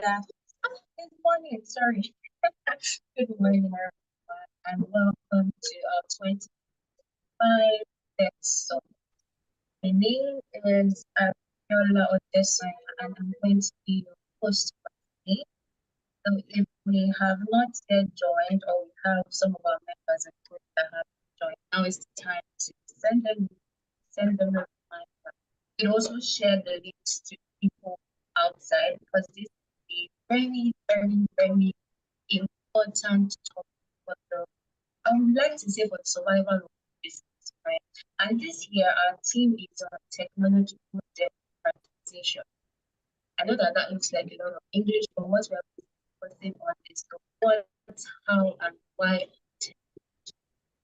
Yeah. Good morning. Sorry. Good morning, everyone, and welcome to our 25 episode. My name is Akolade, and I'm going to be your host for today. So, if we have not yet joined, or we have some of our members and group that have joined, now is the time to send them a reminder. You can also share the links to people outside because this is a very important topic for the, I would like to say, for the survival of business, right? And this year, our team is on technological democratization. I know that looks like a lot of English, but what we are focusing on is the what, how, and why.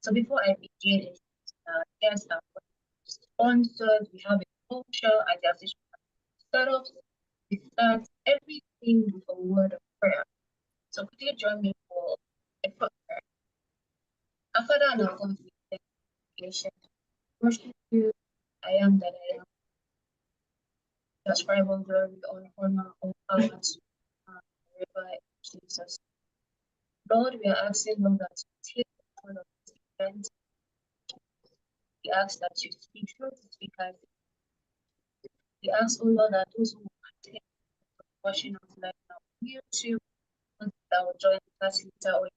So before I begin, yes, I'm sponsored. We have a culture and the association startups. We start everything with a word of prayer. So could you join me for a prayer? Our Father and our God, we thank you, worship you. I am that I am. Ascribe all glory, all honor, all power to forever in Jesus. Lord, we are asking, Lord, that you take control of this event. We ask that you speak through the speakers. We ask, oh Lord, that those who attend watching us live now, YouTube, that will join us later or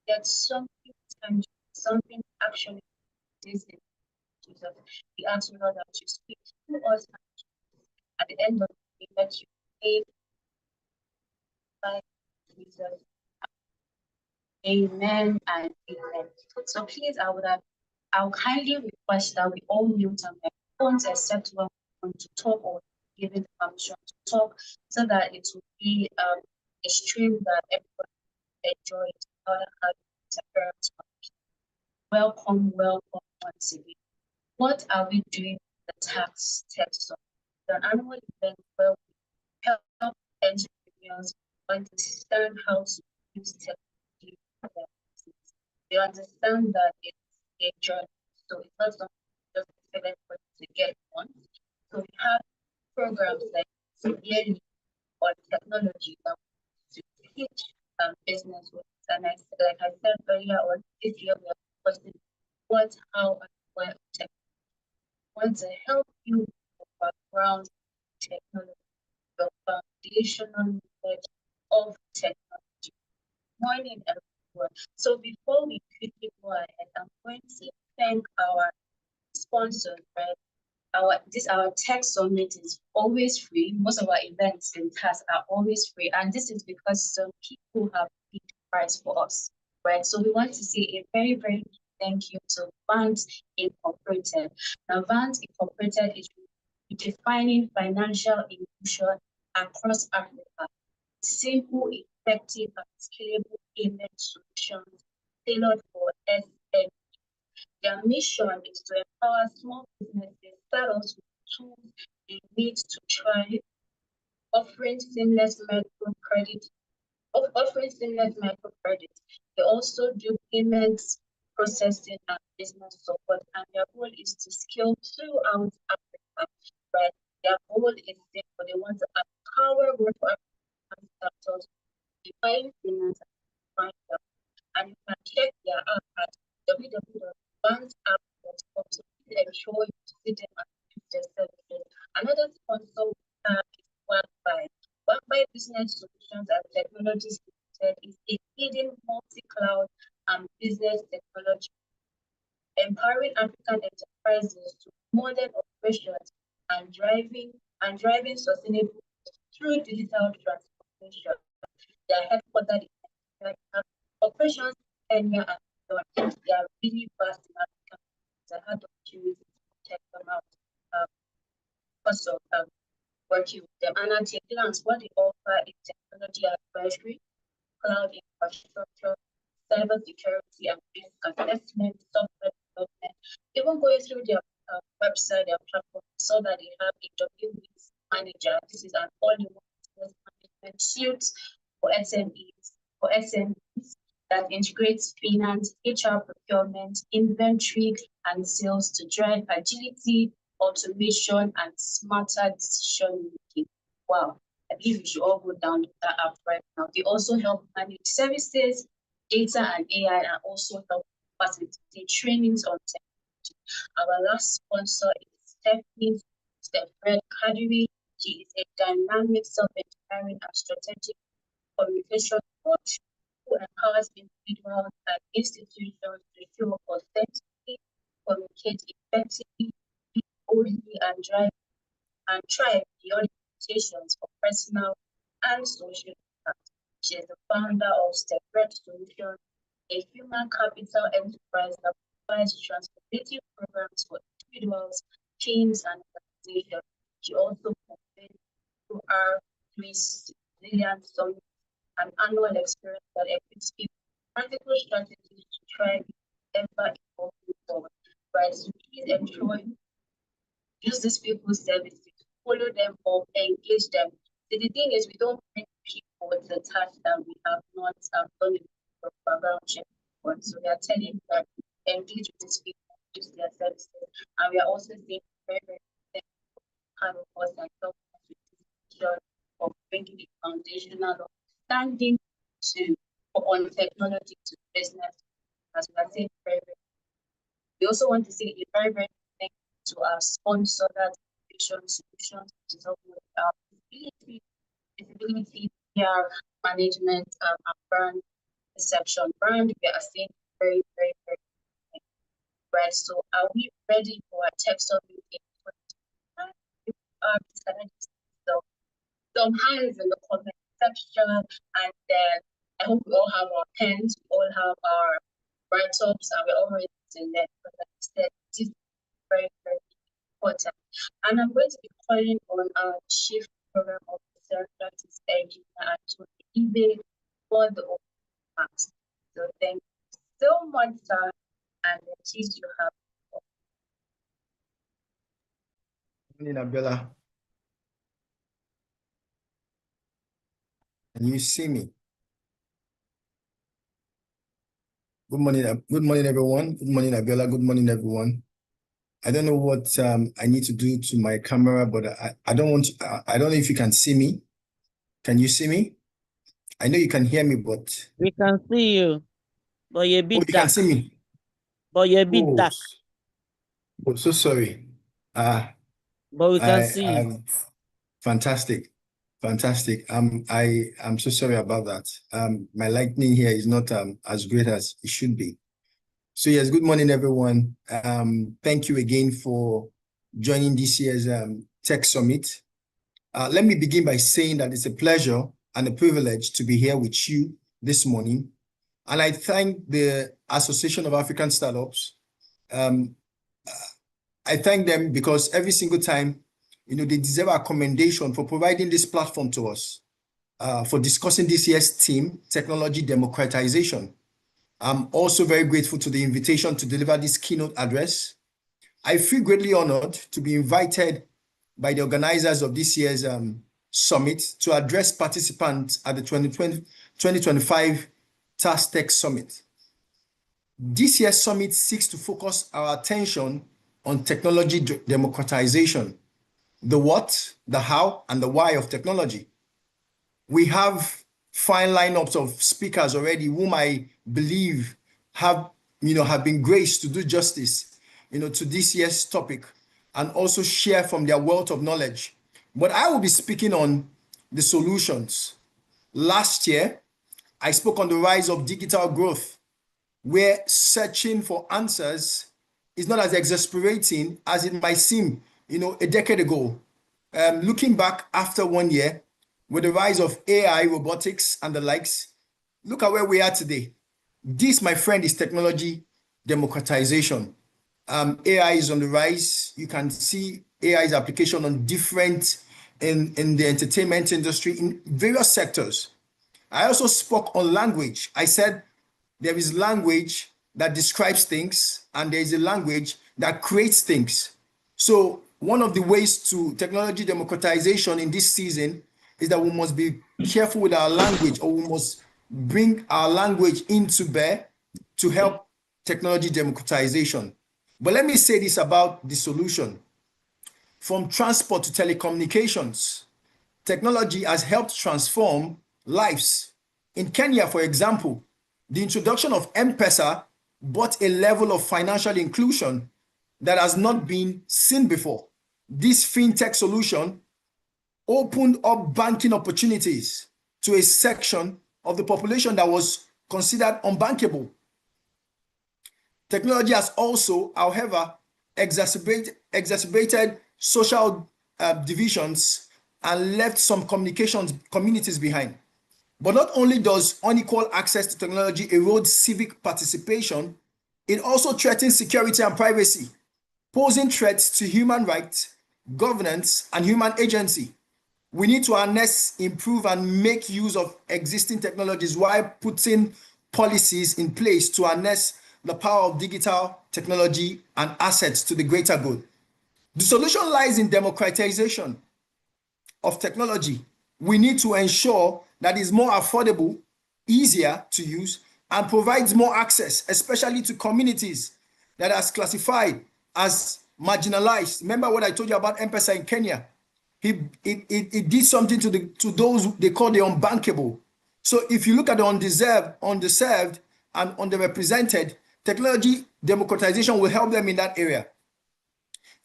get something tangible, something actually is in Jesus. We ask, Lord, that you speak to us at the end of the day, that you pay by Jesus. Amen and amen. So please, I'll kindly request that we all mute our microphones except when we want to talk or given the permission to talk, so that it will be a stream that everyone enjoys. Welcome once again. What are we doing with the TAAS text? An annual event where we help entrepreneurs understand how to use technology. We understand that it's a journey, so it's not something just expected for you to get on. So we have programs like yearly on technology that to teach business with. And like I said earlier on, this year we are focusing what, how, and why technology. We want to help you with your background technology, the foundational knowledge of technology. Morning, everyone. So before we quickly go ahead, I'm going to thank our sponsors, right? Our tech summit is always free. Most of our events in TAAS are always free, and this is because some people have paid the price for us, right? So we want to say a very big thank you to Vant Incorporated. Now, Vant Incorporated is defining financial inclusion across Africa. Simple, effective, and scalable payment solutions tailored for SMEs. Their mission is to empower small businesses, startups with tools they need to thrive, offering seamless microcredit. They also do payments, processing, and business support, and their goal is to scale throughout Africa. Right? Their goal is simple. They want to empower growth African startups, define finance, and you can check their app at www.bantapp.com to ensure you visit them and use their services. Another sponsor is Wragby. Wragby Business Solutions and Technologies Limited is a leading multi-cloud and business technology, empowering African enterprises to modern operations and driving sustainable through digital transformation. They are headquartered in Nigeria, operations in Kenya and beyond. They are really vast in Africa. I had the opportunity to check them out because of working with them. And at a glance, what they offer is technology advisory, cloud infrastructure, cyber security and risk assessment, software development. Even going through their website, their platform, so that they have a WBS manager. This is an all-in-one business management suite for SMEs that integrates finance, HR procurement, inventory, and sales to drive agility, automation, and smarter decision making. Wow. I believe we should all go down that app right now. They also help manage services, data, and AI, and also help facilitate trainings on technology. Our last sponsor is StephREDD Kadiri. She is a dynamic, self-inspiring, and strategic communication coach who empowers individuals and institutions to show up authentically, communicate effectively, boldly, and thrive beyond limitations of personal and social impact. She is the founder of StephREDD Solutions, a human capital enterprise that provides transformative programs for individuals, teams, and organizations. She also convenes through our Resilient Summit, an annual experience that equips people practical strategies to thrive ever evolving forward. Right, so please enjoy use these people's services, follow them up, engage them. So the thing is, we don't bring people with the task that we have not done it for background check. So we are telling you that engage with these people, use their services, and we are also seeing very, very kind of us and help us with this vision of bringing the foundational understanding on technology to business. As we are saying, very, very. We also want to say a very, very thank you to our sponsor, that Vision Solutions, which is helping with our visibility, PR, management, and brand perception. Brand, we are saying very, very, very right. So, are we ready for a tech summit in 2025? Some hands in the comment section, and then I hope we all have our pens, we all have our write-ups, and we're all ready to learn. But like I said, it is very, very important. And I'm going to be calling on our Chief Program Officer, that is eBay, for the open remarks. So thank you so much, sir, and please you have. Good morning, Abiola. Can you see me? Good morning, everyone. Good morning, Abiola. Good morning, everyone. I don't know what I need to do to my camera, but I don't want to, I don't know if you can see me. Can you see me? I know you can hear me, but we can see you, but you're a bit you dark. can see me. But you're a bit dark. Oh, so sorry. But we can see you. Fantastic. Fantastic. I'm so sorry about that. My lightning here is not as great as it should be. So yes, good morning, everyone. Thank you again for joining this year's Tech Summit. Let me begin by saying that it's a pleasure and a privilege to be here with you this morning. And I thank the Association of African Startups. I thank them because every single time, they deserve a commendation for providing this platform to us, for discussing this year's theme, technology democratization. I'm also very grateful to the invitation to deliver this keynote address. I feel greatly honored to be invited by the organizers of this year's summit to address participants at the 2025 TAAS Tech Summit. This year's summit seeks to focus our attention on technology democratization, the what, the how, and the why of technology. We have fine lineups of speakers already, whom I believe have been graced to do justice, to this year's topic, and also share from their wealth of knowledge. But I will be speaking on the solutions. Last year, I spoke on the rise of digital growth, where searching for answers is not as exasperating as it might seem, a decade ago. Looking back after 1 year, with the rise of AI, robotics, and the likes, look at where we are today. This, my friend, is technology democratization. AI is on the rise. You can see AI's application on different, in the entertainment industry, in various sectors. I also spoke on language. I said there is language that describes things, and there is a language that creates things. So one of the ways to technology democratization in this season is that we must be careful with our language, or we must bring our language into bear to help technology democratization. But let me say this about the solution. From transport to telecommunications, technology has helped transform lives. In Kenya, for example, the introduction of M-Pesa brought a level of financial inclusion that has not been seen before. This fintech solution opened up banking opportunities to a section of the population that was considered unbankable. Technology has also, however, exacerbated social divisions and left some communities behind. But not only does unequal access to technology erode civic participation, it also threatens security and privacy, posing threats to human rights, governance, and human agency. We need to harness, improve, and make use of existing technologies while putting policies in place to harness the power of digital technology and assets to the greater good. The solution lies in democratization of technology. We need to ensure that it's more affordable, easier to use, and provides more access, especially to communities that are classified as marginalized. Remember what I told you about M-Pesa in Kenya? It did something to those they call the unbankable. So if you look at the undeserved, and underrepresented, technology democratization will help them in that area.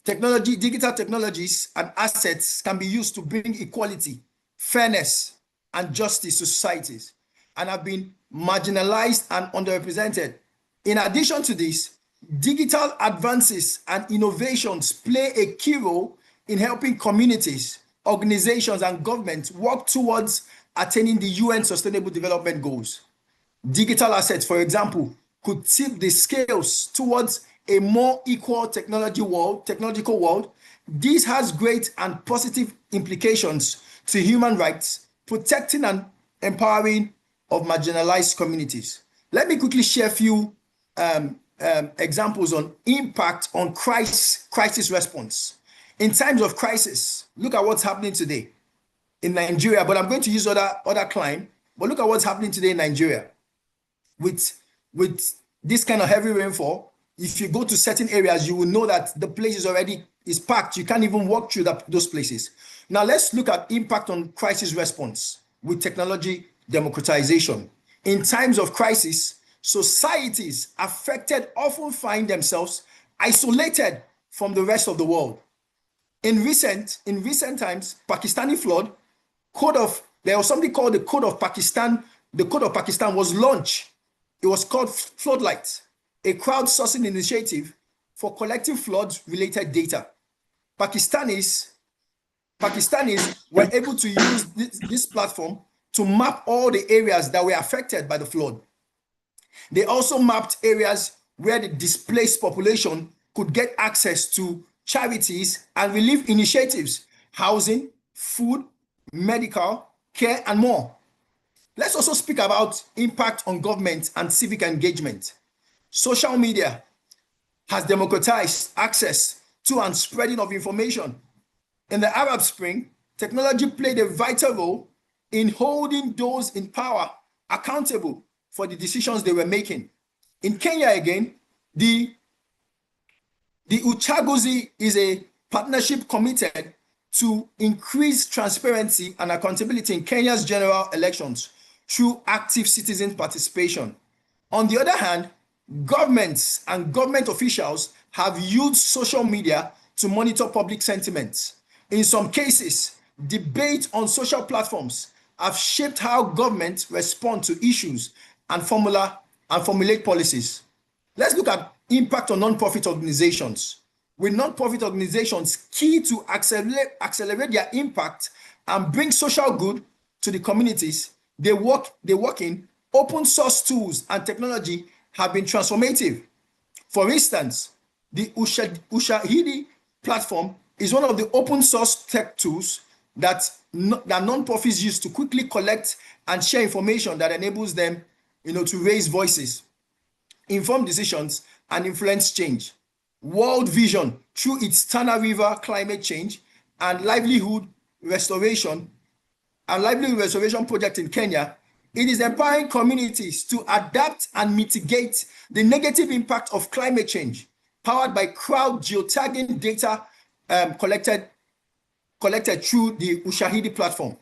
Digital technologies and assets can be used to bring equality, fairness, and justice to societies, and have been marginalized and underrepresented. In addition to this, digital advances and innovations play a key role in helping communities, organizations, and governments work towards attaining the UN Sustainable Development Goals. Digital assets, for example, could tip the scales towards a more equal technological world. This has great and positive implications to human rights, protecting and empowering of marginalized communities. Let me quickly share a few examples on impact on crisis response. In times of crisis, look at what's happening today in Nigeria, but I'm going to use other client, but look at what's happening today in Nigeria. With this kind of heavy rainfall, if you go to certain areas, you will know that the place is packed. You can't even walk through those places. Now let's look at impact on crisis response with technology democratization. In times of crisis, societies affected often find themselves isolated from the rest of the world. In recent times, Pakistani flood, there was something called the Code of Pakistan. The Code of Pakistan was launched. It was called Floodlight, a crowdsourcing initiative for collecting flood-related data. Pakistanis were able to use this platform to map all the areas that were affected by the flood. They also mapped areas where the displaced population could get access to charities and relief initiatives, housing, food, medical care, and more. Let's also speak about impact on government and civic engagement. Social media has democratized access to and spreading of information. In the Arab Spring, technology played a vital role in holding those in power accountable for the decisions they were making. In Kenya again, the Uchaguzi is a partnership committed to increase transparency and accountability in Kenya's general elections through active citizen participation. On the other hand, governments and government officials have used social media to monitor public sentiments. In some cases, debate on social platforms have shaped how governments respond to issues and formulate policies. Let's look at impact on non-profit organizations. With non-profit organizations key to accelerate their impact and bring social good to the communities they work in, open source tools and technology have been transformative. For instance, the Ushahidi platform is one of the open source tech tools that non-profits use to quickly collect and share information that enables them, to raise voices, inform decisions, and influence change. World Vision, through its Tana River climate change and livelihood restoration project in Kenya, it is empowering communities to adapt and mitigate the negative impact of climate change, powered by crowd geotagging data collected collected through the Ushahidi platform.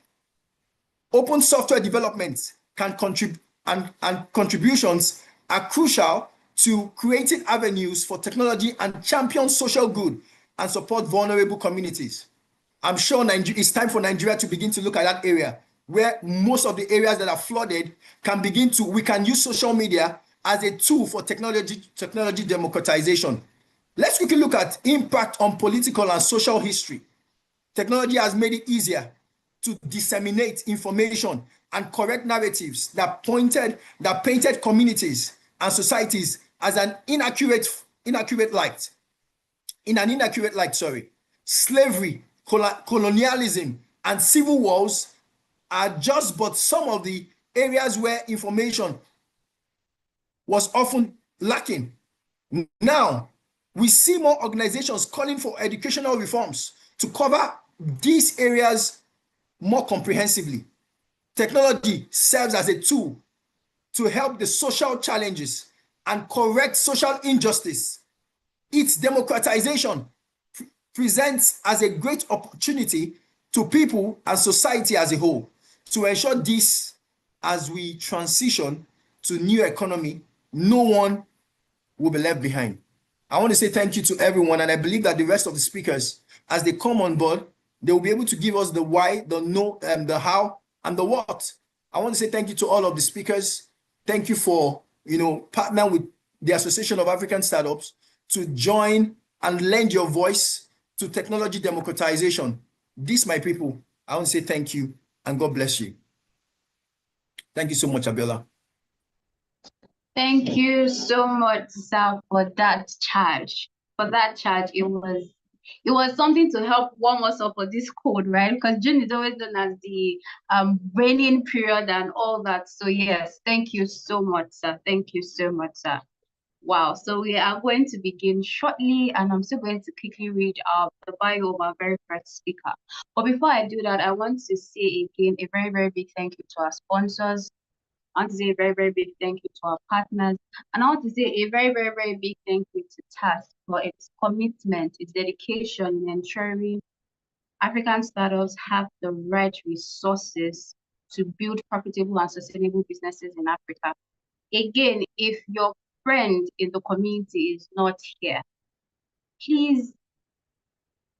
Open software development can contribute, and contributions are crucial to creating avenues for technology and champion social good and support vulnerable communities. I'm sure it's time for Nigeria to begin to look at that area where most of the areas that are flooded we can use social media as a tool for technology democratization. Let's quickly look at impact on political and social history. Technology has made it easier to disseminate information and correct narratives that painted communities and societies as an inaccurate light. In an inaccurate light, sorry. Slavery, colonialism, and civil wars are just but some of the areas where information was often lacking. Now, we see more organizations calling for educational reforms to cover these areas more comprehensively. Technology serves as a tool to help the social challenges and correct social injustice. Its democratization presents as a great opportunity to people and society as a whole to ensure this as we transition to new economy, no one will be left behind. I want to say thank you to everyone, and I believe that the rest of the speakers, as they come on board, they will be able to give us the why, the no, and the how, and the what. I want to say thank you to all of the speakers. Thank you for, partnering with the Association of African Startups to join and lend your voice to technology democratization. This, my people, I want to say thank you and God bless you. Thank you so much, Abiola. Thank you so much, sir, for that charge. It was something to help warm us up for this cold, right? Because June is always known as the raining period and all that. So yes, thank you so much, sir. Thank you so much, sir. Wow. So we are going to begin shortly, and I'm still going to quickly read the bio of our very first speaker. But before I do that, I want to say again a very, very big thank you to our sponsors. I want to say a very, very big thank you to our partners. And I want to say a very, very, very big thank you to TAAS for its commitment, its dedication in ensuring African startups have the right resources to build profitable and sustainable businesses in Africa. Again, if your friend in the community is not here, please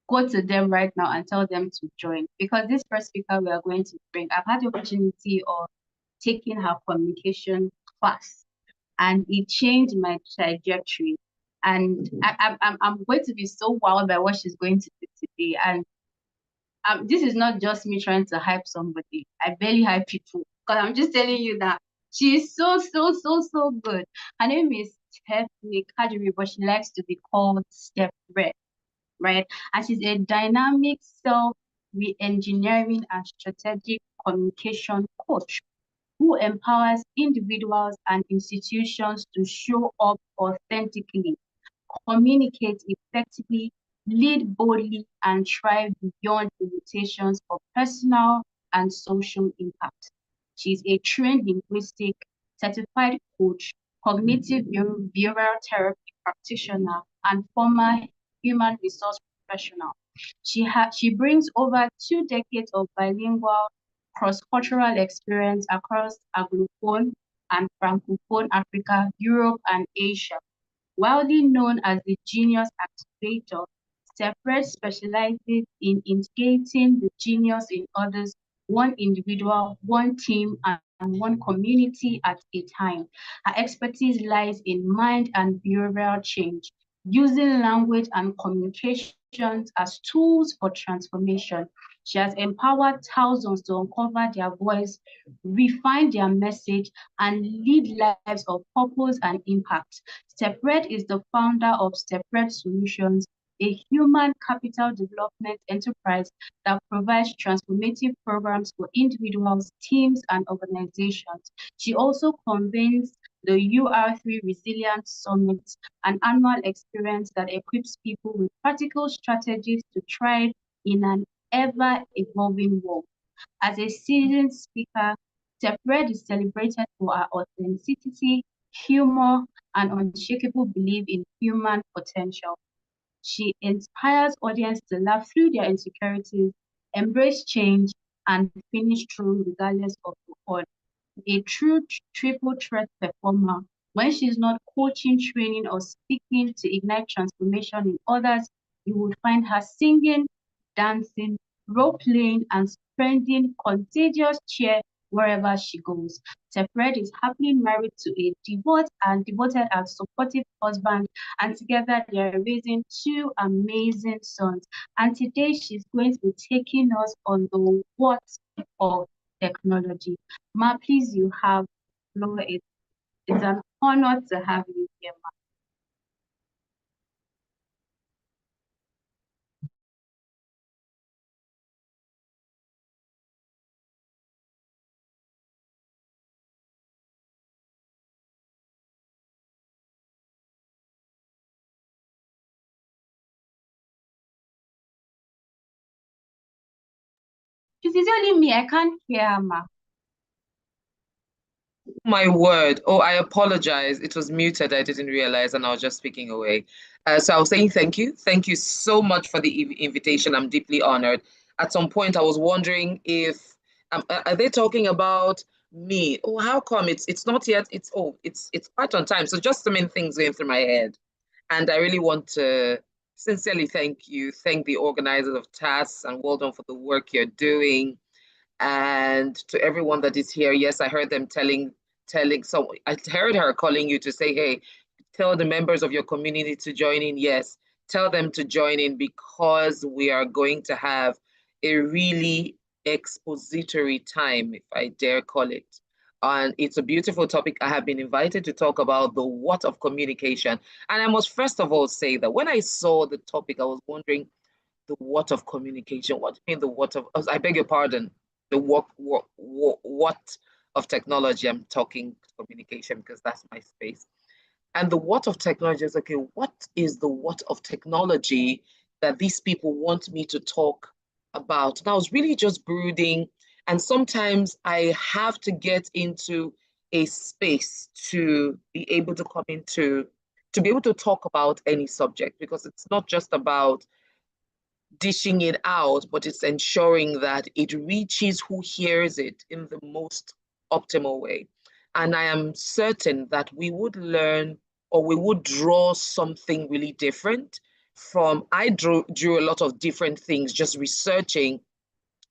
go to them right now and tell them to join, because this first speaker we are going to bring, I've had the opportunity of taking her communication class, and it changed my trajectory. And I'm going to be so wowed by what she's going to do today. And this is not just me trying to hype somebody. I barely hype people, because I'm just telling you that she's so good. Her name is Kadiri, but she likes to be called StephREDD, right? And she's a dynamic self-re-engineering and strategic communication coach who empowers individuals and institutions to show up authentically, communicate effectively, lead boldly, and thrive beyond limitations for personal and social impact. She's a trained linguistic, certified coach, cognitive behavioral therapy practitioner, and former human resource professional. She brings over 2 decades of bilingual cross-cultural experience across Anglophone and Francophone Africa, Europe, and Asia. Widely known as the Genius Activator, StephREDD specializes in integrating the genius in others, one individual, one team, and one community at a time. Her expertise lies in mind and behavioral change, using language and communications as tools for transformation. She has empowered thousands to uncover their voice, refine their message, and lead lives of purpose and impact. StephREDD is the founder of StephREDD Solutions, a human capital development enterprise that provides transformative programs for individuals, teams, and organizations. She also convenes the UR3 Resilience Summit, an annual experience that equips people with practical strategies to thrive in an ever-evolving world. As a seasoned speaker, StephREDD is celebrated for her authenticity, humor, and unshakable belief in human potential. She inspires audience to laugh through their insecurities, embrace change, and finish through regardless of the odds. A true triple threat performer, when she's not coaching, training, or speaking to ignite transformation in others, you will find her singing, dancing, role-playing, and spreading contagious cheer wherever she goes. StephREDD is happily married to a devoted and supportive husband, and together they are raising two amazing sons. And today she's going to be taking us on the what of technology. Ma, please, you have the floor. It's an honor to have you here, Ma. It is only me. I can't hear her, Ma. My word. Oh, I apologize. It was muted. I didn't realize, and I was just speaking away. So I was saying thank you. Thank you so much for the invitation. I'm deeply honored. At some point, I was wondering if are they talking about me? Oh, how come it's not yet? It's quite on time. So just so many things going through my head, and I really want to sincerely thank you. Thank the organizers of TAAS, and well done for the work you're doing. And to everyone that is here, yes, I heard them telling so I heard her calling you to say, hey, tell the members of your community to join in. Yes, tell them to join in, because we are going to have a really expository time, if I dare call it. And it's a beautiful topic. I have been invited to talk about the what of communication. And I must first of all say that when I saw the topic, I was wondering, the what of communication? What do you mean the what of, I beg your pardon, the what of technology? I'm talking communication because that's my space. And the what of technology is, okay, what is the what of technology that these people want me to talk about? And I was really just brooding. And sometimes I have to get into a space to be able to come into, to be able to talk about any subject, because it's not just about dishing it out, but it's ensuring that it reaches who hears it in the most optimal way. And I am certain that we would learn, or we would draw something really different from, I drew a lot of different things, just researching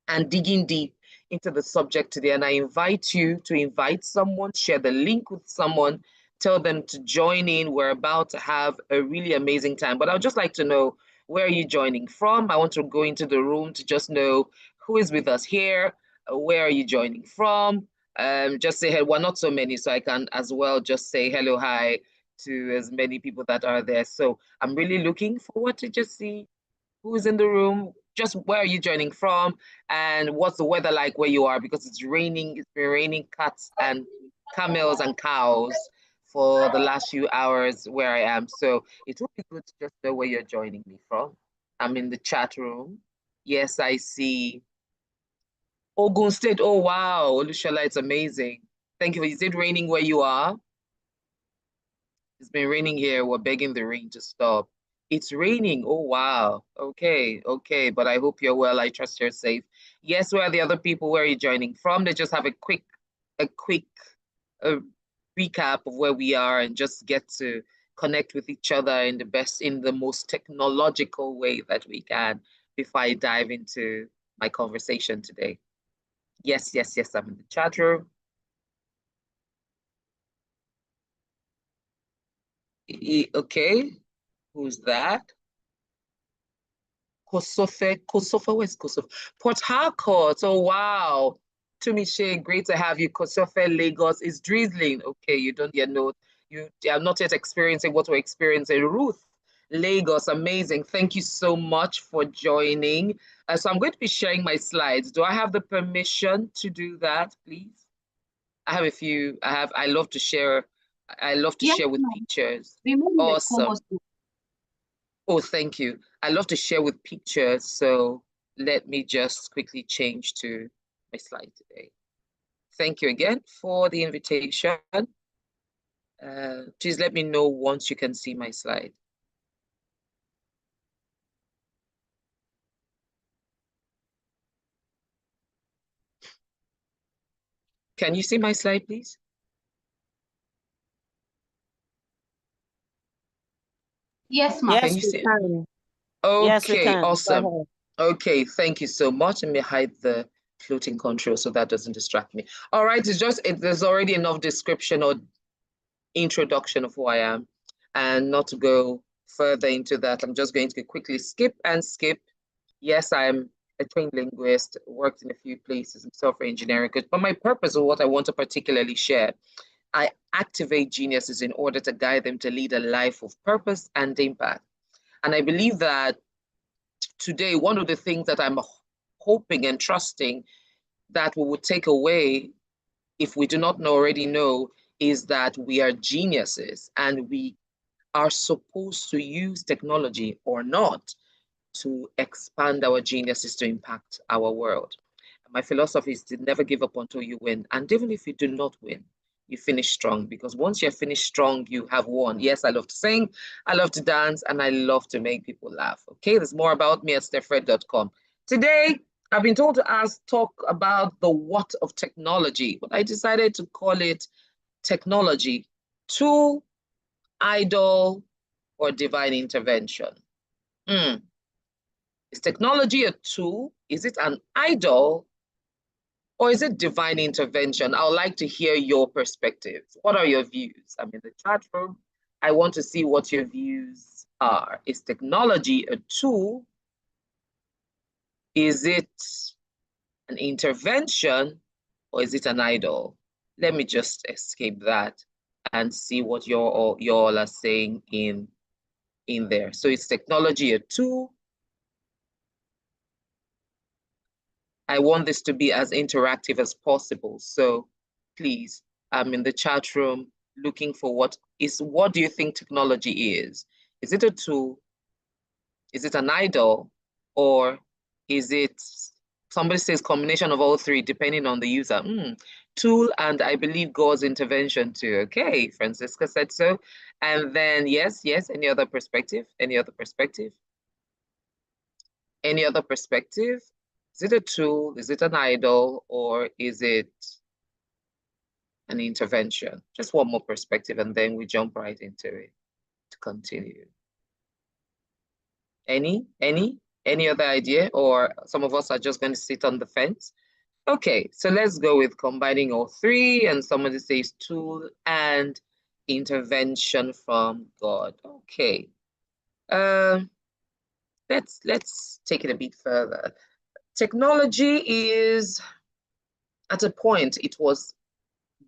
and digging deep into the subject today. And I invite you to invite someone, share the link with someone, tell them to join in. We're about to have a really amazing time. But I'd just like to know, where are you joining from? I want to go into the room to just know who is with us here. Where are you joining from? Just say, hey, well, not so many, so I can as well just say hello, hi to as many people that are there. So I'm really looking forward to just see who's in the room, just where are you joining from, and what's the weather like where you are, because it's raining. It's been raining cats and camels and cows for the last few hours where I am. So it would be good to just know where you're joining me from. I'm in the chat room. Yes, I see Ogun State. Oh, wow. Olushala, it's amazing. Thank you. Is it raining where you are? It's been raining here. We're begging the rain to stop. It's raining. Oh, wow. Okay, okay. But I hope you're well. I trust you're safe. Yes, where are the other people? Where are you joining from? They just have a quick recap of where we are and just get to connect with each other in the most technological way that we can before I dive into my conversation today. Yes, yes, yes, I'm in the chat room. Okay, who's that? Kosofe, where's Kosofe? Port Harcourt, oh wow. Tumiche, great to have you. Kosofe, Lagos is drizzling. Okay, you don't yet know, you are not yet experiencing what we're experiencing. Ruth, Lagos, amazing. Thank you so much for joining. So I'm going to be sharing my slides. Do I have the permission to do that, please? I have a few, I love to share. I love to share with pictures. Awesome. Oh, thank you. I love to share with pictures. So let me just quickly change to my slide today. Thank you again for the invitation. Please let me know once you can see my slide. Can you see my slide, please? Yes, ma'am. Yes, Can you we see it? can. Yes, we Okay, can. awesome. Go ahead. Okay, thank you so much. Let me hide the floating control so that doesn't distract me. All right, there's already enough description or introduction of who I am, and not to go further into that, I'm just going to quickly skip. Yes, I'm a trained linguist, worked in a few places in software engineering, but my purpose of what I want to particularly share, I activate geniuses in order to guide them to lead a life of purpose and impact. And I believe that today, one of the things that I'm hoping and trusting that we would take away, if we do not already know, is that we are geniuses and we are supposed to use technology or not to expand our geniuses to impact our world. My philosophy is to never give up until you win. And even if you do not win, you finish strong, because once you're finished strong, you have won. Yes, I love to sing, I love to dance, and I love to make people laugh. Okay, there's more about me at StephREDD.com. Today, I've been told to talk about the what of technology, but I decided to call it technology, tool, idol, or divine intervention. Is technology a tool? Is it an idol? Or is it divine intervention? I would like to hear your perspectives. What are your views? I'm in the chat room. I want to see what your views are. Is technology a tool? Is it an intervention? Or is it an idol? Let me just escape that and see what you all are saying in there. So is technology a tool? I want this to be as interactive as possible. So please, I'm in the chat room looking for what do you think technology is? Is it a tool? Is it an idol? Or is it, somebody says combination of all three, depending on the user? Tool, and I believe God's intervention too. Okay, Francisca said so. And then yes, any other perspective? Any other perspective? Any other perspective? Is it a tool? Is it an idol? Or is it an intervention? Just one more perspective, and then we jump right into it to continue. Any other idea? Or some of us are just going to sit on the fence? Okay, so let's go with combining all three, and somebody says tool and intervention from God. Okay. Let's take it a bit further. Technology is, at a point, it was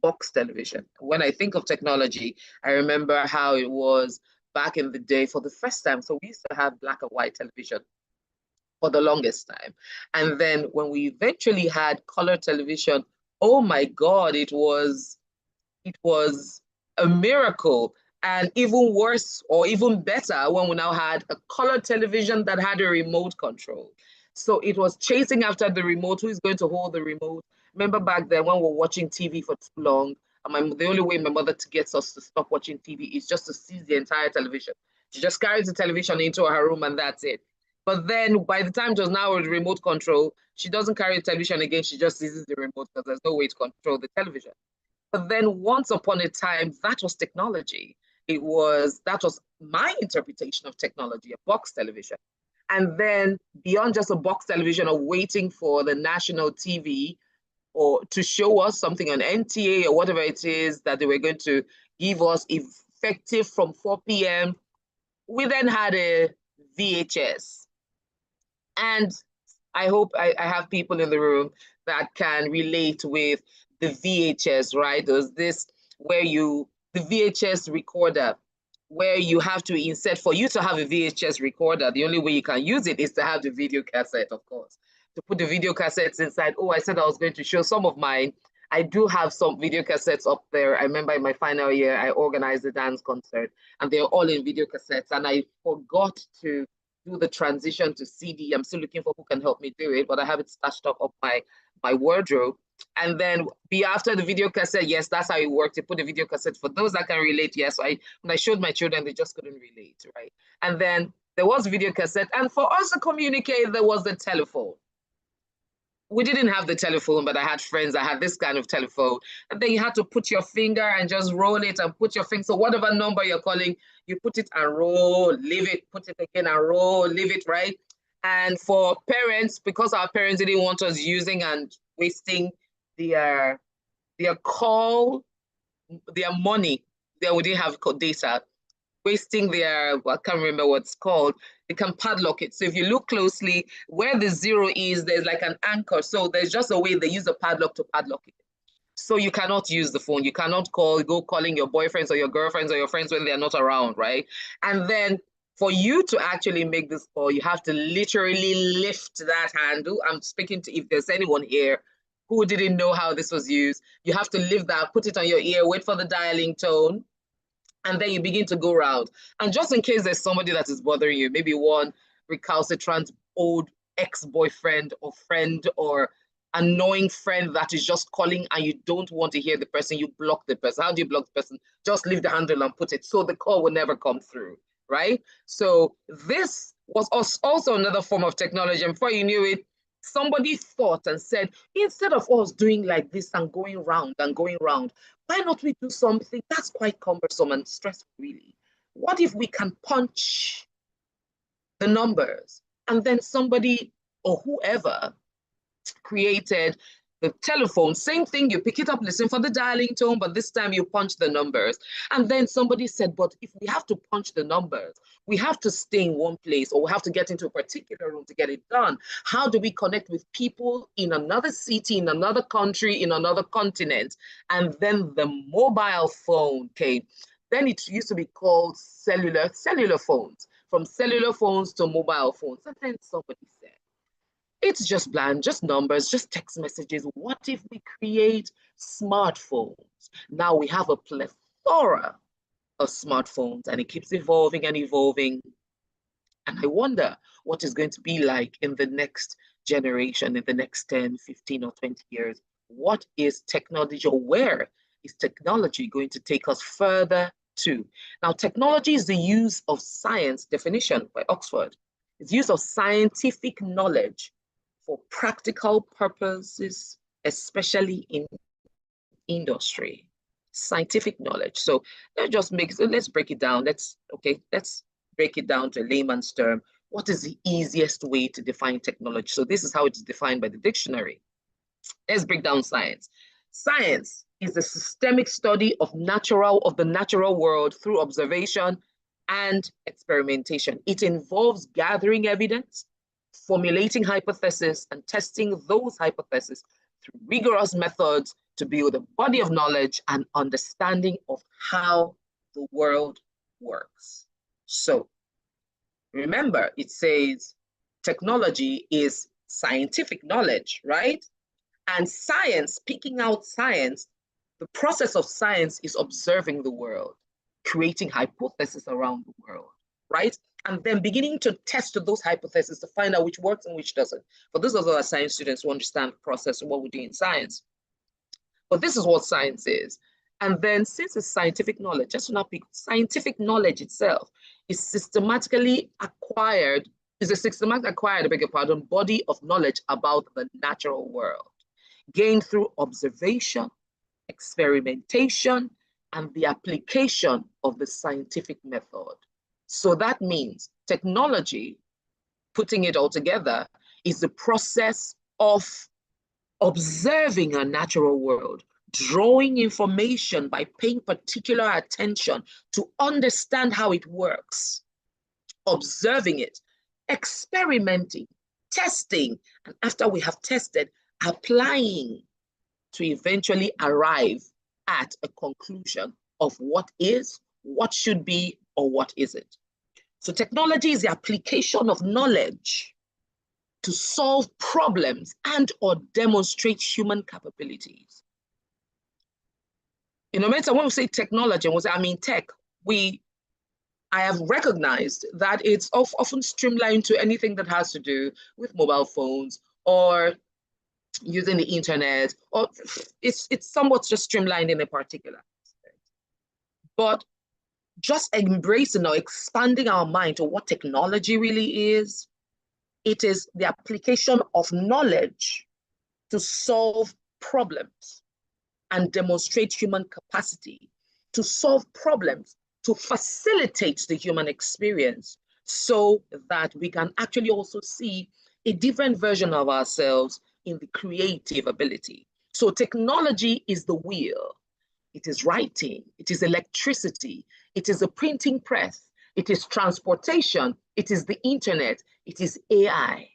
box television. When I think of technology, I remember how it was back in the day for the first time. So we used to have black and white television for the longest time. And then when we eventually had color television, oh my God, it was a miracle. And even worse, or even better, when we now had a color television that had a remote control. So it was chasing after the remote. Who is going to hold the remote? Remember back then when we were watching TV for too long, and the only way my mother gets us to stop watching TV is just to seize the entire television. She just carries the television into her room and that's it. But then by the time it was now with remote control, she doesn't carry the television again. She just seizes the remote because there's no way to control the television. But then once upon a time, that was technology. That was my interpretation of technology, a box television. And then beyond just a box television or waiting for the national TV or to show us something on NTA or whatever it is that they were going to give us effective from 4 p.m., we then had a VHS. And I hope I have people in the room that can relate with the VHS, right? There's this where the VHS recorder, where you have to insert, for you to have a VHS recorder, the only way you can use it is to have the video cassette, of course. To put the video cassettes inside. Oh, I said I was going to show some of mine. I do have some video cassettes up there. I remember in my final year, I organized a dance concert and they're all in video cassettes. And I forgot to do the transition to CD. I'm still looking for who can help me do it, but I have it stashed up my wardrobe. And then after the video cassette, yes, that's how it worked. You put the video cassette. For those that can relate, yes. So when I showed my children, they just couldn't relate, right? And then there was video cassette. And for us to communicate, there was the telephone. we didn't have the telephone, but I had friends that had this kind of telephone. And then you had to put your finger and just roll it and put your finger. So whatever number you're calling, you put it and roll, leave it, put it again and roll, leave it, right? And for parents, because our parents didn't want us using and wasting their call, their money, we didn't have data, wasting their, I can't remember what it's called, they can padlock it. So if you look closely, where the 0 is, there's like an anchor. So there's just a way they use a padlock to padlock it. So you cannot use the phone. You cannot go calling your boyfriends or your girlfriends or your friends when they're not around, right? And then for you to actually make this call, you have to literally lift that handle. I'm speaking to, if there's anyone here who didn't know how this was used, you have to lift that, put it on your ear, wait for the dialing tone, and then you begin to go around. And just in case there's somebody that is bothering you, maybe one recalcitrant old ex-boyfriend or friend or annoying friend that is just calling and you don't want to hear the person, you block the person. How do you block the person? Just leave the handle and put it so the call will never come through, right? So this was also another form of technology. And before you knew it, somebody thought and said, instead of us doing like this and going round, why not we do something that's quite cumbersome and stressful, really? What if we can punch the numbers? And then somebody or whoever created the telephone, same thing, you pick it up, listen for the dialing tone, but this time you punch the numbers. And then somebody said, but if we have to punch the numbers, we have to stay in one place or we have to get into a particular room to get it done. How do we connect with people in another city, in another country, in another continent? And then the mobile phone came. Then it used to be called cellular phones, from cellular phones to mobile phones. And then somebody said, it's just bland, just numbers, just text messages. What if we create smartphones? Now we have a plethora of smartphones and it keeps evolving and evolving. And I wonder what is going to be like in the next generation, in the next 10, 15 or 20 years. What is technology, or where is technology going to take us further to? Now, technology is the use of science, definition by Oxford. It's use of scientific knowledge for practical purposes, especially in industry, scientific knowledge. So let's break it down. Let's break it down to a layman's term. What is the easiest way to define technology? So this is how it's defined by the dictionary. Let's break down science. Science is the systemic study of the natural world through observation and experimentation. It involves gathering evidence, formulating hypotheses, and testing those hypotheses through rigorous methods to build a body of knowledge and understanding of how the world works. So remember, it says technology is scientific knowledge, right? And science, picking out science, the process of science is observing the world, creating hypotheses around the world, right? And then beginning to test those hypotheses to find out which works and which doesn't. For those of us who are science students who understand the process and what we do in science. But this is what science is. And then since it's scientific knowledge, just to not pick, scientific knowledge itself is a systematically acquired, I beg your pardon, body of knowledge about the natural world, gained through observation, experimentation, and the application of the scientific method. So that means technology, putting it all together, is the process of observing a natural world, drawing information by paying particular attention to understand how it works, observing it, experimenting, testing, and after we have tested, applying to eventually arrive at a conclusion of what is, what should be, or what isn't. So technology is the application of knowledge to solve problems and or demonstrate human capabilities. In a matter, when we say technology, I mean tech, I have recognized that it's often streamlined to anything that has to do with mobile phones or using the internet, or it's somewhat just streamlined in a particular aspect. But just embracing or expanding our mind to what technology really is, it is the application of knowledge to solve problems and demonstrate human capacity, to solve problems, to facilitate the human experience so that we can actually also see a different version of ourselves in the creative ability. So technology is the wheel. It is writing, it is electricity, it is a printing press, it is transportation, it is the internet, it is AI.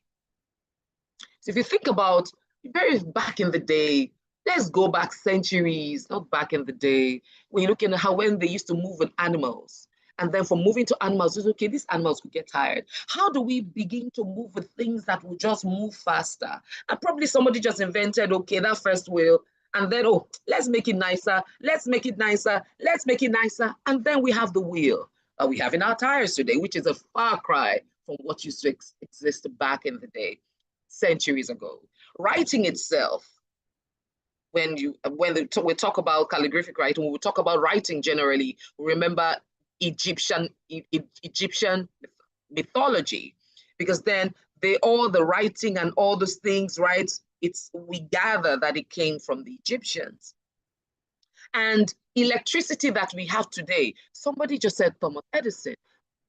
So if you think about very back in the day, let's go back centuries, not back in the day, when you're looking at how when they used to move with animals, and then from moving to animals, it's okay, these animals will get tired. How do we begin to move with things that will just move faster? And probably somebody just invented, okay, that first wheel, and then, oh, let's make it nicer, let's make it nicer, let's make it nicer. And then we have the wheel that we have in our tires today, which is a far cry from what used to exist back in the day, centuries ago. Writing itself, when we talk about calligraphic writing, when we talk about writing generally, we remember Egyptian mythology, because then all the writing and all those things, right? We gather that it came from the Egyptians. And electricity that we have today, somebody just said Thomas Edison.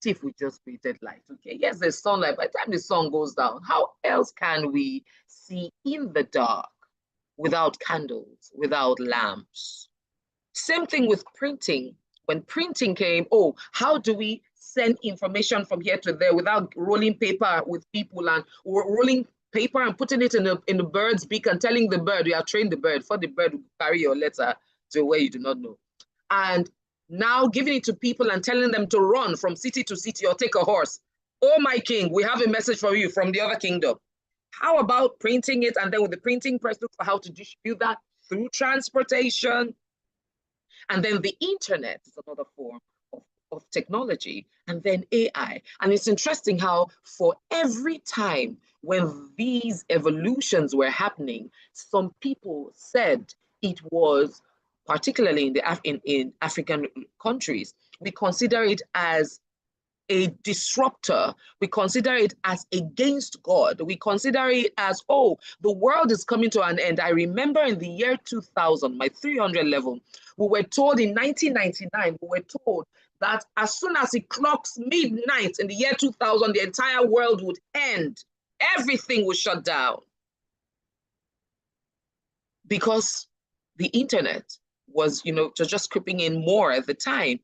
See if we just created light, okay? Yes, there's sunlight. By the time the sun goes down, how else can we see in the dark without candles, without lamps? Same thing with printing. When printing came, oh, how do we send information from here to there without rolling paper with people and rolling paper and putting it in the bird's beak and telling the bird, you have trained the bird for the bird to carry your letter to where you do not know. And now giving it to people and telling them to run from city to city or take a horse. Oh, my king, we have a message for you from the other kingdom. How about printing it and then with the printing press, look for how to distribute that through transportation? And then the internet is another form of technology, and then AI. And it's interesting how for every time when these evolutions were happening, some people said it was, particularly in African countries, we consider it as a disruptor. We consider it as against God. We consider it as, oh, the world is coming to an end. I remember in the year 2000, my 300 level, we were told in 1999, we were told that as soon as it clocks midnight in the year 2000, the entire world would end. Everything would shut down. Because the internet was, just creeping in more at the time.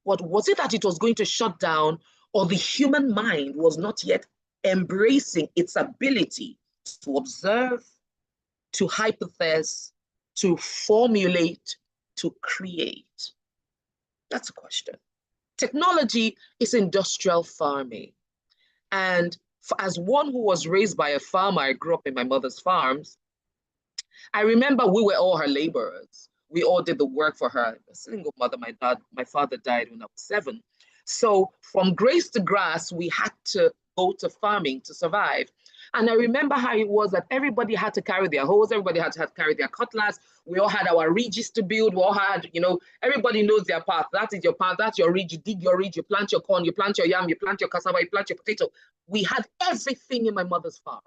What was it that it was going to shut down, or the human mind was not yet embracing its ability to observe, to hypothesize, to formulate, to create? That's a question. Technology is industrial farming. And as one who was raised by a farmer, I grew up in my mother's farms, I remember we were all her laborers. We all did the work for her. A single mother, my father died when I was 7. So from grace to grass, we had to go to farming to survive. And I remember how it was that everybody had to carry their hoes, everybody had to carry their cutlass. We all had our ridges to build. We all had, everybody knows their path. That is your path, that's your ridge. You dig your ridge, you plant your corn, you plant your yam, you plant your cassava, you plant your potato. We had everything in my mother's farm.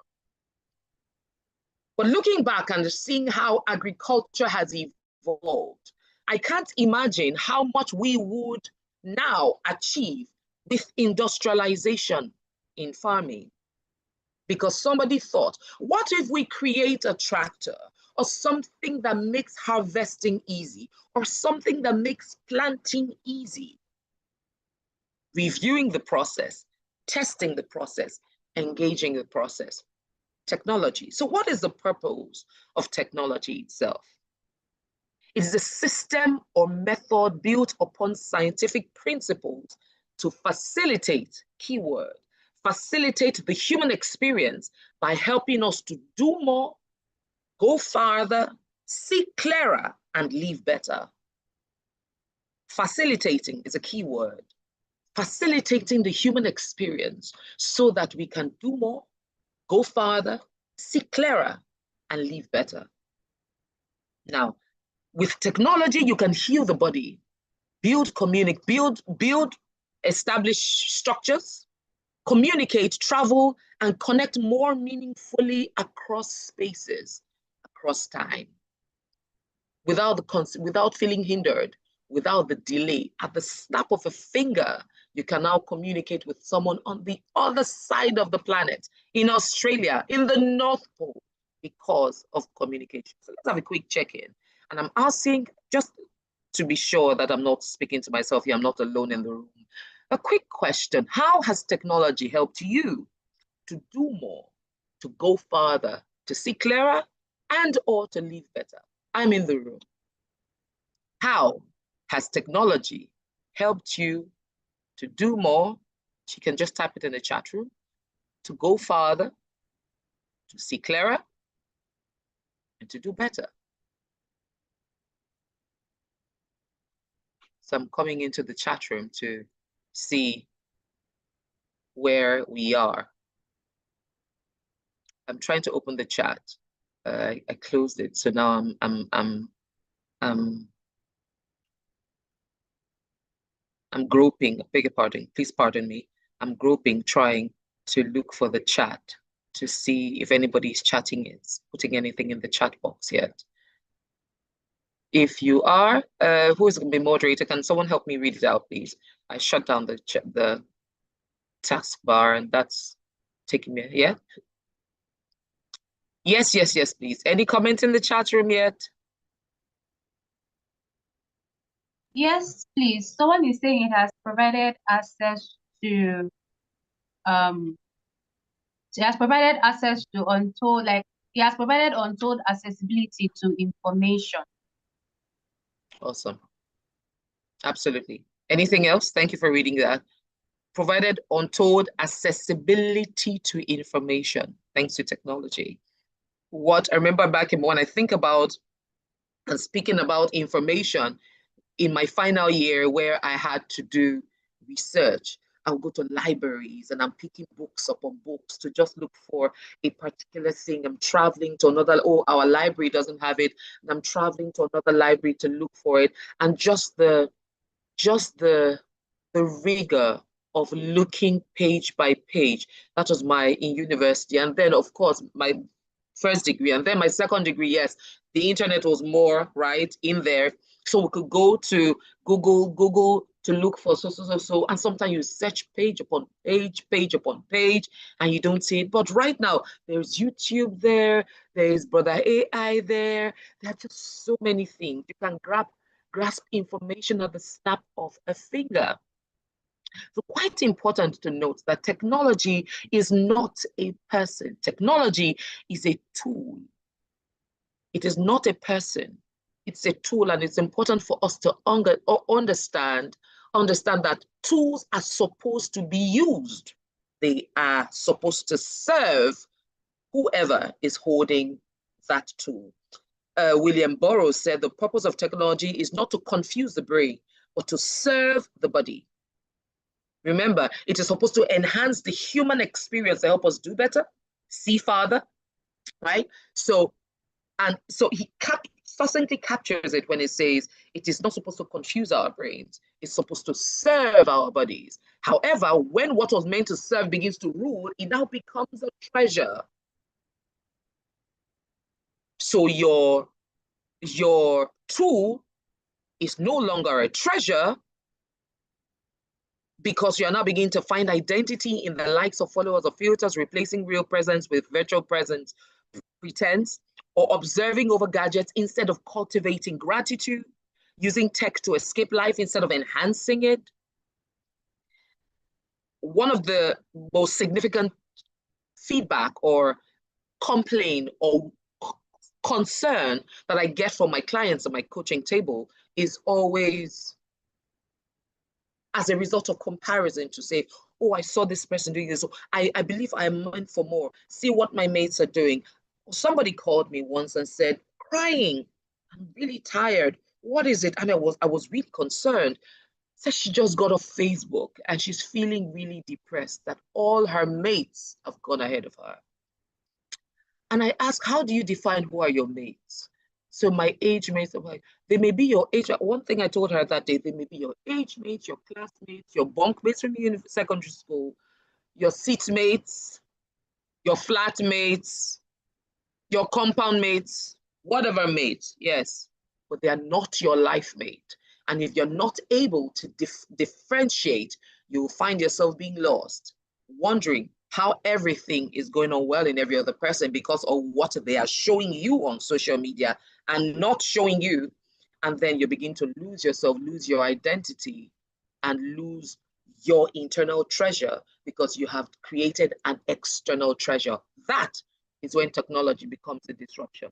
But looking back and seeing how agriculture has evolved, I can't imagine how much we would now achieve with industrialization in farming. Because somebody thought, what if we create a tractor or something that makes harvesting easy or something that makes planting easy? Reviewing the process, testing the process, engaging the process. Technology. So what is the purpose of technology itself? It is a system or method built upon scientific principles to facilitate, keyword, facilitate the human experience by helping us to do more, go farther, see clearer, and live better. Facilitating is a key word. Facilitating the human experience so that we can do more, go farther, see clearer, and live better. Now, with technology, you can heal the body, build, establish structures, communicate, travel, and connect more meaningfully across spaces. across time, without feeling hindered, without the delay. At the snap of a finger, you can now communicate with someone on the other side of the planet, in Australia, in the North Pole, because of communication. So let's have a quick check-in. And I'm asking, just to be sure that I'm not speaking to myself here, I'm not alone in the room. A quick question: how has technology helped you to do more, to go farther, to see clearer, and or to live better? I'm in the room. How has technology helped you to do more? You can just type it in the chat room. To go farther, to see clearer, and to do better. So I'm coming into the chat room to see where we are. I'm trying to open the chat. I closed it, so now I'm groping. Beg your pardon. Please pardon me. I'm groping, trying to look for the chat to see if anybody's chatting is putting anything in the chat box yet. If you are, who is going to be moderator? Can someone help me read it out, please? I shut down the taskbar, and that's taking me. Yeah. Yes, yes, yes, please. Any comment in the chat room yet? Yes, please. Someone is saying it has provided access to it has provided access to untold, like it has provided untold accessibility to information. Awesome. Absolutely. Anything else? Thank you for reading that. Provided untold accessibility to information thanks to technology. What I remember back when I think about and speaking about information in my final year where I had to do research, I would go to libraries and I'm picking books upon books to just look for a particular thing. I'm traveling to another, oh, our library doesn't have it, and I'm traveling to another library to look for it. And just the rigor of looking page by page. That was in university. And then of course, my first degree, and then my second degree, yes, the internet was more right in there. So we could go to Google to look for so, and sometimes you search page upon page upon page, and you don't see it. But right now, there's YouTube there, there's Brother AI there. There are just so many things. You can grasp information at the snap of a finger. So quite important to note that technology is not a person. Technology is a tool. It is not a person. It's a tool, and it's important for us to understand that tools are supposed to be used. They are supposed to serve whoever is holding that tool. William Burroughs said the purpose of technology is not to confuse the brain, but to serve the body. Remember, it is supposed to enhance the human experience to help us do better, see farther, right? So he succinctly captures it when it says it is not supposed to confuse our brains. It's supposed to serve our bodies. However, when what was meant to serve begins to rule, it now becomes a treasure. So your tool is no longer a treasure, because you are now beginning to find identity in the likes of followers or filters, replacing real presence with virtual presence pretense, or observing over gadgets instead of cultivating gratitude, using tech to escape life instead of enhancing it. One of the most significant feedback or complaint or concern that I get from my clients at my coaching table is always as a result of comparison, to say, oh, I saw this person doing this. So I believe I'm meant for more. See what my mates are doing. Somebody called me once and said, crying, I'm really tired. What is it? And I was really concerned. Said she just got off Facebook and she's feeling really depressed that all her mates have gone ahead of her. And I asked, how do you define who are your mates? So my age mates, I'm like, they may be your age. One thing I told her that day, they may be your age mates, your classmates, your bunk mates from secondary school, your seat mates, your flat mates, your compound mates, whatever mate, yes, but they are not your life mate. And if you're not able to differentiate, you'll find yourself being lost, wondering how everything is going on well in every other person because of what they are showing you on social media and not showing you. And then you begin to lose yourself, lose your identity, and lose your internal treasure because you have created an external treasure. That is when technology becomes a disruption,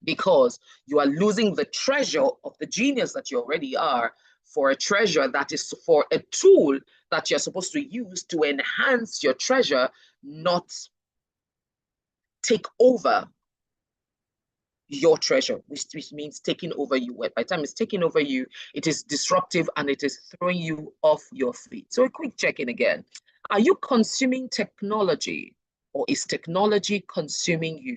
because you are losing the treasure of the genius that you already are for a treasure that is for a tool that you're supposed to use to enhance your treasure, not take over your treasure, which means taking over you. By the time it's taking over you, it is disruptive and it is throwing you off your feet. So a quick check-in again. Are you consuming technology, or is technology consuming you?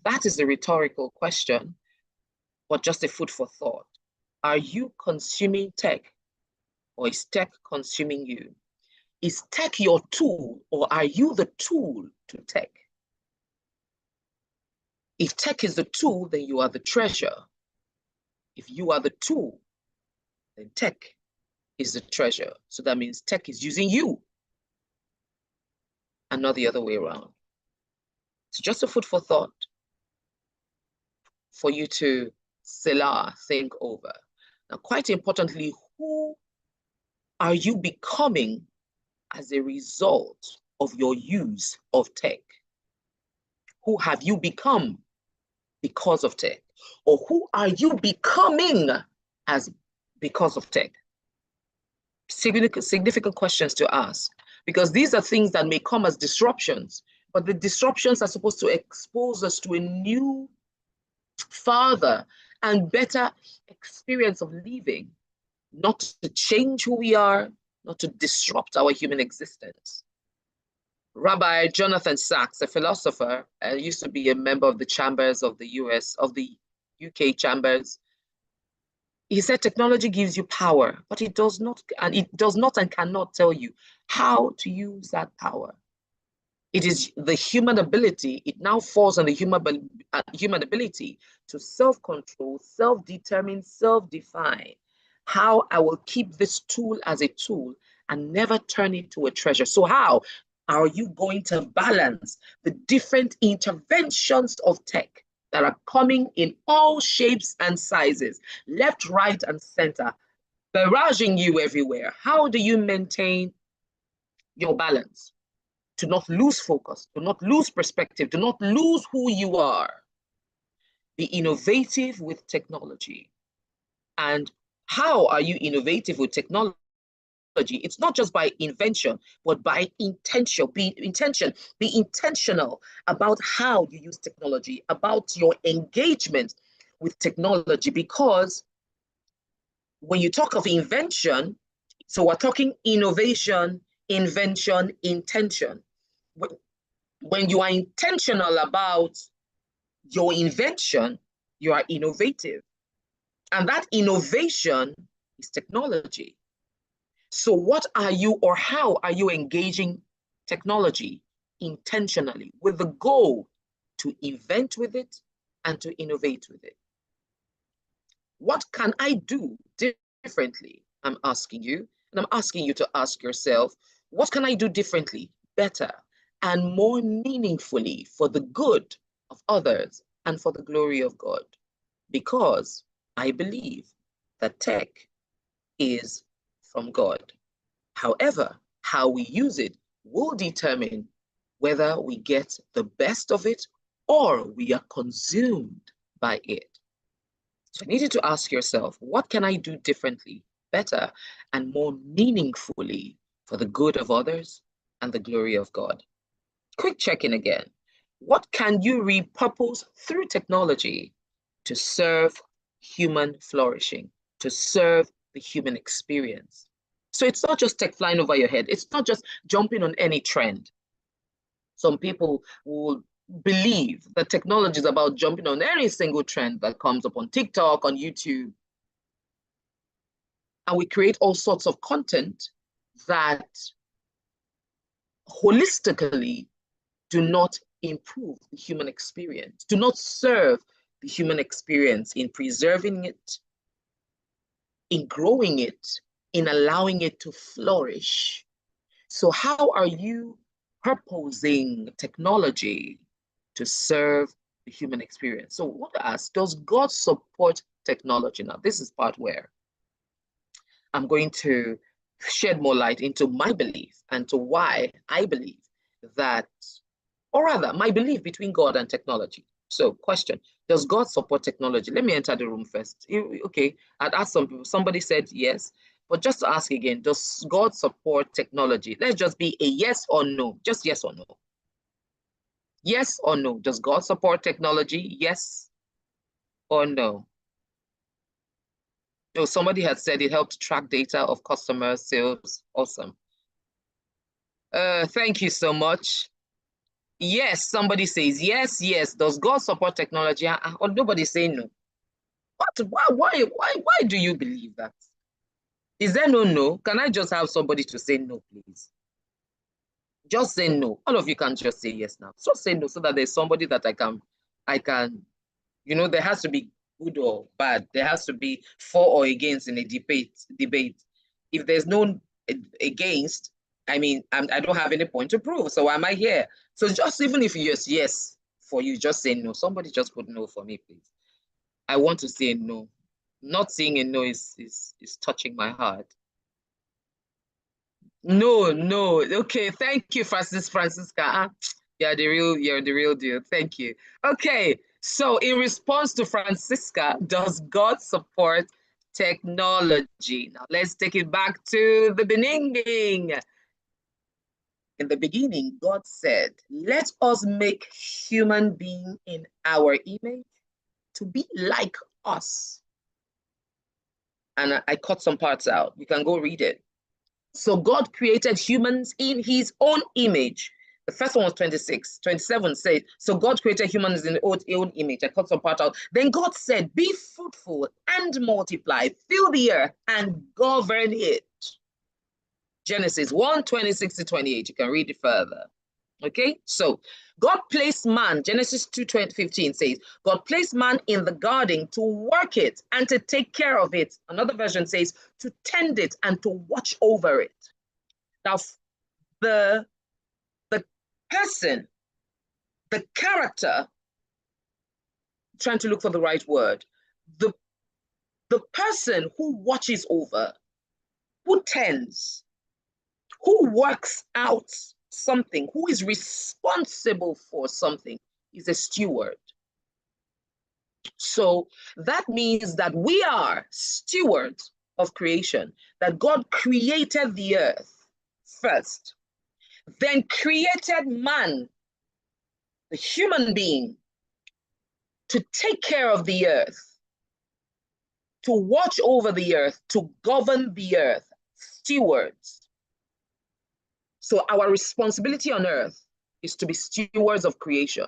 That is a rhetorical question, but just a food for thought. Are you consuming tech, or is tech consuming you? Is tech your tool, or are you the tool to tech? If tech is the tool, then you are the treasure. If you are the tool, then tech is the treasure. So that means tech is using you and not the other way around. So just a food for thought for you to think over. Now, quite importantly, who are you becoming as a result of your use of tech? Who have you become because of tech? Or who are you becoming because of tech? Significant questions to ask, because these are things that may come as disruptions, but the disruptions are supposed to expose us to a new, farther, and better experience of living, not to change who we are, not to disrupt our human existence. Rabbi Jonathan Sachs, a philosopher, used to be a member of the chambers of the UK chambers. He said technology gives you power, but it does not and cannot tell you how to use that power. It is the human ability. It now falls on the human ability to self-control, self-determine, self-define how I will keep this tool as a tool and never turn it to a treasure. So how are you going to balance the different interventions of tech that are coming in all shapes and sizes, left, right, and center, barraging you everywhere? How do you maintain your balance to not lose focus, to not lose perspective, to not lose who you are? Be innovative with technology. And how are you innovative with technology? It's not just by invention, but by intention. Be intentional about how you use technology, about your engagement with technology, because when you talk of invention, so we're talking innovation, invention, intention. When you are intentional about your invention, you are innovative. And that innovation is technology. So what are you, or how are you engaging technology intentionally with the goal to invent with it and to innovate with it? What can I do differently? I'm asking you, and I'm asking you to ask yourself, what can I do differently, better, and more meaningfully for the good of others and for the glory of God? Because I believe that tech is from God. However, how we use it will determine whether we get the best of it or we are consumed by it. So I need you to ask yourself, what can I do differently, better, and more meaningfully for the good of others and the glory of God? Quick check-in again. What can you repurpose through technology to serve human flourishing, to serve the human experience? So it's not just tech flying over your head. It's not just jumping on any trend. Some people will believe that technology is about jumping on any single trend that comes up on TikTok, on YouTube. And we create all sorts of content that holistically do not improve the human experience, do not serve the the human experience, in preserving it, in growing it, in allowing it to flourish. So how are you proposing technology to serve the human experience? So what I ask, does God support technology? Now, this is part where I'm going to shed more light into my belief and to why I believe that, or rather, my belief between God and technology. So question, does God support technology? Let me enter the room first. Okay, I'd ask some people, somebody said yes, but just to ask again, does God support technology? Let's just be a yes or no, just yes or no. Yes or no, does God support technology? Yes or no? Oh, somebody had said it helped track data of customer sales. Awesome. Thank you so much. Yes, somebody says yes, yes. Does God support technology? Or nobody saying no. What? Why do you believe that? Is there no? Can I just have somebody to say no, please? Just say no. All of you can just say yes now. So say no so that there's somebody that I can, there has to be good or bad. There has to be for or against in a debate. If there's no against, I mean, I don't have any point to prove. So why am I here? So just even if yes for you, just say no. Somebody just put no for me, please. I want to say no. Not saying a no is touching my heart. No. Okay, thank you, Francisca. You're the real deal. Thank you. Okay, so in response to Francisca, does God support technology? Now let's take it back to the beginning. In the beginning, God said, let us make human being in our image to be like us. And I cut some parts out. You can go read it. So God created humans in his own image. The first one was 26. 27 said, so God created humans in his own image. I cut some part out. Then God said, be fruitful and multiply, fill the earth and govern it. Genesis 1:26-28. You can read it further. Okay, so God placed man, Genesis 2:15 says, God placed man in the garden to work it and to take care of it. Another version says to tend it and to watch over it. Now, the person, the character, trying to look for the right word, the person who watches over, who tends, who works out something, who is responsible for something, is a steward. So that means that we are stewards of creation, that God created the earth first, then created man, the human being, to take care of the earth, to watch over the earth, to govern the earth, stewards. So our responsibility on earth is to be stewards of creation.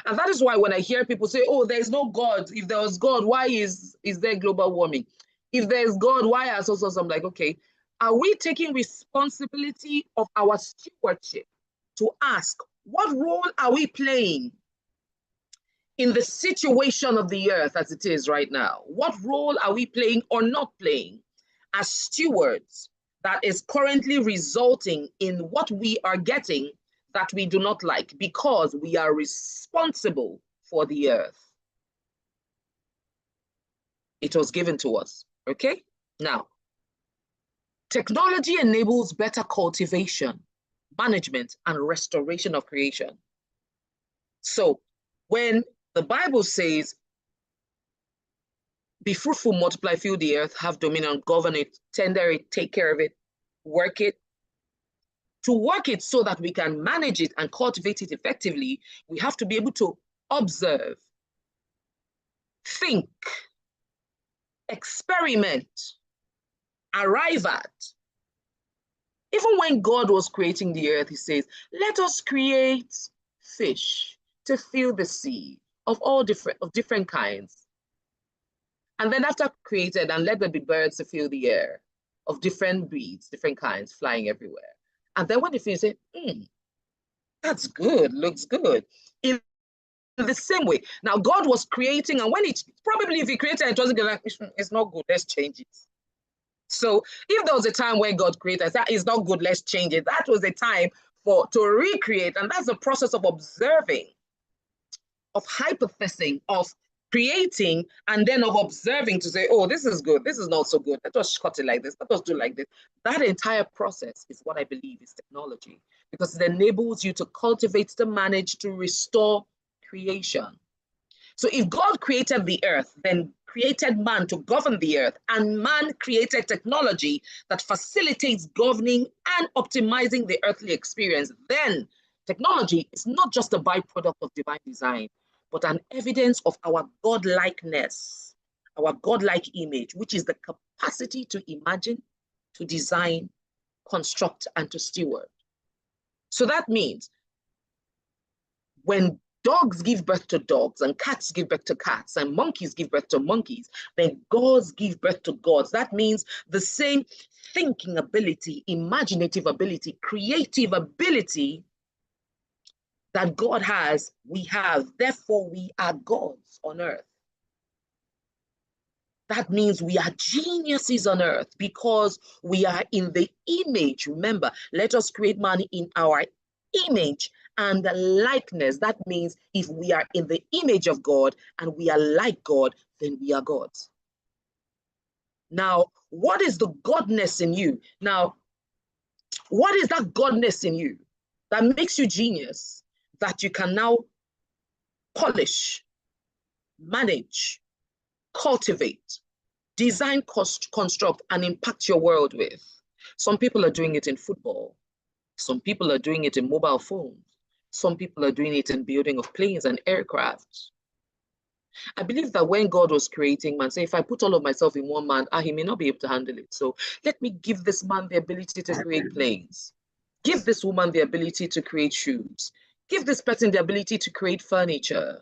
And that is why when I hear people say, oh, there's no God. If there was God, why is there global warming? If there's God, why are so? I'm like, okay, are we taking responsibility of our stewardship to ask, what role are we playing in the situation of the earth as it is right now? What role are we playing or not playing as stewards that is currently resulting in what we are getting that we do not like, because we are responsible for the earth? It was given to us, okay? Now, technology enables better cultivation, management, and restoration of creation. So when the Bible says, be fruitful, multiply, fill the earth, have dominion, govern it, tender it, take care of it, work it. To work it so that we can manage it and cultivate it effectively, we have to be able to observe, think, experiment, arrive at. Even when God was creating the earth, he says, let us create fish to fill the sea of different kinds. And then after created, and let there be birds to fill the air of different breeds, different kinds, flying everywhere. And then when they finish, say, that's good, looks good. In the same way. Now, God was creating, and when probably if he created, it wasn't like, it's not good, let's change it. So if there was a time when God created, that is not good, let's change it. That was a time to recreate, and that's the process of observing, of hypothesizing, of creating, and then of observing to say, oh, this is good, this is not so good, let us cut it like this, let us do like this. That entire process is what I believe is technology, because it enables you to cultivate, to manage, to restore creation. So if God created the earth, then created man to govern the earth, and man created technology that facilitates governing and optimizing the earthly experience, then technology is not just a byproduct of divine design, but an evidence of our godlikeness, our godlike image, which is the capacity to imagine, to design, construct, and to steward. So that means when dogs give birth to dogs, and cats give birth to cats, and monkeys give birth to monkeys, then gods give birth to gods. That means the same thinking ability, imaginative ability, creative ability that God has, we have. Therefore, we are gods on earth. That means we are geniuses on earth because we are in the image. Remember, let us create man in our image and the likeness. That means if we are in the image of God and we are like God, then we are gods. Now, what is the godness in you? Now, what is that godness in you that makes you genius, that you can now polish, manage, cultivate, design, construct, and impact your world with? Some people are doing it in football. Some people are doing it in mobile phones. Some people are doing it in building of planes and aircraft. I believe that when God was creating man, say, if I put all of myself in one man, he may not be able to handle it. So let me give this man the ability to create planes. Give this woman the ability to create shoes. Give this person the ability to create furniture.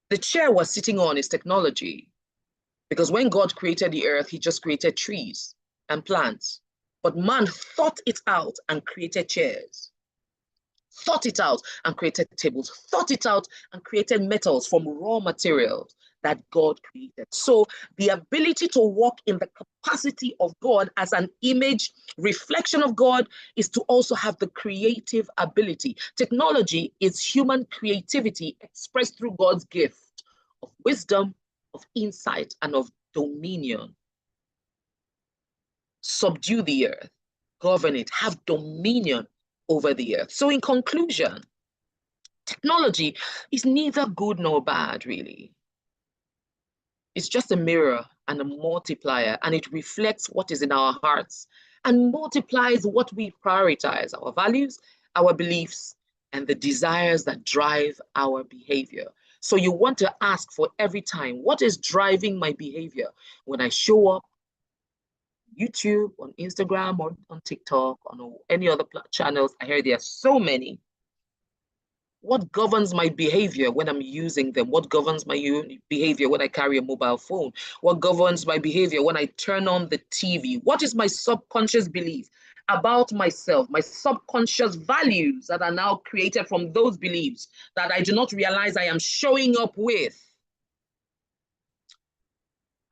The chair we're sitting on is technology. Because when God created the earth, he just created trees and plants. But man thought it out and created chairs. Thought it out and created tables, thought it out and created metals from raw materials that God created. So the ability to walk in the capacity of God as an image, reflection of God, is to also have the creative ability. Technology is human creativity expressed through God's gift of wisdom, of insight, and of dominion. Subdue the earth, govern it, have dominion over the earth. So in conclusion, technology is neither good nor bad, really. It's just a mirror and a multiplier, and it reflects what is in our hearts and multiplies what we prioritize, our values, our beliefs, and the desires that drive our behavior. So you want to ask for every time, what is driving my behavior when I show up YouTube, on Instagram, or on TikTok, on any other channels? I hear there are so many. What governs my behavior when I'm using them? What governs my behavior when I carry a mobile phone? What governs my behavior when I turn on the TV? What is my subconscious belief about myself, my subconscious values that are now created from those beliefs that I do not realize I am showing up with?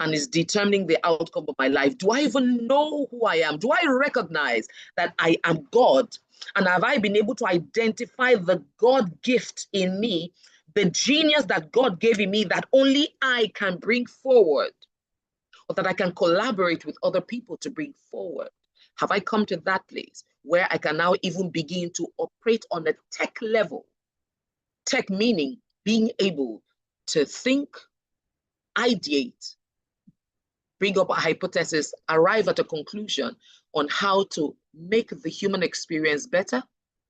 And is determining the outcome of my life. Do I even know who I am? Do I recognize that I am God? And have I been able to identify the God gift in me, the genius that God gave in me that only I can bring forward, or that I can collaborate with other people to bring forward? Have I come to that place where I can now even begin to operate on a tech level? Tech meaning being able to think, ideate, bring up a hypothesis, arrive at a conclusion on how to make the human experience better,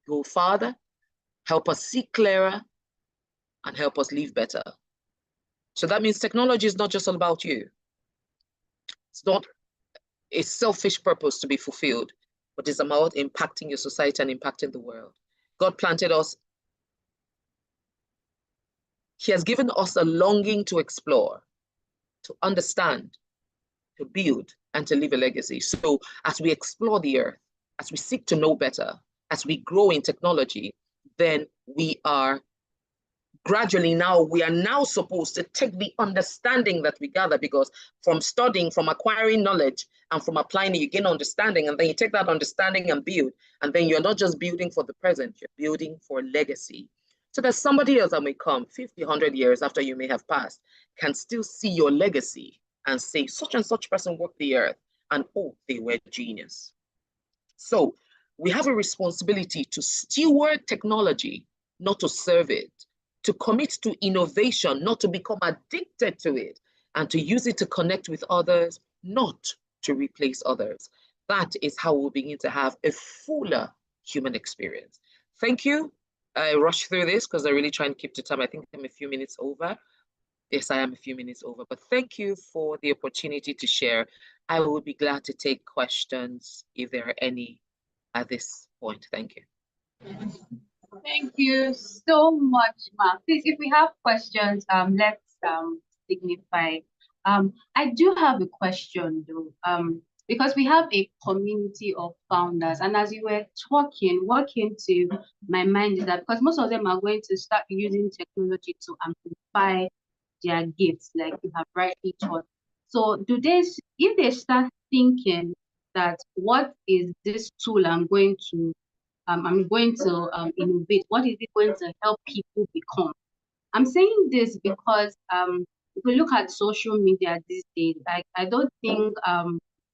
go farther, help us see clearer, and help us live better. So that means technology is not just all about you. It's not a selfish purpose to be fulfilled, but it's about impacting your society and impacting the world. God planted us. He has given us a longing to explore, to understand, to build, and to leave a legacy. So as we explore the earth, as we seek to know better, as we grow in technology, then we are gradually now, we are now supposed to take the understanding that we gather, because from studying, from acquiring knowledge and from applying it, you gain understanding, and then you take that understanding and build, and then you're not just building for the present, you're building for legacy. So that somebody else that may come 50, 100 years after you may have passed can still see your legacy and say, such and such person walked the earth, and oh, they were genius. So we have a responsibility to steward technology, not to serve it, to commit to innovation, not to become addicted to it, and to use it to connect with others, not to replace others. That is how we'll begin to have a fuller human experience. Thank you. I rushed through this because I really try and keep to time. I think I'm a few minutes over. Yes, I am a few minutes over, but thank you for the opportunity to share. I will be glad to take questions if there are any at this point. Thank you. Thank you so much, Ma. Please, if we have questions, let's signify. I do have a question though, because we have a community of founders, and as you were talking, what came to my mind is that because most of them are going to start using technology to amplify their gifts, like you have rightly taught. So do they, if they start thinking that what is this tool I'm going to innovate, what is it going to help people become? I'm saying this because if we look at social media these days, I don't think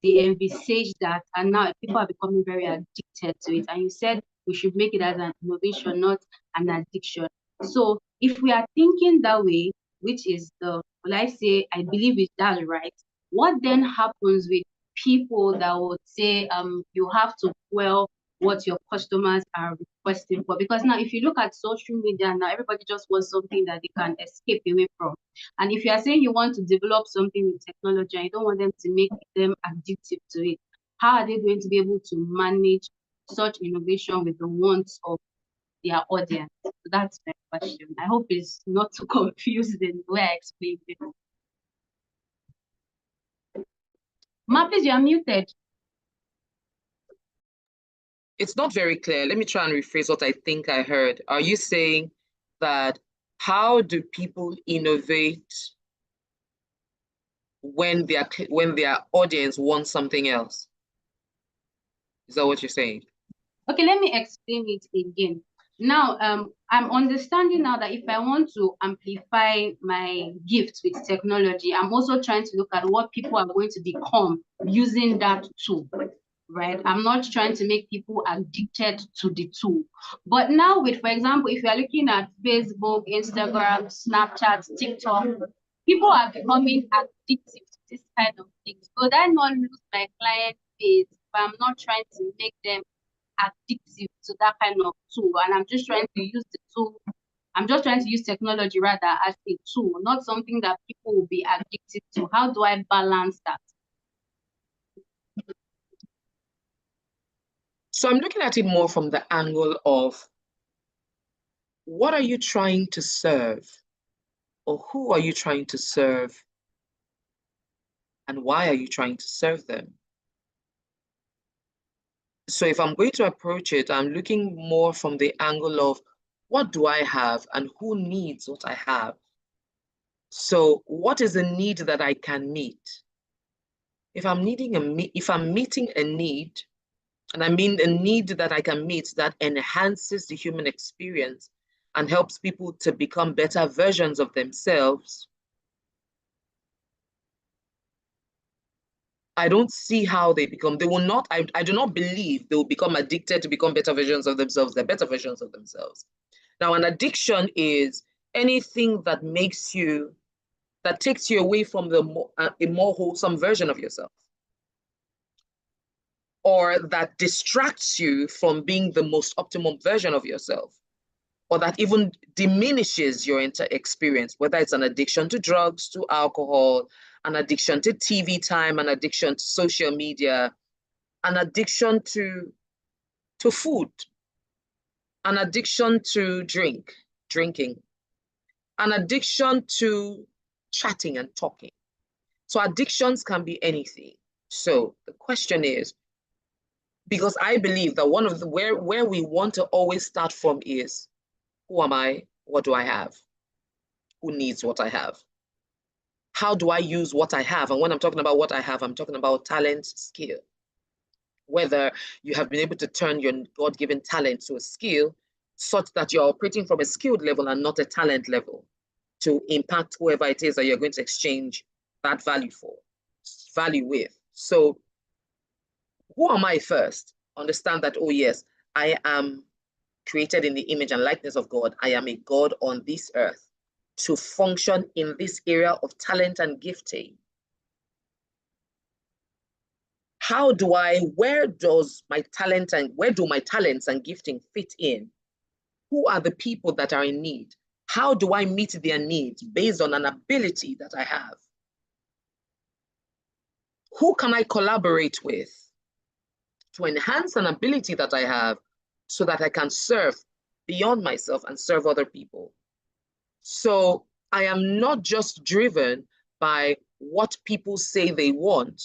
they envisage that, and now people are becoming very addicted to it. And you said we should make it as an innovation, not an addiction. So if we are thinking that way, which is the, well, I say, I believe that's right, what then happens with people that would say you have to fuel what your customers are requesting for? Because now if you look at social media now, everybody just wants something that they can escape away from. And if you are saying you want to develop something with technology and you don't want them to make them addictive to it, how are they going to be able to manage such innovation with the wants of their audience? So that's my question. I hope it's not too confused in the way I explained it. Ma, please, you are muted. It's not very clear. Let me try and rephrase what I think I heard. Are you saying that how do people innovate when their audience wants something else? Is that what you're saying? Okay, let me explain it again. Now, I'm understanding now that if I want to amplify my gift with technology, I'm also trying to look at what people are going to become using that tool, right? I'm not trying to make people addicted to the tool. But now with, for example, if you're looking at Facebook, Instagram, Snapchat, TikTok, people are becoming addicted to this kind of things. Could I not lose my client base if I'm not trying to make them addictive to that kind of tool? And I'm just trying to use the tool, I'm just trying to use technology rather as a tool, not something that people will be addicted to. How do I balance that? So I'm looking at it more from the angle of what are you trying to serve, or who are you trying to serve, and why are you trying to serve them? So if I'm going to approach it, I'm looking more from the angle of what do I have and who needs what I have? So what is the need that I can meet? If I'm meeting a need, and I mean a need that I can meet that enhances the human experience and helps people to become better versions of themselves, I don't see how they will not, I do not believe they will become addicted to become better versions of themselves. They're better versions of themselves. Now, an addiction is anything that takes you away from a more wholesome version of yourself, or that distracts you from being the most optimum version of yourself, or that even diminishes your entire experience, whether it's an addiction to drugs, to alcohol, an addiction to TV time, an addiction to social media, an addiction to food, an addiction to drinking, an addiction to chatting and talking. So addictions can be anything. So the question is, because I believe that one of the where we want to always start from is, who am I? What do I have? who needs what I have? How do I use what I have? And when I'm talking about what I have, I'm talking about talent, skill. Whether you have been able to turn your God-given talent to a skill such that you're operating from a skilled level and not a talent level to impact whoever it is that you're going to exchange that value with. So who am I first? Understand that, oh yes, I am created in the image and likeness of God. I am a God on this earth to function in this area of talent and gifting. Where do my talents and gifting fit in? Who are the people that are in need? How do I meet their needs based on an ability that I have? Who can I collaborate with to enhance an ability that I have so that I can serve beyond myself and serve other people? So I am not just driven by what people say they want.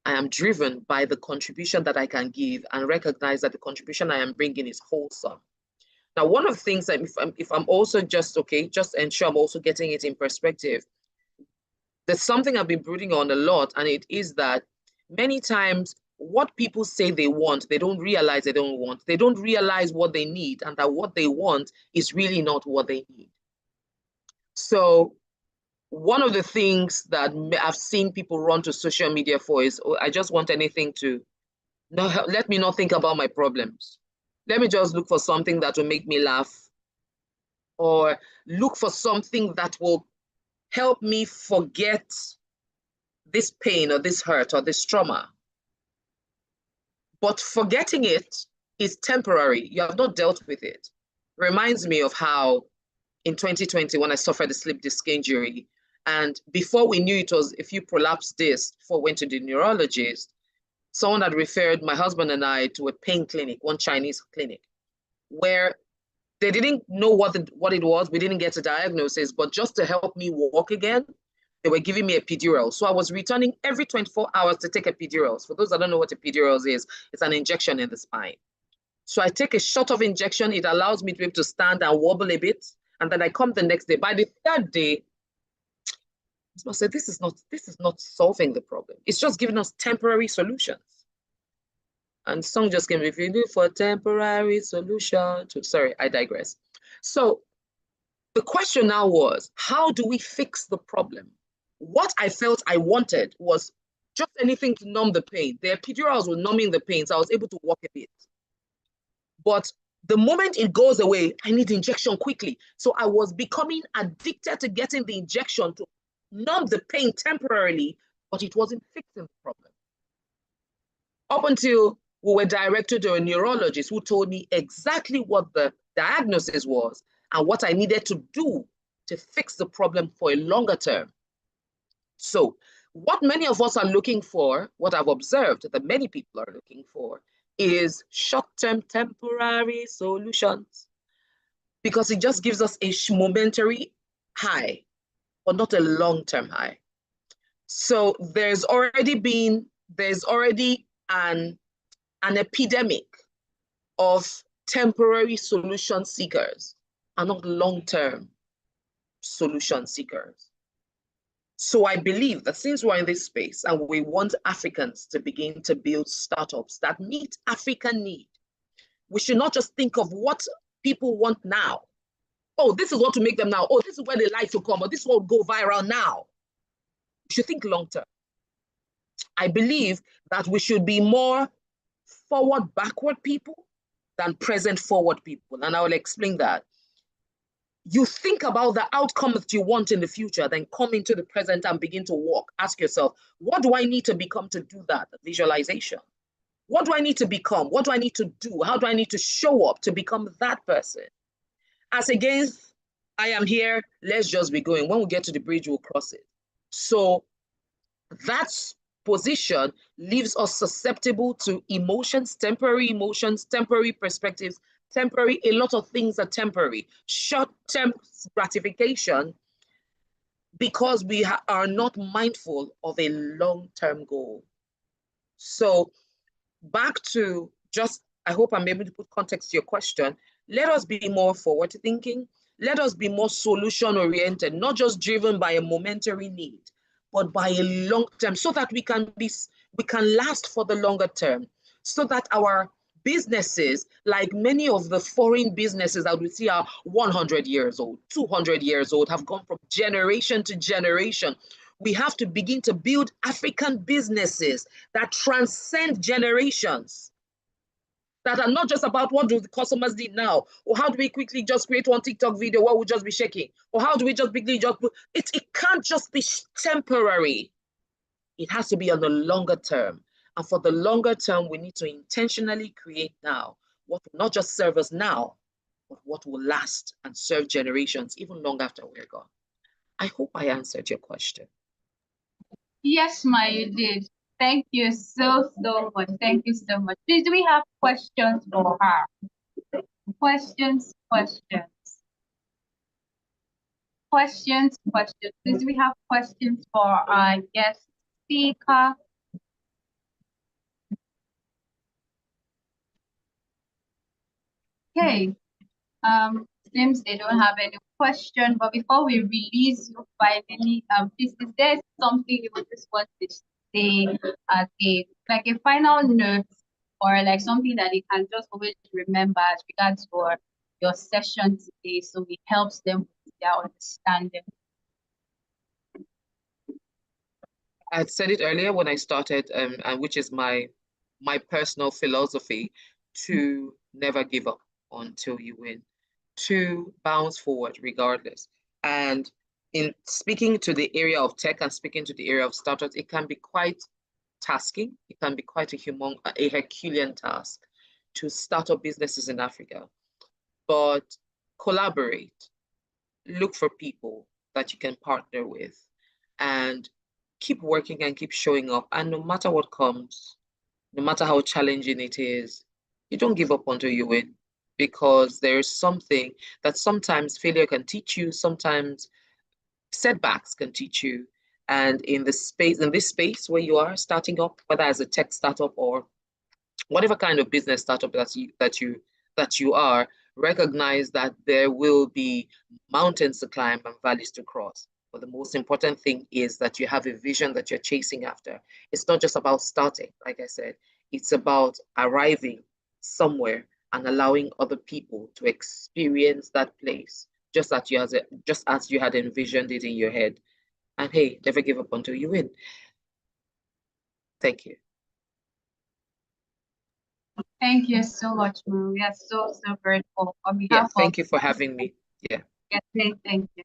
I am driven by the contribution that I can give and recognize that the contribution I am bringing is wholesome. Now, one of the things that if I'm also just ensure I'm also getting it in perspective, there's something I've been brooding on a lot, and it is that many times what people say they want, they don't realize they don't want. They don't realize what they need, and that what they want is really not what they need. So one of the things that I've seen people run to social media for is, oh, I just want anything to, let me not think about my problems. Let me just look for something that will make me laugh, or look for something that will help me forget this pain or this hurt or this trauma. But forgetting it is temporary. You have not dealt with it. Reminds me of how in 2020, when I suffered a slip disc injury, and before we knew it was a few prolapsed discs, before we went to the neurologist, someone had referred my husband and I to a pain clinic, one Chinese clinic, where they didn't know what it was. We didn't get a diagnosis, but just to help me walk again, they were giving me a epidural. So I was returning every 24 hours to take epidurals. For those that don't know what epidurals is, it's an injection in the spine. So I take a shot of injection. It allows me to be able to stand and wobble a bit. And then I come the next day. By the third day, I said, this is not solving the problem. It's just giving us temporary solutions. And song just came, if you look for temporary solution. Sorry, I digress. So the question now was, how do we fix the problem? What I felt I wanted was just anything to numb the pain. The epidurals were numbing the pain, so I was able to walk a bit. But the moment it goes away, I need injection quickly. So I was becoming addicted to getting the injection to numb the pain temporarily, but it wasn't fixing the problem. Up until we were directed to a neurologist who told me exactly what the diagnosis was and what I needed to do to fix the problem for a longer term. So what many of us are looking for, what I've observed that many people are looking for, is short-term temporary solutions, because it just gives us a momentary high, but not a long-term high. So there's already an epidemic of temporary solution seekers and not long-term solution seekers. So I believe that since we're in this space and we want Africans to begin to build startups that meet African need, we should not just think of what people want now. Oh, this is what to make them now. Oh, this is where they like to come. Or this is what will go viral now. We should think long term. I believe that we should be more forward, backward people than present, forward people. And I will explain that. You think about the outcome that you want in the future, then come into the present and begin to walk. Ask yourself, what do I need to become to do that? Visualization. What do I need to become? What do I need to do? How do I need to show up to become that person? As against, I am here, let's just be going. When we get to the bridge, we'll cross it. So that position leaves us susceptible to emotions, temporary perspectives, temporary, a lot of things are temporary, short-term gratification, because we are not mindful of a long-term goal. So back to just, I hope I'm able to put context to your question. Let us be more forward thinking. Let us be more solution-oriented, not just driven by a momentary need, but by a long term, so that we can last for the longer term, so that our businesses, like many of the foreign businesses that we see are 100 years old, 200 years old, have gone from generation to generation. We have to begin to build African businesses that transcend generations, that are not just about what do the customers need now, or how do we quickly just create one TikTok video where we'll just be shaking, or how do we just quickly just put it. It can't just be temporary. It has to be on the longer term. And for the longer term, we need to intentionally create now what will not just serve us now, but what will last and serve generations even long after we're gone. I hope I answered your question. Yes, Ma, you did. Thank you so much. Thank you so much. Please, do we have questions for her? Questions. Please, do we have questions for our guest speaker? Okay. Seems they don't have any question, but before we release you finally, please, is there something you would just want to say as a final note, or like something that they can just always remember as regards for your session today, so it helps them with their understanding? I had said it earlier when I started, and which is my personal philosophy, to never give up until you win, to bounce forward regardless. And in speaking to the area of tech and speaking to the area of startups, it can be quite tasking. It can be quite a Herculean task to start up businesses in Africa. But collaborate, look for people that you can partner with, and keep working and keep showing up. And no matter what comes, no matter how challenging it is, you don't give up until you win, because there is something that sometimes failure can teach you, sometimes setbacks can teach you. And in this space where you are starting up, whether as a tech startup or whatever kind of business startup that you are, recognize that there will be mountains to climb and valleys to cross. But the most important thing is that you have a vision that you're chasing after. It's not just about starting, like I said, it's about arriving somewhere and allowing other people to experience that place just as you had envisioned it in your head. And hey, never give up until you win. Thank you. Thank you so much, Ma. We are so grateful. On behalf thank you for having me. Yeah. Yes, thank you.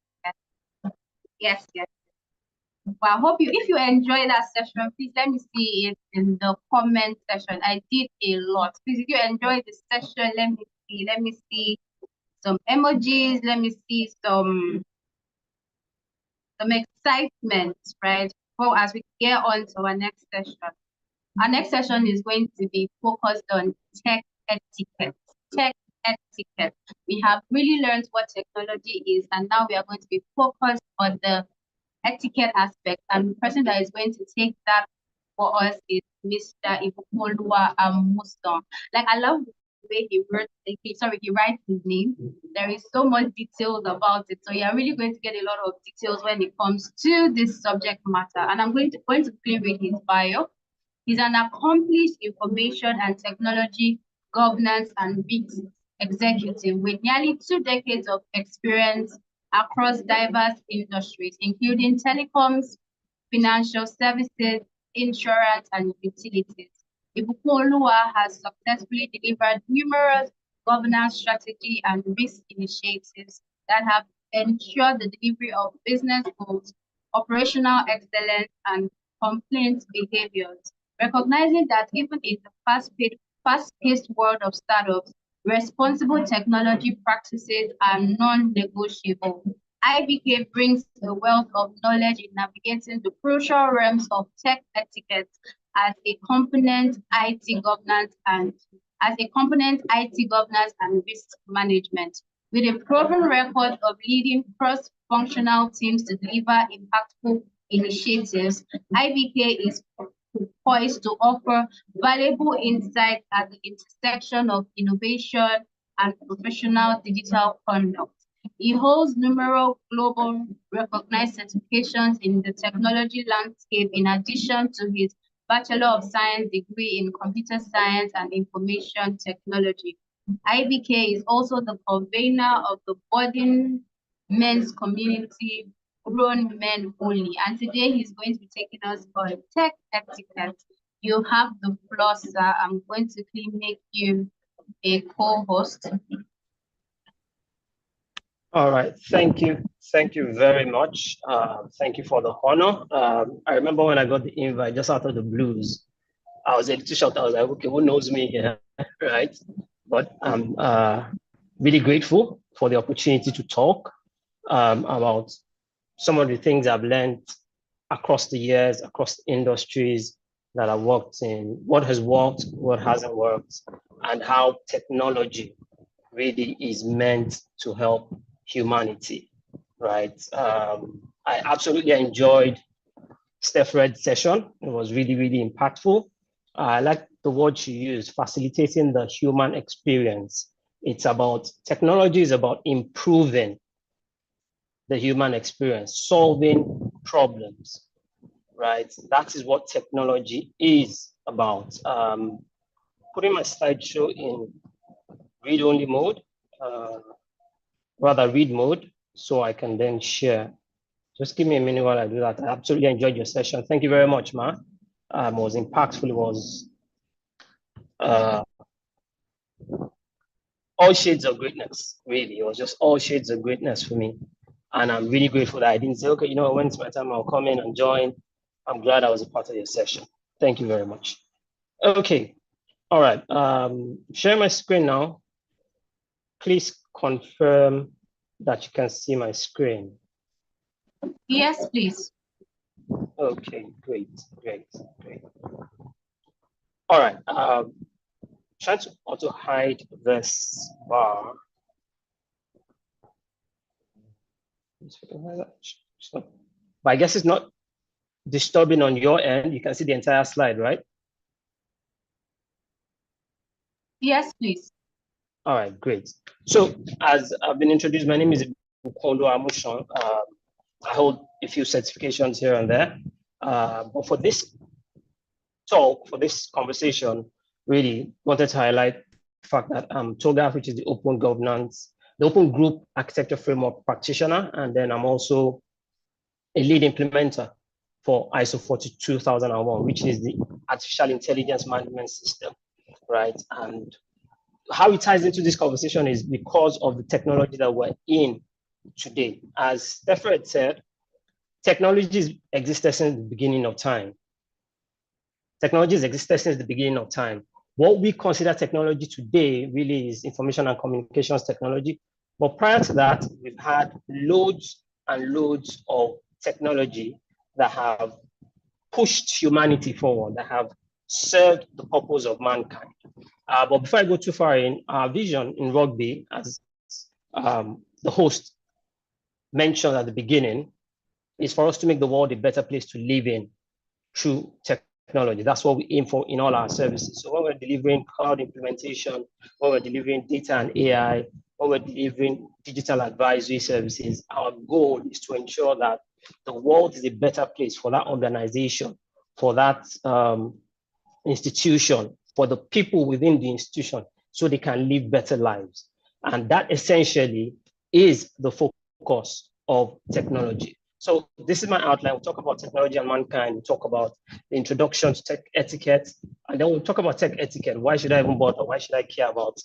Yes. Well, I hope if you enjoy that session, please let me see it in the comment section. I did a lot. Please, if you enjoyed the session, let me see some emojis. Let me see some excitement, right? Well, as we get on to our next session. Our next session is going to be focused on tech etiquette. Tech etiquette. We have really learned what technology is, and now we are going to be focused on the etiquette aspect. And the person that is going to take that for us is Mr. IbukunOluwa Amusan. Like, I love the way he writes his name. There is so much details about it. So you're really going to get a lot of details when it comes to this subject matter. And I'm going to quickly read his bio. He's an accomplished information and technology governance and risk executive with nearly 2 decades of experience across diverse industries, including telecoms, financial services, insurance, and utilities. IbukunOluwa has successfully delivered numerous governance strategy and risk initiatives that have ensured the delivery of business goals, operational excellence, and complaint behaviors. Recognizing that even in the fast-paced world of startups, responsible technology practices are non-negotiable. IBK brings a wealth of knowledge in navigating the crucial realms of tech etiquette as a component IT governance and risk management. With a proven record of leading cross-functional teams to deliver impactful initiatives, IBK is poised to offer valuable insights at the intersection of innovation and professional digital conduct. He holds numerous global recognized certifications in the technology landscape, in addition to his Bachelor of Science degree in Computer Science and Information Technology. IBK is also the convener of the budding men's community, Grown Men Only. And today he's going to be taking us on tech etiquette. You have the floor, sir. I'm going to quickly make you a co-host. All right, thank you. Thank you very much. Thank you for the honor. I remember when I got the invite just out of the blues, I was a little shocked. I was like, okay, who knows me here, right? But I'm really grateful for the opportunity to talk about some of the things I've learned across the years, across industries that I've worked in, what has worked, what hasn't worked, and how technology really is meant to help humanity, right? I absolutely enjoyed StephREDD session. It was really, really impactful. I like the word she used, facilitating the human experience. It's about, technology is about improving the human experience, solving problems, right? That is what technology is about. Putting my slideshow in read-only mode, rather read mode, so I can then share. Just give me a minute while I do that. I absolutely enjoyed your session. Thank you very much, Ma. It was impactful. It was all shades of greatness, really. It was just all shades of greatness for me. And I'm really grateful that I didn't say, okay, you know, when it's my time, I'll come in and join. I'm glad I was a part of your session. Thank you very much. Okay, all right. Share my screen now. Please confirm that you can see my screen. Yes, please. Okay, great. All right, trying to auto hide this bar. But I guess it's not disturbing on your end. You can see the entire slide, right? Yes, please. All right, great. So as I've been introduced, my name is IbukunOluwa Amusan. I hold a few certifications here and there. But for this talk, for this conversation, really wanted to highlight the fact that I'm TOGAF, which is the Open Governance, the Open Group Architecture Framework practitioner, and then I'm also a lead implementer for ISO 42001, which is the Artificial Intelligence Management System, right? And how it ties into this conversation is because of the technology that we're in today. As StephREDD said, technology has existed since the beginning of time. Technology has existed since the beginning of time. What we consider technology today really is information and communications technology. But prior to that, we've had loads and loads of technology that have pushed humanity forward, that have served the purpose of mankind. But before I go too far in, our vision in Wragby, as the host mentioned at the beginning, is for us to make the world a better place to live in through technology. That's what we aim for in all our services. So when we're delivering cloud implementation, when we're delivering data and AI, when we're delivering digital advisory services, our goal is to ensure that the world is a better place for that organization, for that institution, for the people within the institution, so they can live better lives. And that essentially is the focus of technology. So this is my outline. We'll talk about technology and mankind. We'll talk about the introduction to tech etiquette. And then we'll talk about tech etiquette. Why should I even bother? Why should I care about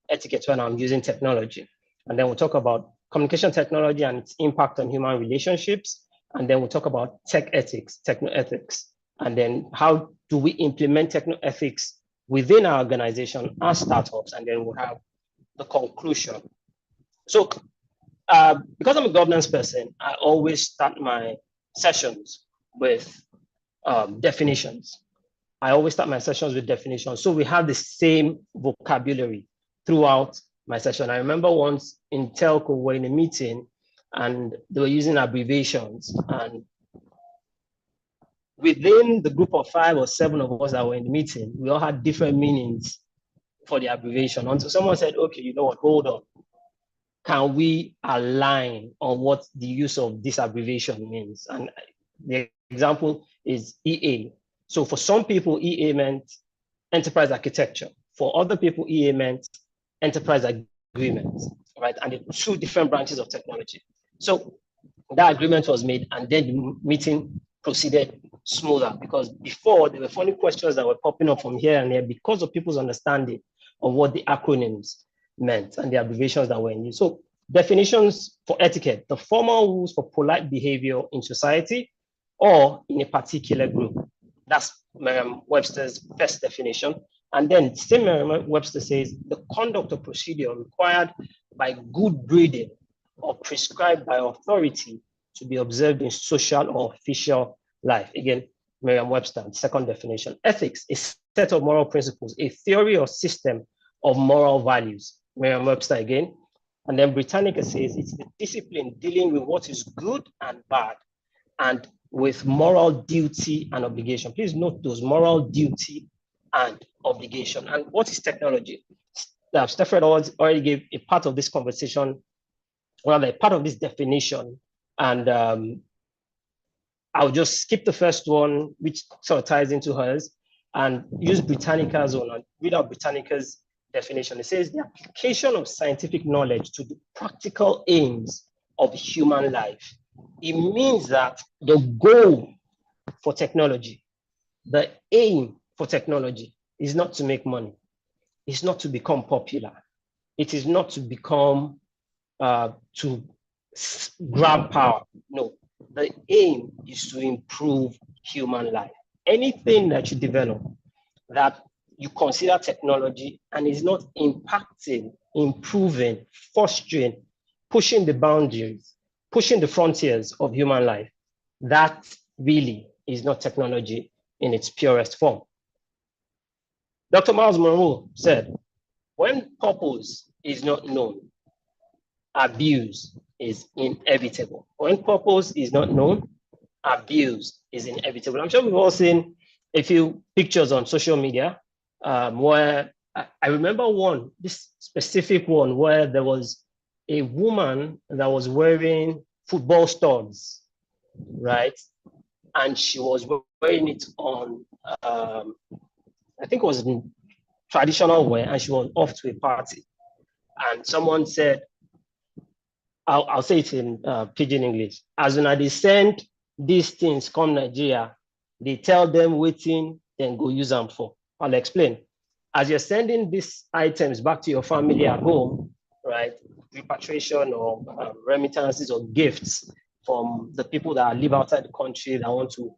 etiquette when I'm using technology? And then we'll talk about communication technology and its impact on human relationships. And then we'll talk about tech ethics, techno-ethics. And then how do we implement techno-ethics within our organization as startups? And then we'll have the conclusion. So because I'm a governance person, I always start my sessions with definitions. I always start my sessions with definitions. So we have the same vocabulary throughout my session. I remember once in telco, we were in a meeting and they were using abbreviations. And within the group of 5 or 7 of us that were in the meeting, we all had different meanings for the abbreviation until someone said, okay, you know what, hold on. can we align on what the use of this abbreviation means? And the example is EA. So for some people, EA meant enterprise architecture. For other people, EA meant enterprise agreement, right? And it's two different branches of technology. So that agreement was made, and then the meeting proceeded smoother, because before there were funny questions that were popping up from here and there because of people's understanding of what the acronyms meant and the abbreviations that were in use. So definitions for etiquette: the formal rules for polite behavior in society or in a particular group. That's Merriam-Webster's first definition. And then same Merriam-Webster says the conduct or procedure required by good breeding or prescribed by authority to be observed in social or official life. Again, Merriam-Webster, second definition. Ethics, a set of moral principles, a theory or system of moral values. Merriam-Webster again. And then Britannica says it's the discipline dealing with what is good and bad, and with moral duty and obligation. Please note those: moral duty and obligation. And what is technology? StephREDD already gave a part of this conversation, well, a part of this definition. And I'll just skip the first one, which sort of ties into hers, and use Britannica's one, and read out Britannica's definition. It says the application of scientific knowledge to the practical aims of human life. It means that the goal for technology, the aim for technology, is not to make money. It's not to become popular. It is not to become, to grab power. No, the aim is to improve human life. Anything that you develop that you consider technology and is not impacting, improving, fostering, pushing the boundaries, pushing the frontiers of human life, that really is not technology in its purest form. Dr. Miles Monroe said, when purpose is not known, abuse is inevitable. When purpose is not known, abuse is inevitable. I'm sure we've all seen a few pictures on social media where I remember one, this specific one, where there was a woman that was wearing football studs, right? And she was wearing it on, I think it was in traditional wear, and she was off to a party. And someone said, I'll say it in pidgin English, as when they send these things come Nigeria, they tell them waiting, then go use them for. I'll explain. As you're sending these items back to your family at home, right, repatriation or remittances or gifts from the people that live outside the country that want to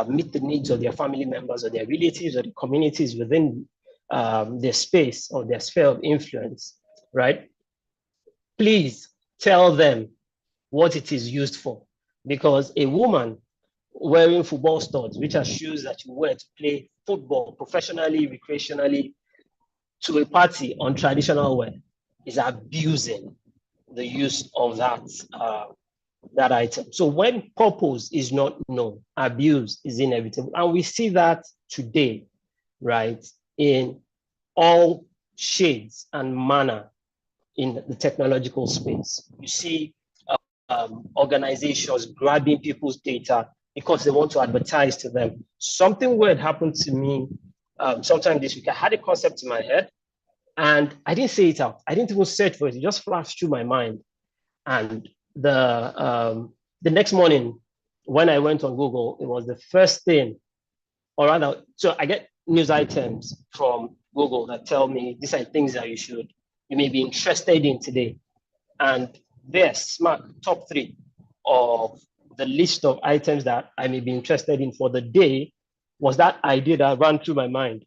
meet the needs of their family members or their relatives or the communities within their space or their sphere of influence, right? Please tell them what it is used for, because a woman wearing football studs, which are shoes that you wear to play football professionally, recreationally, to a party on traditional wear, is abusing the use of that item. So when purpose is not known, abuse is inevitable. And we see that today, right, in all shades and manner in the technological space. You see organizations grabbing people's data because they want to advertise to them. Something weird happened to me sometime this week. I had a concept in my head and I didn't say it out. I didn't even search for it. It just flashed through my mind. And the next morning when I went on Google, it was the first thing, or rather, so I get news items from Google that tell me these are things that you may be interested in today. And there's smack top 3 of the list of items that I may be interested in for the day was that idea that ran through my mind.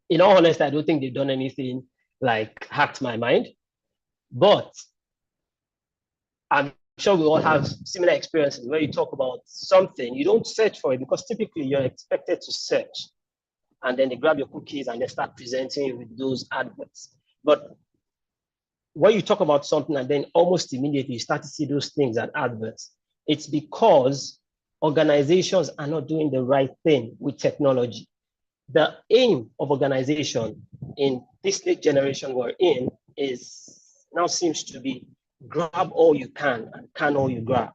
In all honesty, I don't think they've done anything like hacked my mind, but I'm sure we all have similar experiences where you talk about something, you don't search for it because typically you're expected to search, and then they grab your cookies and they start presenting you with those adverts. But when you talk about something and then almost immediately you start to see those things and adverts, it's because organizations are not doing the right thing with technology. The aim of organization in this late generation we're in is now seems to be grab all you can and can all you grab,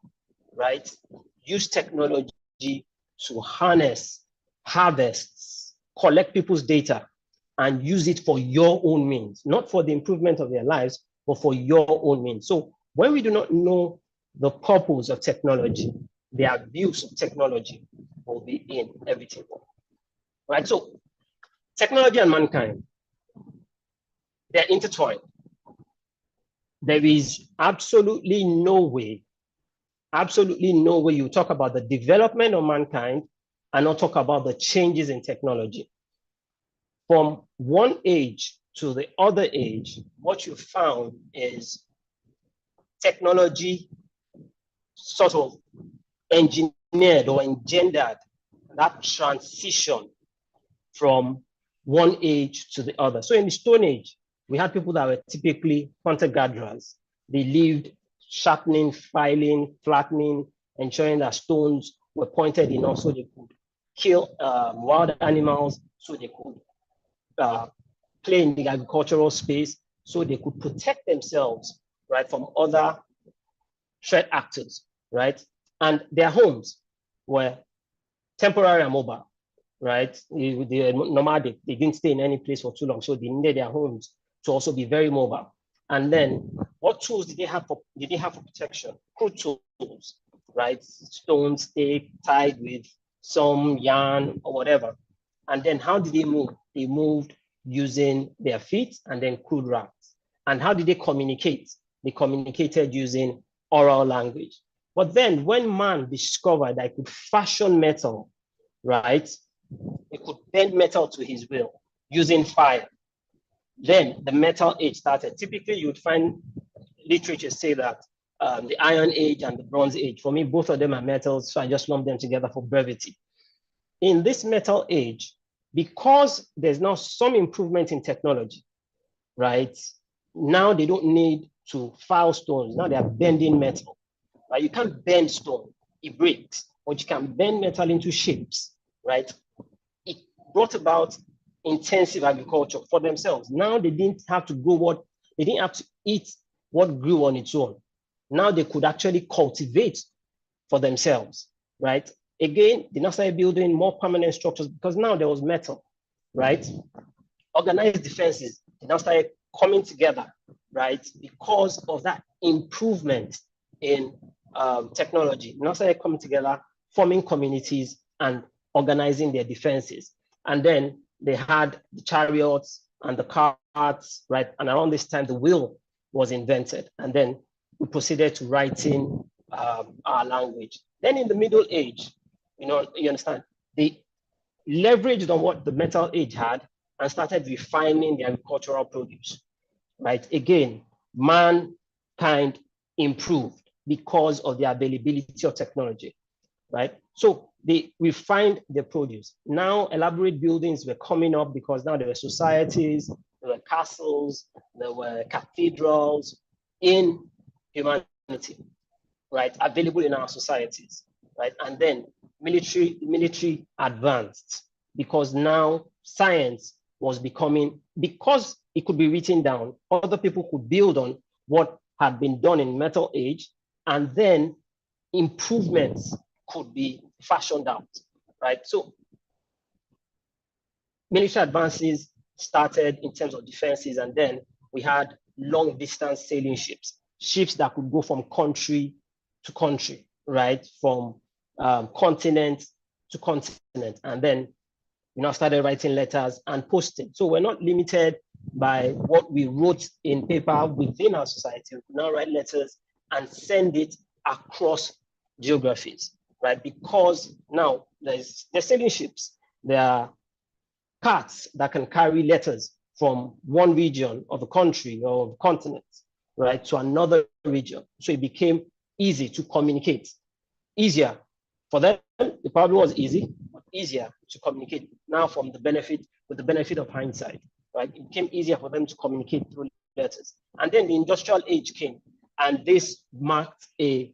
right? Use technology to harness, harvest, collect people's data, and use it for your own means, not for the improvement of their lives, but for your own means. So when we do not know the purpose of technology, the abuse of technology will be inevitable, right? So technology and mankind, they're intertwined. There is absolutely no way you talk about the development of mankind and not talk about the changes in technology. From one age to the other age, what you found is technology sort of engineered or engendered that transition from one age to the other. So in the Stone Age, we had people that were typically hunter-gatherers. They lived sharpening, filing, flattening, ensuring that stones were pointed enough so they could kill wild animals, so they could play in the agricultural space, so they could protect themselves, right, from other threat actors, right? And their homes were temporary and mobile, right? They were nomadic. They didn't stay in any place for too long, so they needed their homes to also be very mobile. And then, what tools did they have for protection? Crude tools, right? Stone, stake, tied with some yarn or whatever. And then, how did they move? They moved using their feet and then crude rafts. And how did they communicate? They communicated using oral language. But then, when man discovered that he could fashion metal, right? He could bend metal to his will using fire. Then the metal age started. Typically, you would find literature say that the Iron Age and the Bronze Age, for me, both of them are metals, so I just lump them together for brevity. In this metal age, because there's now some improvement in technology, right? Now they don't need to file stones. Now they are bending metal. Right? You can't bend stone, it breaks, but you can bend metal into shapes, right? It brought about intensive agriculture for themselves. Now they didn't have to they didn't have to eat what grew on its own. Now they could actually cultivate for themselves, right? Again, they now started building more permanent structures because now there was metal, right? Organized defenses, they now started coming together, right? Because of that improvement in technology. Now started coming together, forming communities and organizing their defenses. And then they had the chariots and the carts, right? And around this time, the wheel was invented. And then we proceeded to writing our language. Then in the Middle Age, you understand, they leveraged on what the Metal Age had and started refining the agricultural produce, right? Again, mankind improved because of the availability of technology, right? So they refined the produce. Now elaborate buildings were coming up because now there were societies, there were castles, there were cathedrals in humanity, right? Available in our societies, right? And then military advanced because now science was becoming, because it could be written down, other people could build on what had been done in Metal Age, and then improvements could be fashioned out, right? So military advances started in terms of defenses, and then we had long distance sailing ships that could go from country to country, right? From continent to continent. And then we now started writing letters and posting. So we're not limited by what we wrote in paper within our society. We can now write letters and send it across geographies, right? Because now there's sailing ships, there are carts that can carry letters from one region of the country or of the continent, right, to another region. So it became easy to communicate, easier for them. It probably was easy, but easier to communicate now with the benefit of hindsight, right? It became easier for them to communicate through letters. And then the industrial age came, and this marked a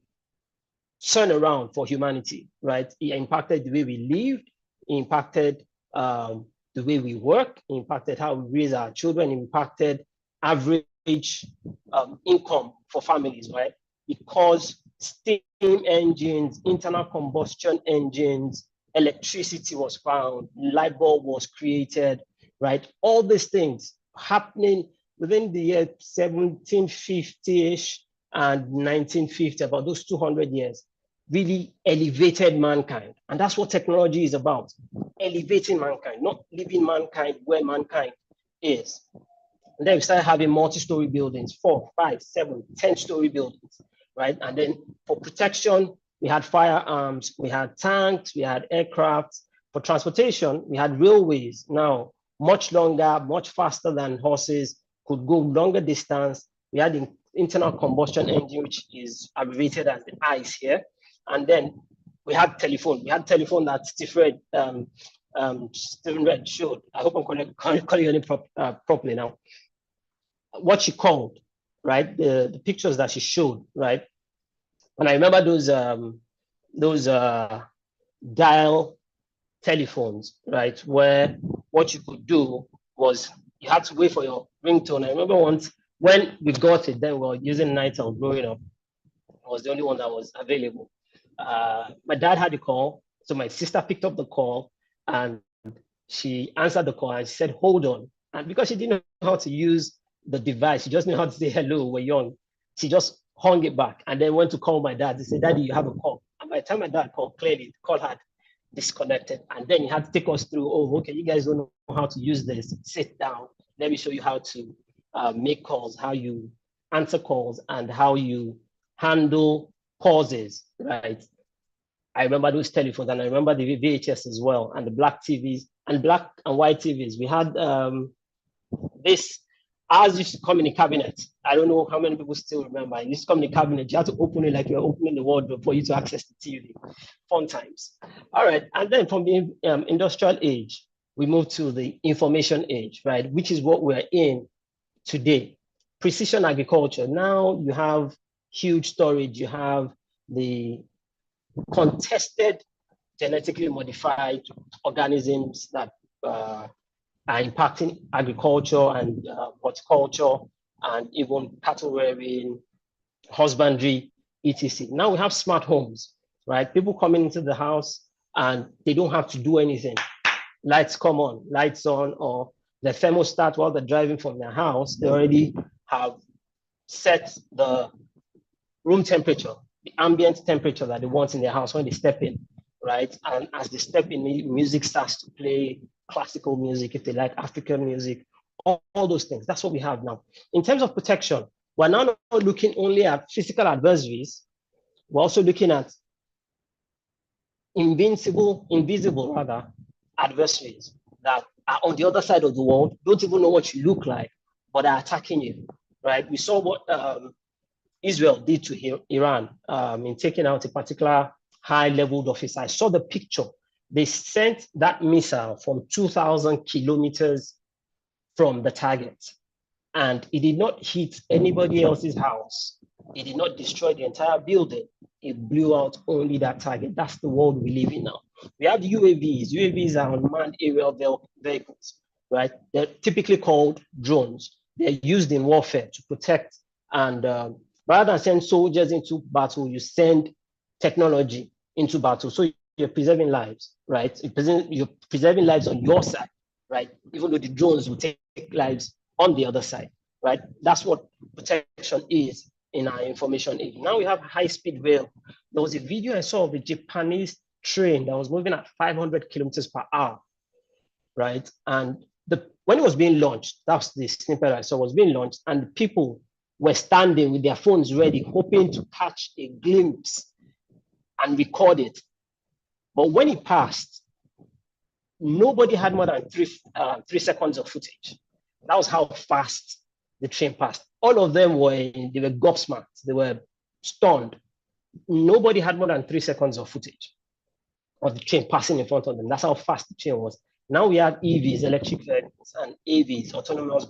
turnaround for humanity, right? It impacted the way we lived, it impacted the way we work, it impacted how we raise our children, it impacted average income for families, right? Because steam engines, internal combustion engines, electricity was found, light bulb was created, right? All these things happening within the year 1750-ish and 1950, about those 200 years, really elevated mankind. And that's what technology is about, elevating mankind, not leaving mankind where mankind is. And then we started having multi-story buildings, 4, 5, 7, 10-story buildings, right? And then for protection, we had firearms, we had tanks, we had aircraft. For transportation, we had railways. Now, much longer, much faster than horses, could go longer distance. We had the internal combustion engine, which is abbreviated as the ICE here. And then we had telephone. We had telephone that StephREDD showed. I hope I'm calling your name properly now. What she called, right? The pictures that she showed, right? And I remember those dial telephones, right? Where what you could do was you had to wait for your ringtone. I remember once when we got it, then we were using Nitel growing up. It was the only one that was available. My dad had a call, so my sister picked up the call and she answered the call and she said, "Hold on." And because she didn't know how to use the device, she just knew how to say hello, we're young. She just hung it back and then went to call my dad. He said, "Daddy, you have a call." And by the time my dad called, clearly the call had disconnected. And then he had to take us through, "Oh, okay, you guys don't know how to use this. Sit down. Let me show you how to make calls, how you answer calls, and how you handle pauses," right? I remember those telephones, and I remember the VHS as well, and the black TVs and black and white TVs. We had this. Ours used to come in a cabinet. I don't know how many people still remember. It used to come in a cabinet. You had to open it like you're opening the wardrobe for you to access the TV. Fun times. All right. And then from the industrial age, we moved to the information age, right? Which is what we're in today. Precision agriculture. Now you have huge storage. You have the contested genetically modified organisms that are impacting agriculture and horticulture and even cattle rearing, husbandry, etc. Now we have smart homes, right? People coming into the house and they don't have to do anything. Lights come on, lights on, or the thermostat while they're driving from their house, they already have set the room temperature, the ambient temperature that they want in their house when they step in, right? And as they step in, music starts to play, classical music, if they like African music, all those things. That's what we have now. In terms of protection, we're now not looking only at physical adversaries, we're also looking at invisible adversaries that are on the other side of the world, don't even know what you look like, but are attacking you, right? We saw what Israel did to Iran in taking out a particular high-leveled officer. I saw the picture. They sent that missile from 2,000 kilometers from the target, and it did not hit anybody else's house. It did not destroy the entire building. It blew out only that target. That's the world we live in now. We have UAVs. UAVs are unmanned aerial vehicles, right? They're typically called drones. They're used in warfare to protect, and rather than send soldiers into battle, you send technology into battle. So you're preserving lives, right? You're preserving lives on your side, right? Even though the drones will take lives on the other side, right? That's what protection is in our information age. Now we have high-speed rail. There was a video I saw of a Japanese train that was moving at 500 kilometers per hour, right? And when it was being launched, that's the snippet I saw, was being launched, and people were standing with their phones ready, hoping to catch a glimpse and record it. But when it passed, nobody had more than 3 seconds of footage. That was how fast the train passed. All of them they were gobsmacked. They were stunned. Nobody had more than 3 seconds of footage of the train passing in front of them. That's how fast the train was. Now we have EVs, electric vehicles, and AVs, autonomous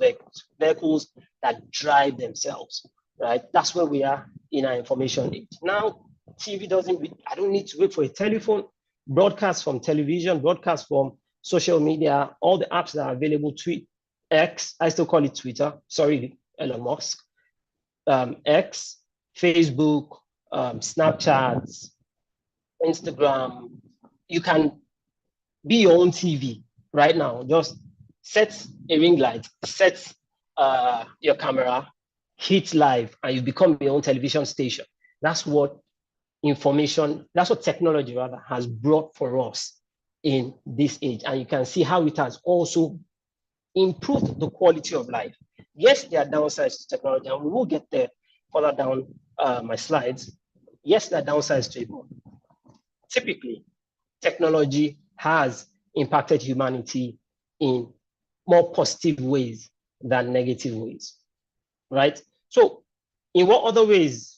vehicles that drive themselves, right? That's where we are in our information age. Now, TV I don't need to wait for a telephone, broadcast from television, broadcast from social media, all the apps that are available, X, I still call it Twitter. Sorry, Elon Musk, X, Facebook, Snapchat, Instagram. You can be your own TV right now. Just set a ring light, set your camera, hit live, and you become your own television station. That's what technology rather has brought for us in this age. And you can see how it has also improved the quality of life. Yes, there are downsides to technology, and we will get there further down my slides. Yes, there are downsides to it. Typically, technology has impacted humanity in more positive ways than negative ways, right? So in what other ways,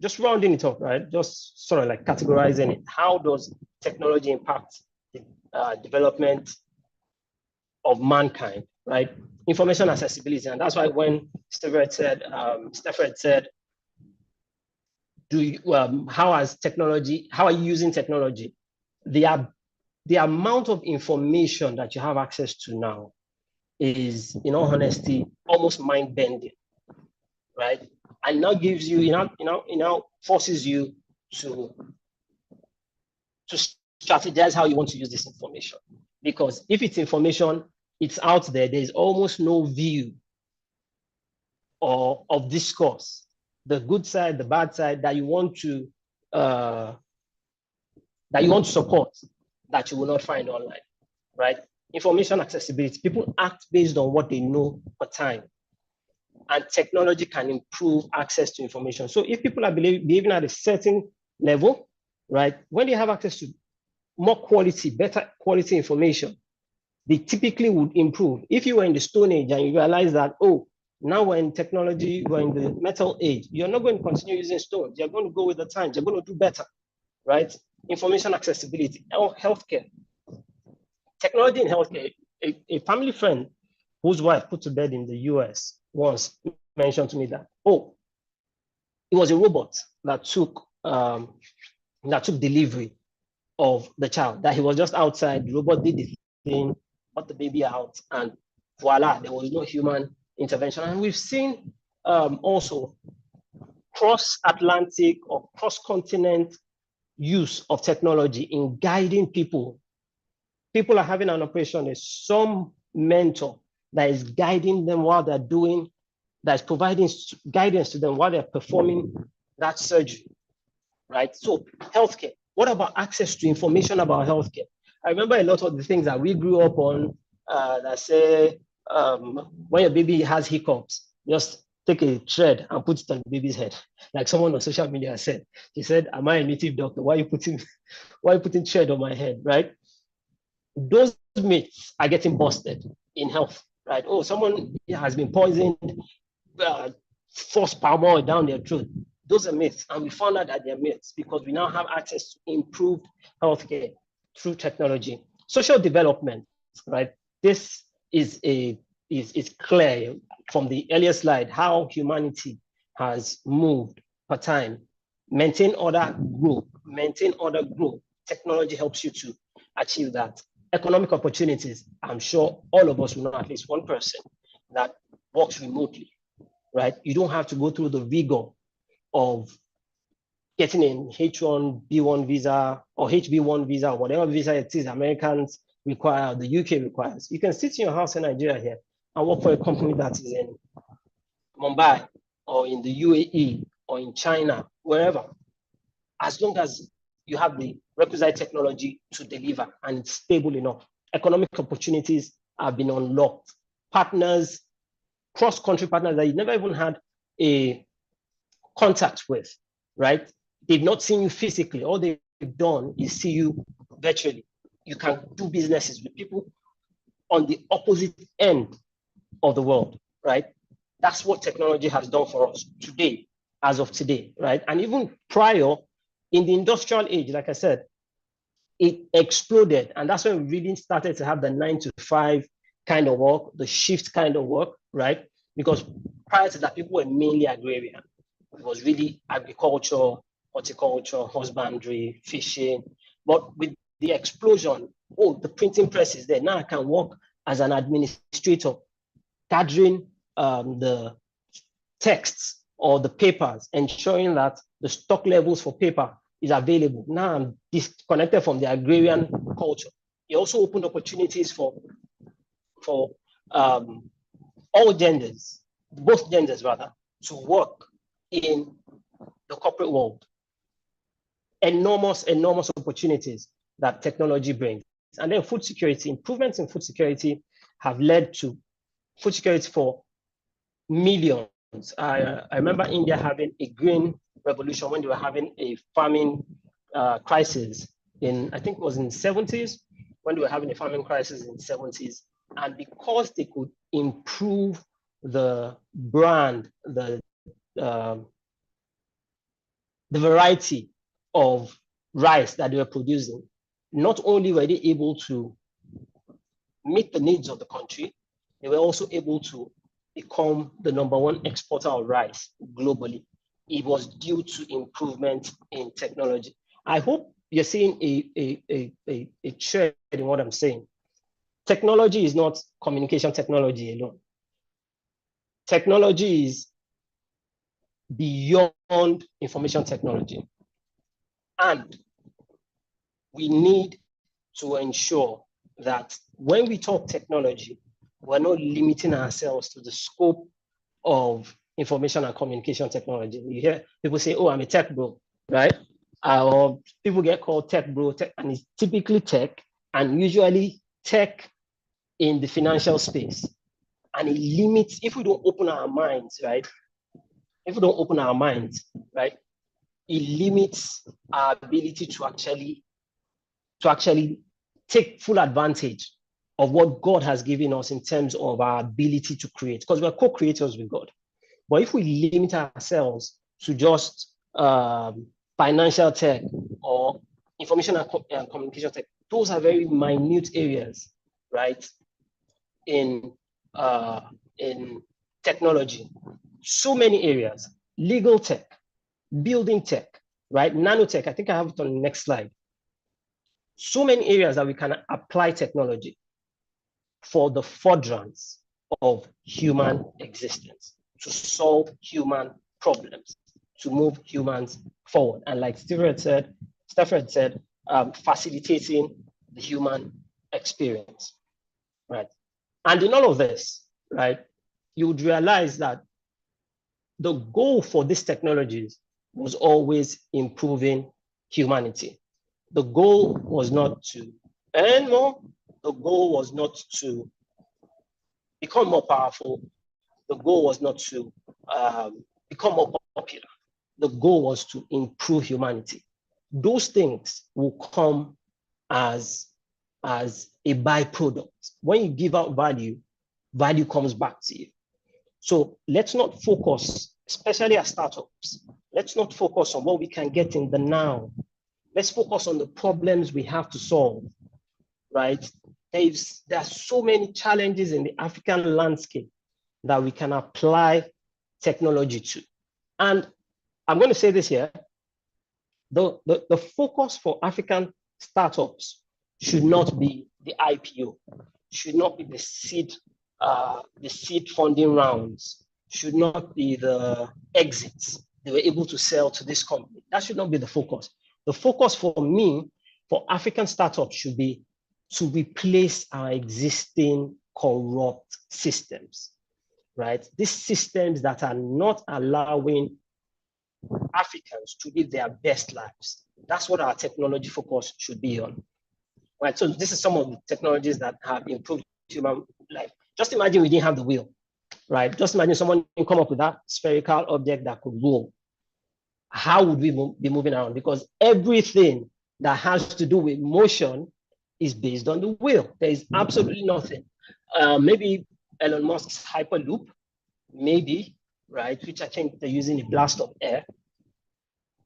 just rounding it up, right? Just sort of like categorizing it. How does technology impact the development of mankind, right? Information accessibility. And that's why when StephREDD said, how are you using technology? The amount of information that you have access to now is, in all honesty, almost mind-bending, right? And now gives you, it now forces you to strategize how you want to use this information. Because if it's information, it's out there, there's almost no view of discourse, the good side, the bad side that you want to support, that you will not find online, right? Information accessibility, people act based on what they know per time. And technology can improve access to information. So if people are behaving at a certain level, right, when they have access to more quality, better quality information, they typically would improve. If you were in the Stone Age and you realize that, oh, now we're in technology, we're in the metal age, you're not going to continue using stones. You're going to go with the times. You're going to do better, right? Information accessibility, healthcare. Technology in healthcare. A family friend whose wife put to bed in the US once mentioned to me that, oh, it was a robot that took delivery of the child, that he was just outside, the robot did the thing, got the baby out, and voila, there was no human intervention. And we've seen also cross-Atlantic or cross-continent use of technology in guiding people. People are having an operation, there's some mentor that is guiding them while they're doing, that's providing guidance to them while they're performing that surgery, right? So healthcare, what about access to information about healthcare? I remember a lot of the things that we grew up on that say, when your baby has hiccups, just take a thread and put it on the baby's head. Like someone on social media said, he said, am I a native doctor? Why are you putting thread on my head, right? Those myths are getting busted in health, right? Oh, someone has been poisoned, forced palm oil down their throat. Those are myths, and we found out that they're myths because we now have access to improved healthcare through technology. Social development, right? This is clear from the earlier slide how humanity has moved per time. Maintain order, grow. Maintain order, grow. Technology helps you to achieve that. Economic opportunities. I'm sure all of us will know at least one person that works remotely, right? You don't have to go through the rigor of getting an H1B1 visa or HB1 visa, or whatever visa it is Americans require, or the UK requires. You can sit in your house in Nigeria here and work for a company that is in Mumbai or in the UAE or in China, wherever, as long as you have the requisite technology to deliver and it's stable enough. Economic opportunities have been unlocked. Partners, cross-country partners that you never even had a contact with, right? They've not seen you physically. All they've done is see you virtually. You can do businesses with people on the opposite end of the world, right? That's what technology has done for us today, as of today, right? And even prior, in the industrial age, like I said, it exploded. And that's when we really started to have the 9-to-5 kind of work, the shift kind of work, right? Because prior to that, people were mainly agrarian. It was really agriculture, horticulture, husbandry, fishing. But with the explosion, oh, the printing press is there. Now I can work as an administrator, gathering the texts or the papers, ensuring that the stock levels for paper is available. Now I'm disconnected from the agrarian culture. It also opened opportunities for all genders, both genders rather, to work in the corporate world. Enormous opportunities that technology brings. And then food security, improvements in food security have led to food security for millions. I remember India having a green revolution when they were having a famine crisis in, I think it was in the 70s, when they were having a famine crisis in the 70s. And because they could improve the brand, the variety of rice that they were producing, not only were they able to meet the needs of the country, they were also able to become the #1 exporter of rice globally. It was due to improvement in technology. I hope you're seeing a trend in what I'm saying. Technology is not communication technology alone. Technology is beyond information technology. And we need to ensure that when we talk technology, we're not limiting ourselves to the scope of information and communication technology. You hear people say, oh, I'm a tech bro, right? Or people get called tech bro, and it's typically tech, and usually tech in the financial space. And it limits, if we don't open our minds, right? If we don't open our minds, right? It limits our ability to actually take full advantage of what God has given us in terms of our ability to create, because we're co-creators with God. But if we limit ourselves to just financial tech or information and communication tech, those are very minute areas, right? In technology, so many areas: legal tech, building tech, right? Nanotech. I think I have it on the next slide. So many areas that we can apply technology for the furtherance of human existence, to solve human problems, to move humans forward. And like StephREDD said, facilitating the human experience, right? And in all of this, right, you would realize that the goal for these technologies was always improving humanity. The goal was not to earn more. The goal was not to become more powerful. The goal was not to become more popular. The goal was to improve humanity. Those things will come as a byproduct. When you give out value, value comes back to you. So let's not focus, especially as startups, let's not focus on what we can get in the now. Let's focus on the problems we have to solve, right? There are so many challenges in the African landscape that we can apply technology to. And I'm going to say this here, the focus for African startups should not be the IPO, should not be the seed funding rounds, should not be the exits they were able to sell to this company. That should not be the focus. The focus for me, for African startups, should be to replace our existing corrupt systems, right? These systems that are not allowing Africans to live their best lives. That's what our technology focus should be on, right? So this is some of the technologies that have improved human life. Just imagine we didn't have the wheel, right? Just imagine someone can come up with that spherical object that could roll. How would we be moving around? Because everything that has to do with motion is based on the wheel. There is absolutely nothing. Maybe Elon Musk's Hyperloop, maybe, right? Which I think they're using a blast of air,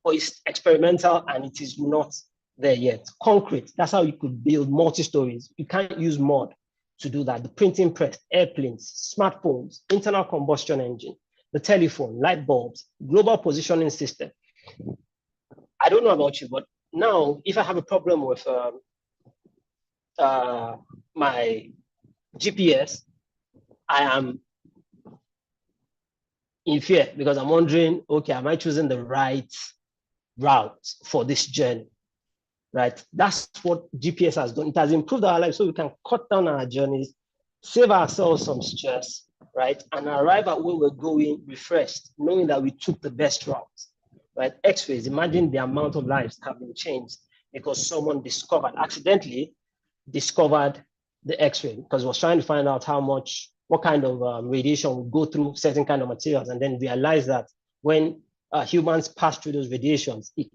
but it's experimental and it is not there yet. Concrete, that's how you could build multi-stories. You can't use mud to do that. The printing press, airplanes, smartphones, internal combustion engine, the telephone, light bulbs, global positioning system. I don't know about you, but now if I have a problem with my GPS, I am in fear because I'm wondering, okay, am I choosing the right route for this journey? Right? That's what GPS has done. It has improved our lives so we can cut down our journeys, save ourselves some stress, right? And arrive at where we're going refreshed, knowing that we took the best route, right? X-rays, imagine the amount of lives have been changed because someone accidentally discovered the X-ray because was trying to find out what kind of radiation would go through certain kind of materials, and then realized that when humans pass through those radiations, it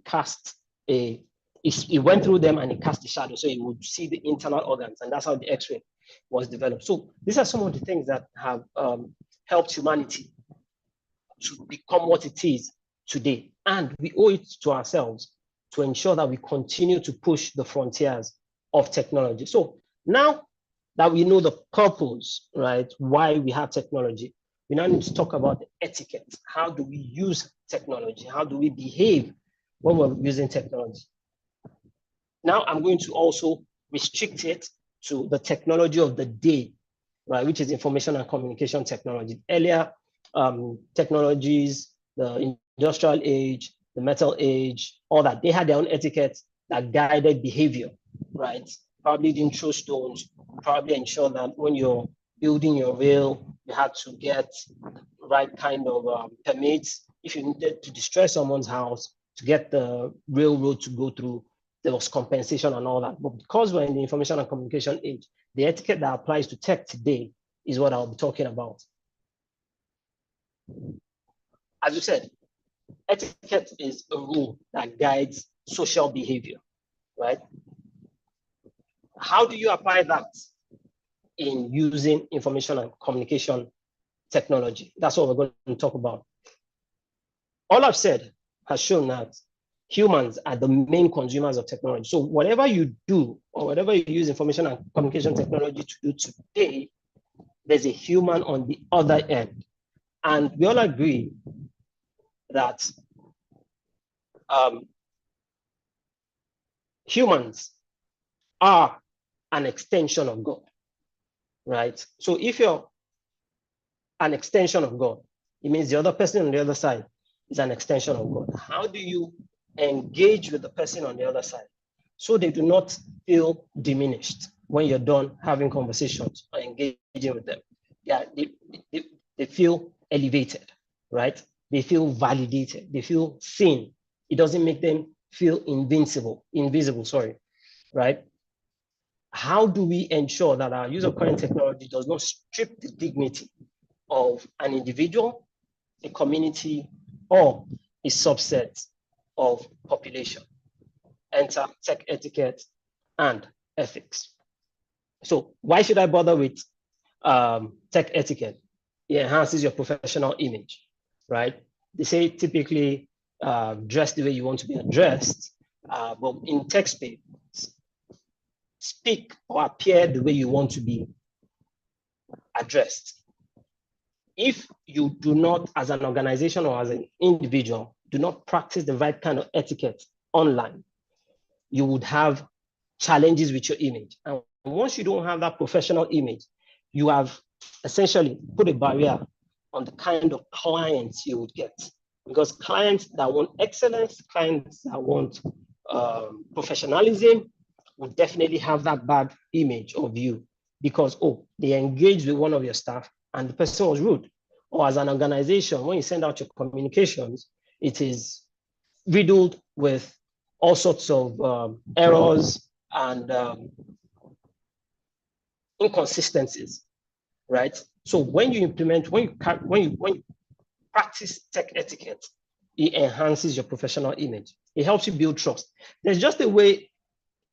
went through them and it cast a shadow, so you would see the internal organs, and that's how the X-ray was developed. So these are some of the things that have helped humanity to become what it is today, and we owe it to ourselves to ensure that we continue to push the frontiers of technology. So now that we know the purpose, right, why we have technology, we now need to talk about the etiquette. How do we use technology? How do we behave when we're using technology? Now I'm going to also restrict it to the technology of the day, right, which is information and communication technology. Earlier technologies, the industrial age, the metal age, all that, they had their own etiquette that guided behavior, right? Probably didn't throw stones, probably ensure that when you're building your rail, you had to get the right kind of permits. If you needed to destroy someone's house to get the railroad to go through, there was compensation and all that. But because we're in the information and communication age, the etiquette that applies to tech today is what I'll be talking about. As you said, etiquette is a rule that guides social behavior, right? How do you apply that in using information and communication technology? That's what we're going to talk about. All I've said has shown that humans are the main consumers of technology. So whatever you do or whatever you use information and communication technology to do today, there's a human on the other end. And we all agree that humans are an extension of God, right? So if you're an extension of God, it means the other person on the other side is an extension of God. How do you engage with the person on the other side so they do not feel diminished when you're done having conversations or engaging with them? Yeah, they feel elevated, right? They feel validated, they feel seen. It doesn't make them feel invisible, right? How do we ensure that our use of current technology does not strip the dignity of an individual, a community, or a subset of population? Enter tech etiquette and ethics. So why should I bother with tech etiquette? It enhances your professional image, right? They say typically dress the way you want to be addressed, but in tech space, speak or appear the way you want to be addressed. If you do not, as an organization or as an individual, do not practice the right kind of etiquette online, you would have challenges with your image. And once you don't have that professional image, you have essentially put a barrier on the kind of clients you would get. Because clients that want excellence, clients that want professionalism would definitely have that bad image of you because, oh, they engaged with one of your staff and the person was rude. Or as an organization, when you send out your communications, it is riddled with all sorts of errors and inconsistencies, right? So when you implement, when you practice tech etiquette, it enhances your professional image. It helps you build trust. There's just a way,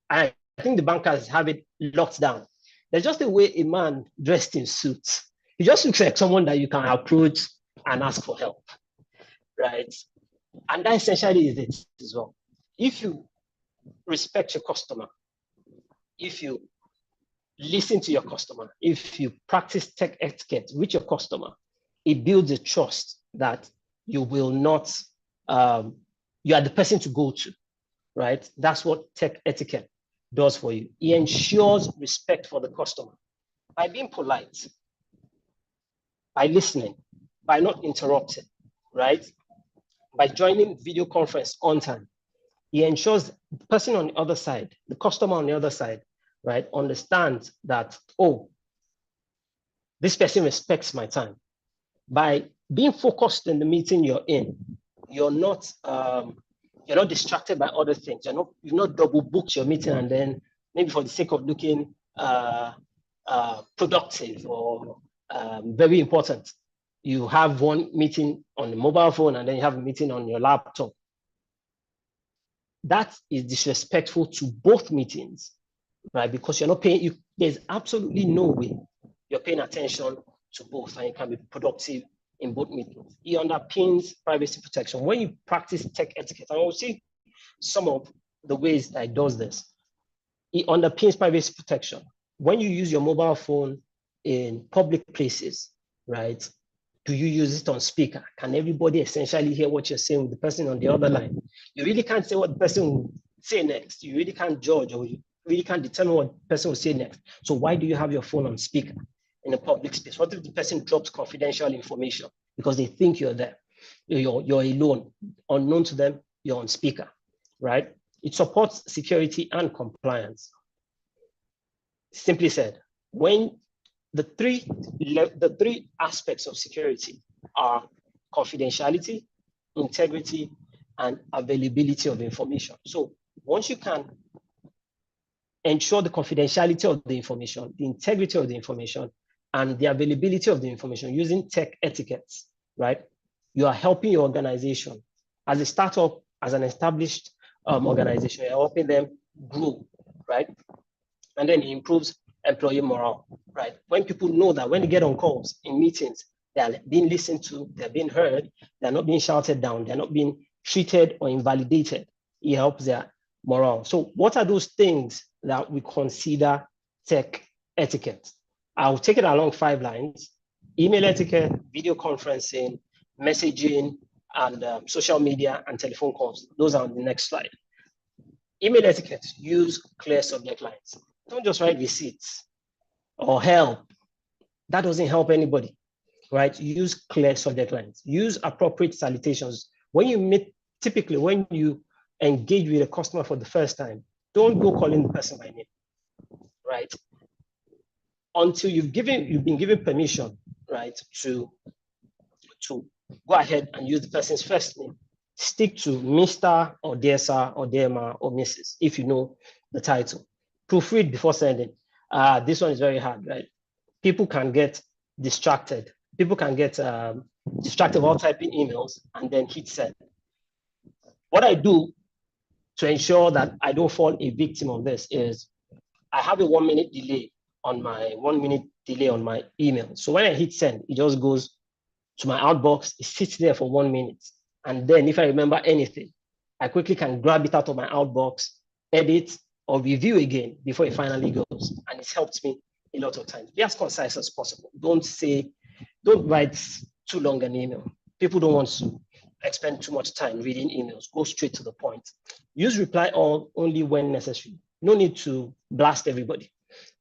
I think the bankers have it locked down. There's just a way a man dressed in suits. He just looks like someone that you can approach and ask for help, right? And that essentially is it as well. If you respect your customer, if you listen to your customer, if you practice tech etiquette with your customer, it builds a trust that you will not, you are the person to go to, right? That's what tech etiquette does for you. It ensures respect for the customer by being polite, by listening, by not interrupting, right? By joining video conference on time. It ensures the person on the other side, the customer on the other side, right, understands that, oh, this person respects my time. By being focused in the meeting you're in, you're not distracted by other things. You've not double booked your meeting and then maybe for the sake of looking productive or very important, you have one meeting on the mobile phone and then you have a meeting on your laptop. That is disrespectful to both meetings, right? Because you're not paying, there's absolutely no way you're paying attention to both and you can be productive in both meetings. It underpins privacy protection. When you practice tech etiquette, and we'll see some of the ways that it does this, it underpins privacy protection. When you use your mobile phone in public places, right? Do you use it on speaker? Can everybody essentially hear what you're saying with the person on the other line? You really can't say what the person will say next. You really can't judge, or you really can't determine what the person will say next. So why do you have your phone on speaker in a public space? What if the person drops confidential information because they think you're there? You're alone, unknown to them, you're on speaker, right? It supports security and compliance. Simply said, when the three aspects of security are confidentiality, integrity, and availability of information. So once you can ensure the confidentiality of the information, the integrity of the information, and the availability of the information using tech etiquettes, right? You are helping your organization as a startup, as an established organization, you're helping them grow, right? And then it improves employee morale, right? When people know that when they get on calls in meetings, they're being listened to, they're being heard, they're not being shouted down, they're not being treated or invalidated, it helps their morale. So what are those things that we consider tech etiquette? I'll take it along 5 lines: email etiquette, video conferencing, messaging, and social media and telephone calls. Those are on the next slide. Email etiquette: use clear subject lines. Don't just write receipts or help. That doesn't help anybody, right? Use clear subject lines. Use appropriate salutations. When you meet, typically when you engage with a customer for the first time, don't go calling the person by name, right? Until you've been given permission, right, to go ahead and use the person's first name. Stick to Mr. or dear sir or dear ma or Mrs. if you know the title. Proofread before sending. This one is very hard, right? People can get distracted. People can get distracted while typing emails and then hit send. What I do to ensure that I don't fall a victim of this is I have a 1 minute delay on my email. So when I hit send, it just goes to my outbox. It sits there for 1 minute. And then if I remember anything, I quickly can grab it out of my outbox, edit, or review again before it finally goes. And it's helped me a lot of times. Be as concise as possible. Don't write too long an email. People don't want to expend too much time reading emails. Go straight to the point. Use reply all only when necessary. No need to blast everybody,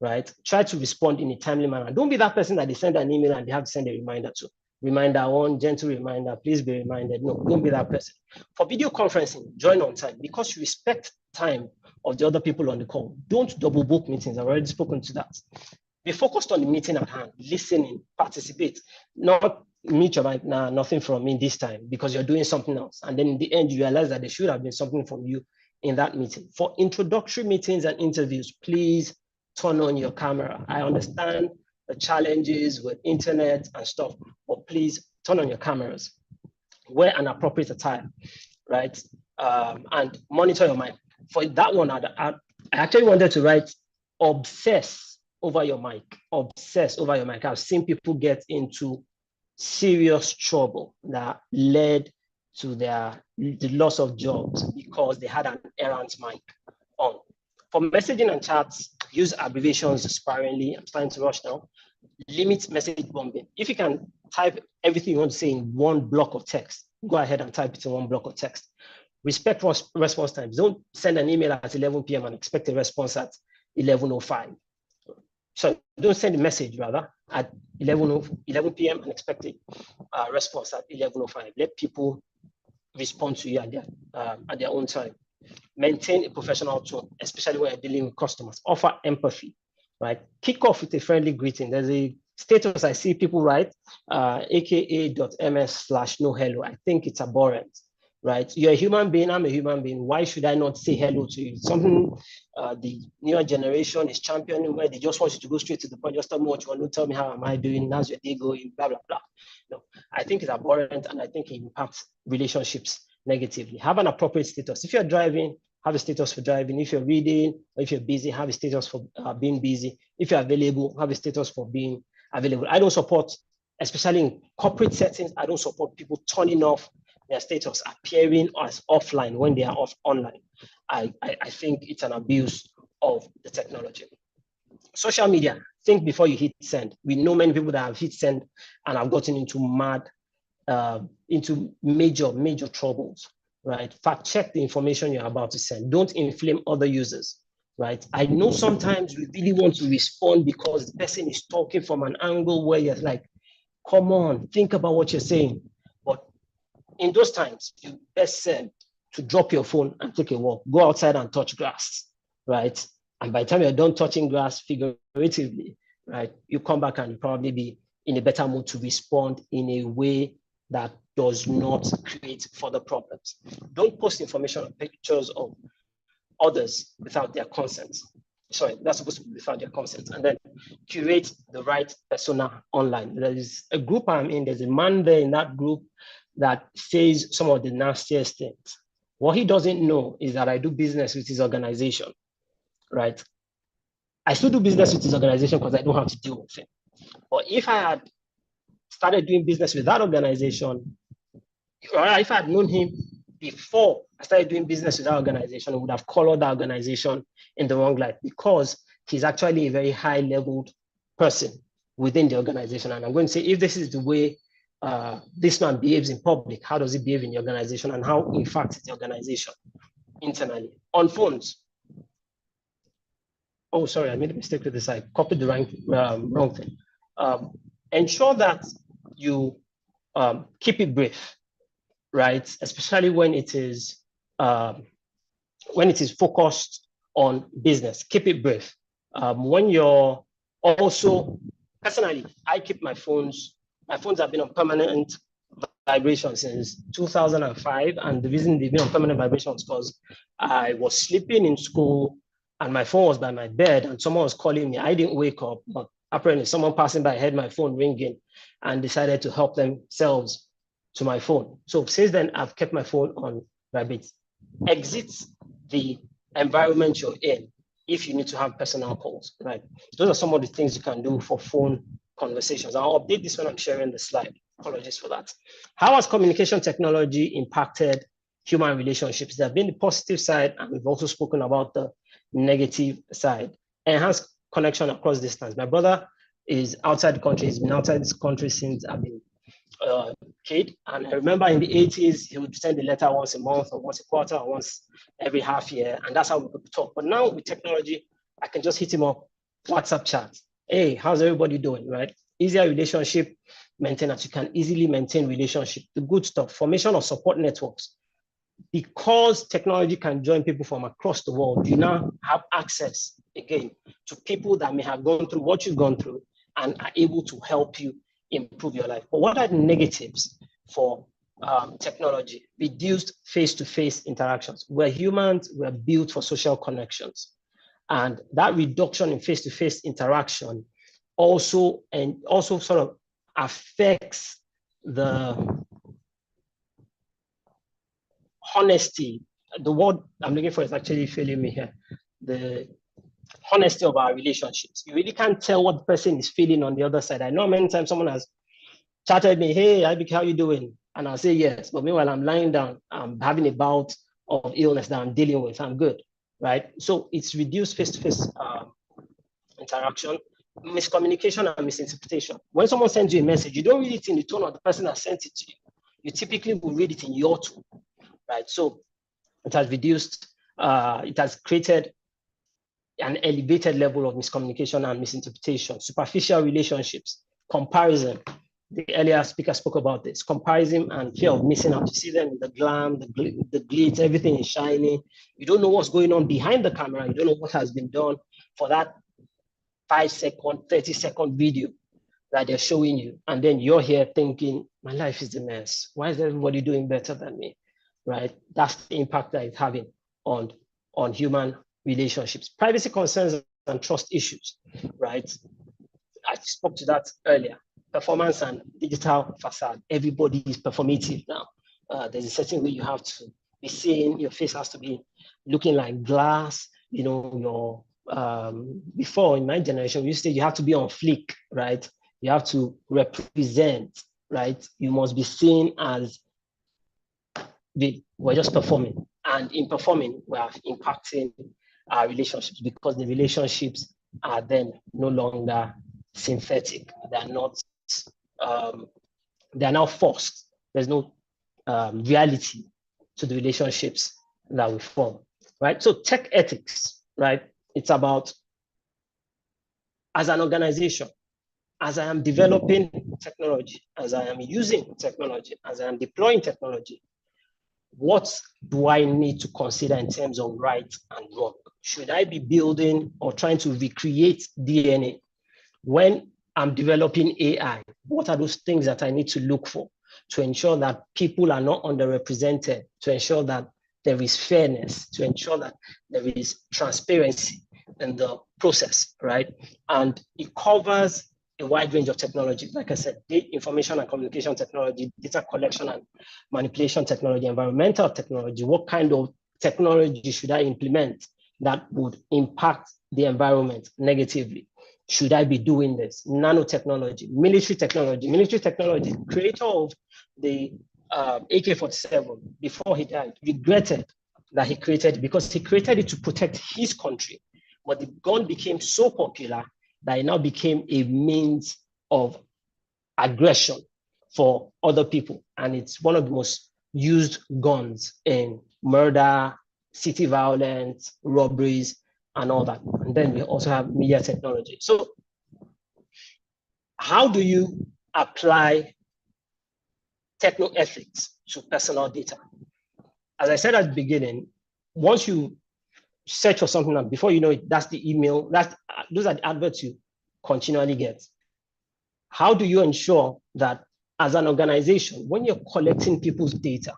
right? Try to respond in a timely manner. Don't be that person that they send an email and they have to send a reminder to. Reminder 1, gentle reminder, please be reminded. No, don't be that person. For video conferencing, join on time because you respect time of the other people on the call. Don't double book meetings. I've already spoken to that. Be focused on the meeting at hand, listening, participate, not meet your mic, nah, nothing from me this time because you're doing something else. And then in the end, you realize that there should have been something from you in that meeting. For introductory meetings and interviews, please turn on your camera. I understand the challenges with internet and stuff, but please turn on your cameras. Wear an appropriate attire, right? And monitor your mic. For that one, I actually wanted to write obsess over your mic. Obsess over your mic. I've seen people get into serious trouble that led to the loss of jobs because they had an errant mic on. For messaging and chats, use abbreviations sparingly. I'm starting to rush now. Limit message bombing. If you can type everything you want to say in one block of text, go ahead and type it in one block of text. Respect response times. Don't send an email at 11 p.m. and expect a response at 11:05. So don't send a message, rather. at 11 p.m. and expect a response at 11:05. Let people respond to you at their own time. Maintain a professional tone, especially when you're dealing with customers. Offer empathy, right? Kick off with a friendly greeting. There's a status I see people write, aka.ms/no hello. I think it's abhorrent, right? You're a human being, I'm a human being. Why should I not say hello to you? Something the newer generation is championing, where they just want you to go straight to the point. Just tell me what you want to tell me, how am I doing? How's your day going? Blah, blah, blah. No, I think it's abhorrent, and I think it impacts relationships negatively. Have an appropriate status. If you're driving, have a status for driving. If you're reading, or if you're busy, have a status for being busy. If you're available, have a status for being available. I don't support, especially in corporate settings, I don't support people turning off their status, appearing as offline when they are online. I think it's an abuse of the technology. Social media, think before you hit send. We know many people that have hit send and have gotten into major troubles, right? Fact check the information you're about to send. Don't inflame other users, right? I know sometimes we really want to respond because the person is talking from an angle where you're like, come on, think about what you're saying. But in those times, you best said to drop your phone and take a walk. Go outside and touch grass, right? And by the time you're done touching grass figuratively, right, you come back and probably be in a better mood to respond in a way that does not create further problems. Don't post information or pictures of others without their consent. Sorry, that's supposed to be without their consent. And then curate the right persona online. There is a group I'm in, there's a man there in that group that says some of the nastiest things. What he doesn't know is that I do business with his organization, right? I still do business with his organization because I don't have to deal with him. But if I had started doing business with that organization, or if I had known him before I started doing business with that organization, I would have colored that organization in the wrong light, because he's actually a very high-leveled person within the organization. And I'm going to say, if this is the way this man behaves in public, how does he behave in the organization, and how, in fact, is the organization internally? On phones. Oh, sorry, I made a mistake with this. I copied the wrong thing. Ensure that you keep it brief, right? Especially when it is focused on business. Keep it brief. When you're also, personally, I keep my phones have been on permanent vibration since 2005, and the reason they've been on permanent vibration is because I was sleeping in school and my phone was by my bed and someone was calling me. I didn't wake up, but apparently someone passing by heard my phone ringing and decided to help themselves to my phone. So since then, I've kept my phone on vibrate. Exit the environment you're in if you need to have personal calls, right? Those are some of the things you can do for phone conversations. I'll update this when I'm sharing the slide. Apologies for that. How has communication technology impacted human relationships? There have been the positive side, and we've also spoken about the negative side. Enhanced connection across distance. My brother is outside the country. He's been outside this country since I've been a kid. And I remember in the 80s, he would send a letter once a month or once a quarter or once every half year. And that's how we could talk. But now with technology, I can just hit him up, WhatsApp chat. Hey, how's everybody doing, right? Easier relationship maintenance. You can easily maintain relationship. The good stuff, formation of support networks. Because technology can join people from across the world, you now have access, again, to people that may have gone through what you've gone through and are able to help you improve your life. But what are the negatives for technology? Reduced face-to-face interactions. We're humans, we're built for social connections. And that reduction in face-to-face interaction also sort of affects the honesty. The word I'm looking for is actually failing me here. The honesty of our relationships. You really can't tell what the person is feeling on the other side. I know many times someone has chatted me, hey, Ibik, how you doing? And I'll say yes, but meanwhile I'm lying down, I'm having a bout of illness that I'm dealing with, I'm good, right? So it's reduced face-to-face interaction, miscommunication and misinterpretation. When someone sends you a message, you don't read it in the tone of the person that sent it to you. You typically will read it in your tone, right? So it has reduced, it has created an elevated level of miscommunication and misinterpretation, superficial relationships, comparison. The earlier speaker spoke about this, comparison and fear of missing out. You see them in the glam, the glitz, everything is shiny. You don't know what's going on behind the camera. You don't know what has been done for that 5-second, 30-second video that they're showing you. And then you're here thinking, my life is a mess. Why is everybody doing better than me, right? That's the impact that it's having on human relationships. Privacy concerns and trust issues, right? I spoke to that earlier. Performance and digital facade. Everybody is performative now. There's a certain way you have to be seen. Your face has to be looking like glass. You know, before in my generation, we used to say you have to be on fleek, right? You have to represent, right? You must be seen as we're just performing. And in performing, we are impacting our relationships because the relationships are then no longer synthetic. They're not, they're now forced. There's no reality to the relationships that we form, right? So tech ethics, right? It's about, as an organization, as I am developing technology, as I am using technology, as I am deploying technology, what do I need to consider in terms of right and wrong? Should I be building or trying to recreate DNA? When I'm developing AI, what are those things that I need to look for to ensure that people are not underrepresented, to ensure that there is fairness, to ensure that there is transparency in the process, right? And it covers a wide range of technology. Like I said, information and communication technology, data collection and manipulation technology, environmental technology. What kind of technology should I implement that would impact the environment negatively? Should I be doing this? Nanotechnology, military technology. Military technology, creator of the AK-47, before he died, regretted that he created it because he created it to protect his country. But the gun became so popular that it now became a means of aggression for other people. And it's one of the most used guns in murder, city violence, robberies, and all that. And then we also have media technology. So how do you apply techno-ethics to personal data? As I said at the beginning, once you search for something up, before you know it, that's the email, those are the adverts you continually get. How do you ensure that as an organization, when you're collecting people's data,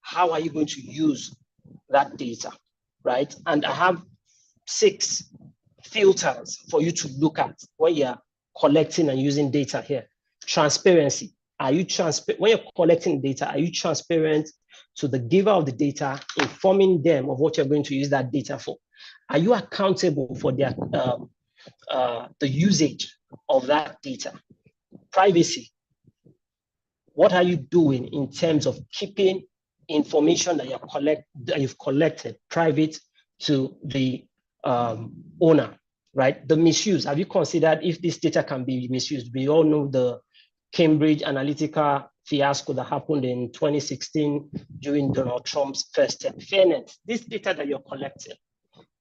how are you going to use that data, right? And I have 6 filters for you to look at when you're collecting and using data here. Transparency. Are you transparent? When you're collecting data, are you transparent to the giver of the data, informing them of what you're going to use that data for? Are you accountable for their the usage of that data? Privacy. What are you doing in terms of keeping information that you've collected private to the owner, right? The misuse. Have you considered if this data can be misused? We all know the Cambridge Analytica fiasco that happened in 2016 during Donald Trump's first term. Fairness. This data that you're collecting,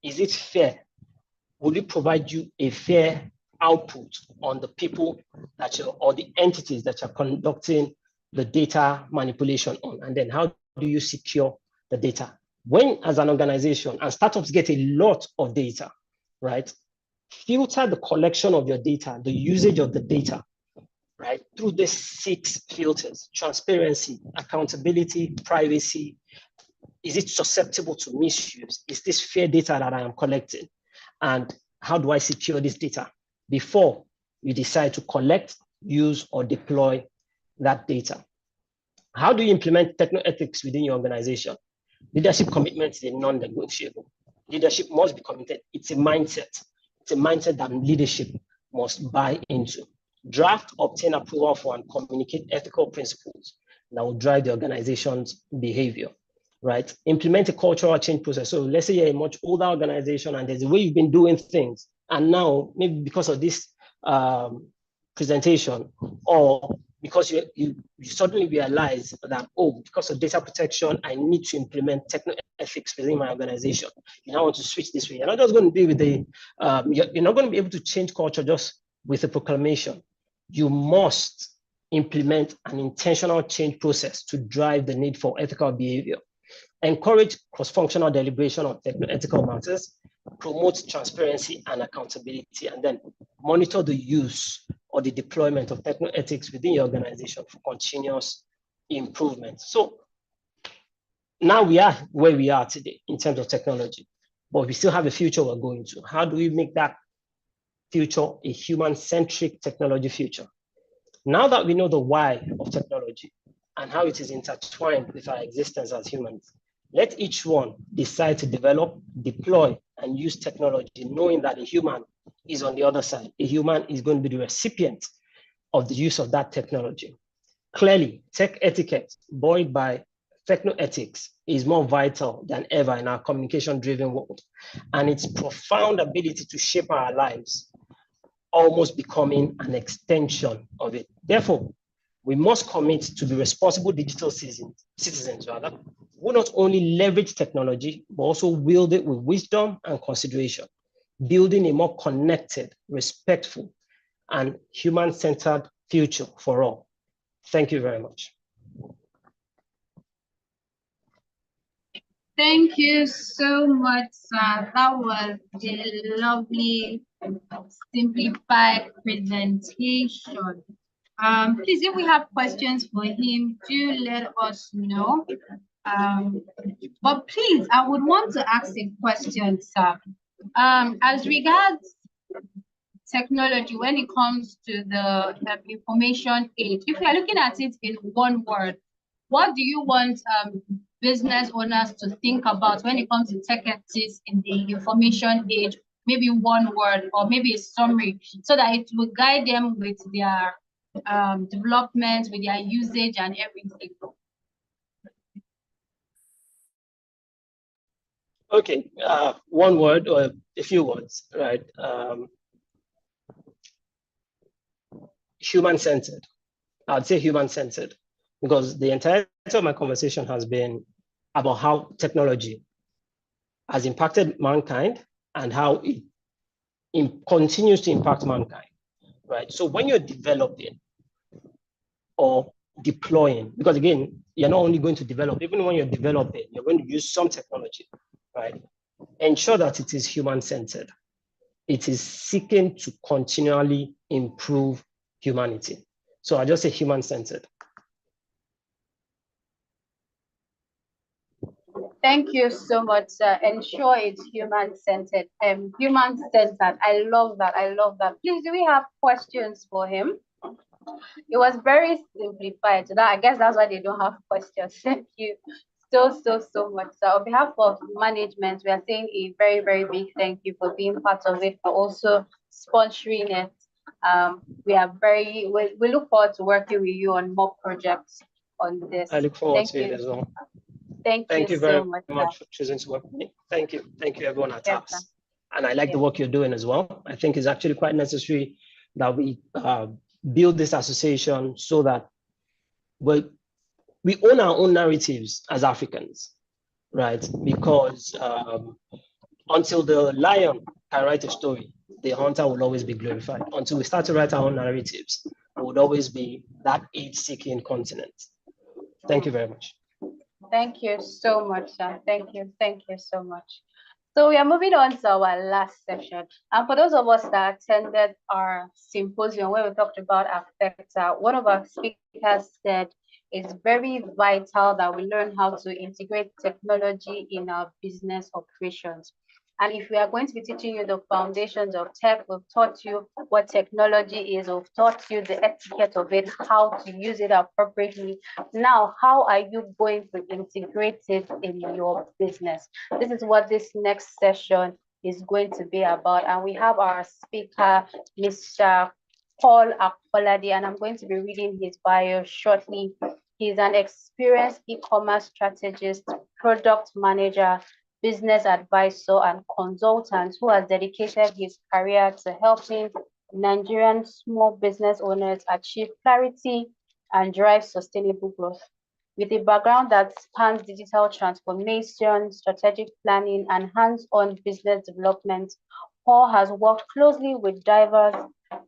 is it fair? Will it provide you a fair output on the people that you're, or the entities that you're conducting the data manipulation on? And then how do you secure the data? When, as an organization, and startups get a lot of data, right? Filter the collection of your data, the usage of the data, right? Through the 6 filters: transparency, accountability, privacy. Is it susceptible to misuse? Is this fair data that I am collecting? And how do I secure this data before you decide to collect, use, or deploy that data? How do you implement techno-ethics within your organization? Leadership commitment is a non-negotiable. Leadership must be committed. It's a mindset. It's a mindset that leadership must buy into. Draft, obtain approval for, and communicate ethical principles that will drive the organization's behavior, right? Implement a cultural change process. So let's say you're a much older organization and there's a way you've been doing things. And now, maybe because of this presentation or because you suddenly realize that, oh, because of data protection, I need to implement techno ethics within my organization. You now want to switch this way. You're not just going to be with the, you're not going to be able to change culture just with a proclamation. You must implement an intentional change process to drive the need for ethical behavior. Encourage cross-functional deliberation on techno-ethical matters, promote transparency and accountability, and then monitor the use or the deployment of techno-ethics within your organization for continuous improvement. So now we are where we are today in terms of technology, but we still have a future we're going to. How do we make that future a human-centric technology future? Now that we know the why of technology and how it is intertwined with our existence as humans, let each one decide to develop, deploy, and use technology, knowing that a human is on the other side. A human is going to be the recipient of the use of that technology. Clearly, tech etiquette, buoyed by technoethics, is more vital than ever in our communication-driven world, and its profound ability to shape our lives almost becoming an extension of it. Therefore, we must commit to be responsible digital citizens who not only leverage technology, but also wield it with wisdom and consideration, building a more connected, respectful, and human-centered future for all. Thank you very much. Thank you so much, sir. That was a lovely, simplified presentation. Please, if we have questions for him, do let us know. But please, I would want to ask a question, sir. As regards technology, when it comes to the information age, if we are looking at it in one word, what do you want business owners to think about when it comes to tech ethics in the information age? Maybe one word or maybe a summary, so that it will guide them with their development, with their usage and everything. Okay, one word or a few words, right? Human-centered. I'd say human-centered, because the entirety of my conversation has been about how technology has impacted mankind and how it continues to impact mankind, right? So when you're developing or deploying, because again, you're not only going to develop, even when you're developing, you're going to use some technology, right? Ensure that it is human-centered. It is seeking to continually improve humanity. So I just say human-centered. Thank you so much, sir. Ensure it's human-centered. Human-centered. I love that. I love that. Please, do we have questions for him? It was very simplified. So I guess that's why they don't have questions. Thank you so much. So on behalf of management, we are saying a very, very big thank you for being part of it, for also sponsoring it. We look forward to working with you on more projects on this. I look forward to it as well. Thank you very so much for choosing to work with me. Thank you everyone at Yes, TAAS. And I like the work you're doing as well. I think it's actually quite necessary that we build this association so that we own our own narratives as Africans, right? Because until the lion can write a story, the hunter will always be glorified. Until we start to write our own narratives, we would always be that age-seeking continent. Thank you very much. Thank you so much, sir. Thank you so much. So we are moving on to our last session. And for those of us that attended our symposium where we talked about Affecta, one of our speakers said it's very vital that we learn how to integrate technology in our business operations. And if we are going to be teaching you the foundations of tech, we've taught you what technology is, we've taught you the etiquette of it, how to use it appropriately. Now, how are you going to integrate it in your business? This is what this next session is going to be about. And we have our speaker, Mr. Paul Akolade, and I'm going to be reading his bio shortly. He's an experienced e-commerce strategist, product manager, business advisor, and consultant who has dedicated his career to helping Nigerian small business owners achieve clarity, and drive sustainable growth. With a background that spans digital transformation, strategic planning, and hands-on business development, Paul has worked closely with diverse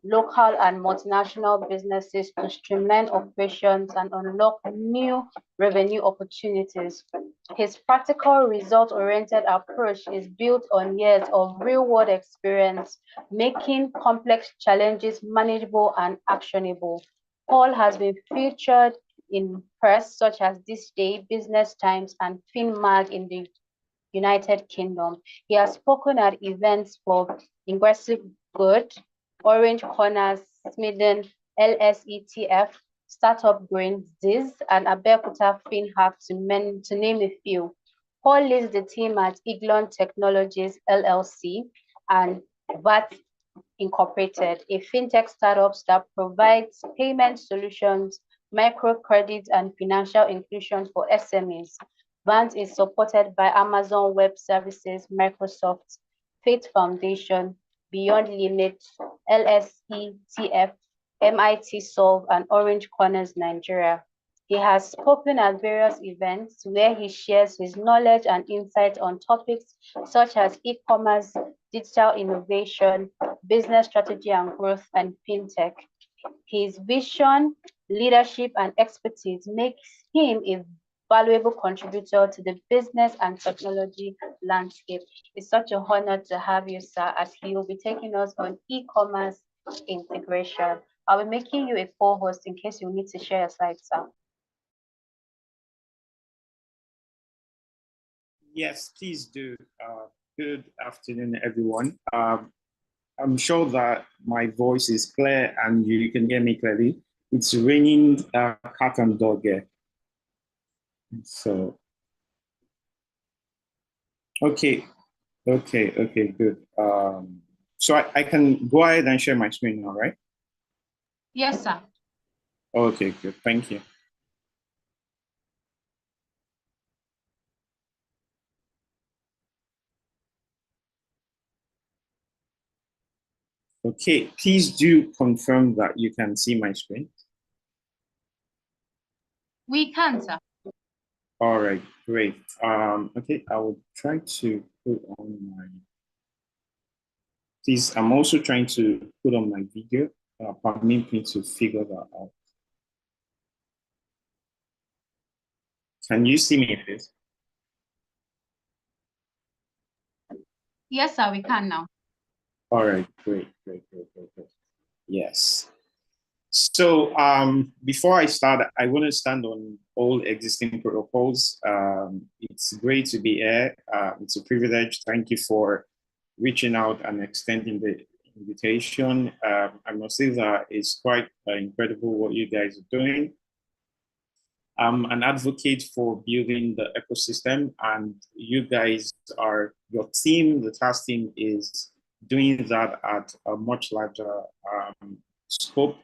local and multinational businesses to streamline operations and unlock new revenue opportunities. His practical, result-oriented approach is built on years of real-world experience, making complex challenges manageable and actionable. Paul has been featured in press such as This Day, Business Times, and FinMag in the United Kingdom. He has spoken at events for Ingressive Good, Orange Corners, Smiden, LSETF, Startup Brains, Ziz, and Abeokuta FinHack to name a few. Paul leads the team at Eglon Technologies LLC and Vant Incorporated, a fintech startup that provides payment solutions, microcredit, and financial inclusion for SMEs. Vant is supported by Amazon Web Services, Microsoft, Faith Foundation, Beyond Limits, LSETF, MIT Solve, and Orange Corners Nigeria. He has spoken at various events where he shares his knowledge and insight on topics such as e-commerce, digital innovation, business strategy and growth, and fintech. His vision, leadership, and expertise makes him a valuable contributor to the business and technology landscape. It's such an honor to have you, sir, as he will be taking us on e-commerce integration. I'll be making you a co-host in case you need to share your slides, sir. Yes, please do. Good afternoon, everyone. I'm sure that my voice is clear and you can hear me clearly. It's raining cat and dog here. So, okay, good. So I can go ahead and share my screen now, right? Yes, sir. Okay, good. Thank you. Okay, please do confirm that you can see my screen. We can, sir. All right, great. Okay, I will try to put on my, please, I'm also trying to put on my video. Permit me to figure that out. Can you see me, please? Yes, sir, we can now. All right, great. Yes. So before I start, I want to stand on all existing protocols. It's great to be here. It's a privilege. Thank you for reaching out and extending the invitation. I must say that it's quite incredible what you guys are doing. I'm an advocate for building the ecosystem, and you guys are, your team, the TAAS team, is doing that at a much larger scope,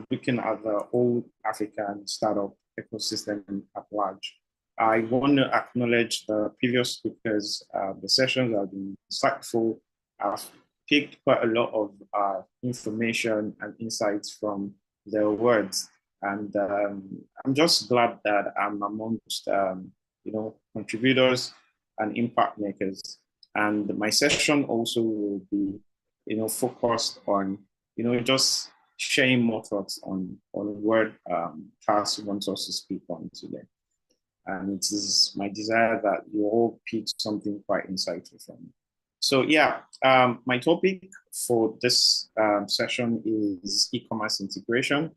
looking at the whole African startup ecosystem at large. I want to acknowledge the previous speakers. The sessions have been insightful. I've picked quite a lot of information and insights from their words. And I'm just glad that I'm amongst, contributors and impact makers. And my session also will be, focused on, just sharing more thoughts on what TAAS wants us to speak on today. And it is my desire that you all pick something quite insightful from me. So yeah, my topic for this session is e-commerce integration.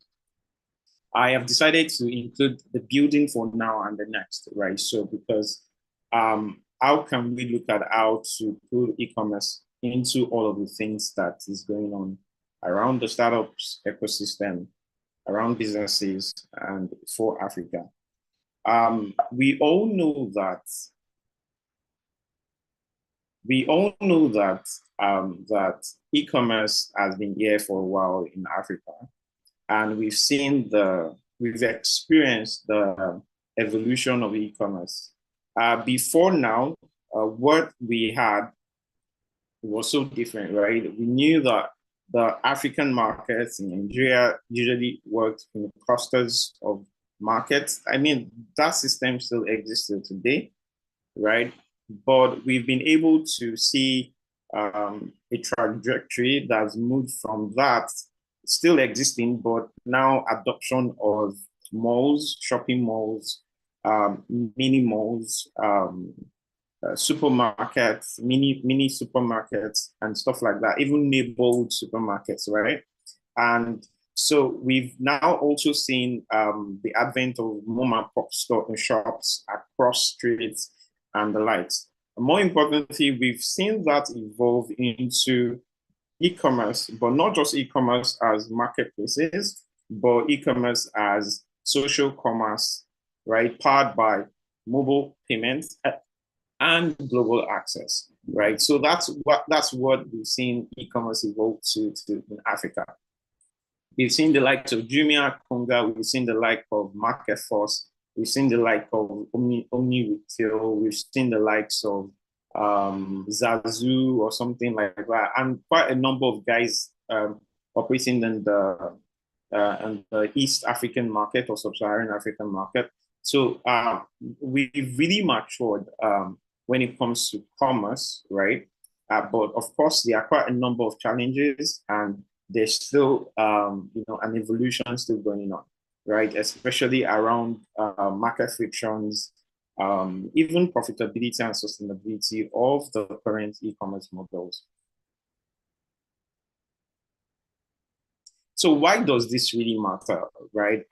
I have decided to include the building for now and the next, right? So because how can we look at how to put e-commerce into all of the things that is going on around the startups ecosystem, around businesses, and for Africa? We all know that that e-commerce has been here for a while in Africa, and we've experienced the evolution of e-commerce. Before now, what we had was so different, right? We knew that the African markets in Nigeria usually worked in clusters of markets. I mean, that system still exists today, right? But we've been able to see a trajectory that's moved from that still existing, but now adoption of malls, shopping malls, mini malls, supermarkets, mini supermarkets, and stuff like that, even neighborhood supermarkets, right? And so we've now also seen the advent of mom and pop shops across streets and the likes. More importantly, we've seen that evolve into e-commerce, but not just e-commerce as marketplaces, but e-commerce as social commerce, right? Powered by mobile payments and global access, right? So that's what we've seen e-commerce evolve to in Africa. We've seen the likes of Jumia, Konga, we've seen the like of Market Force, we've seen the like of Omni Retail, we've seen the likes of Zazu or something like that, and quite a number of guys operating in the East African market or Sub-Saharan African market. So we've really matured when it comes to commerce, right? But of course, there are quite a number of challenges, and there's still an evolution still going on, right? Especially around market frictions, even profitability and sustainability of the current e-commerce models. So why does this really matter, right?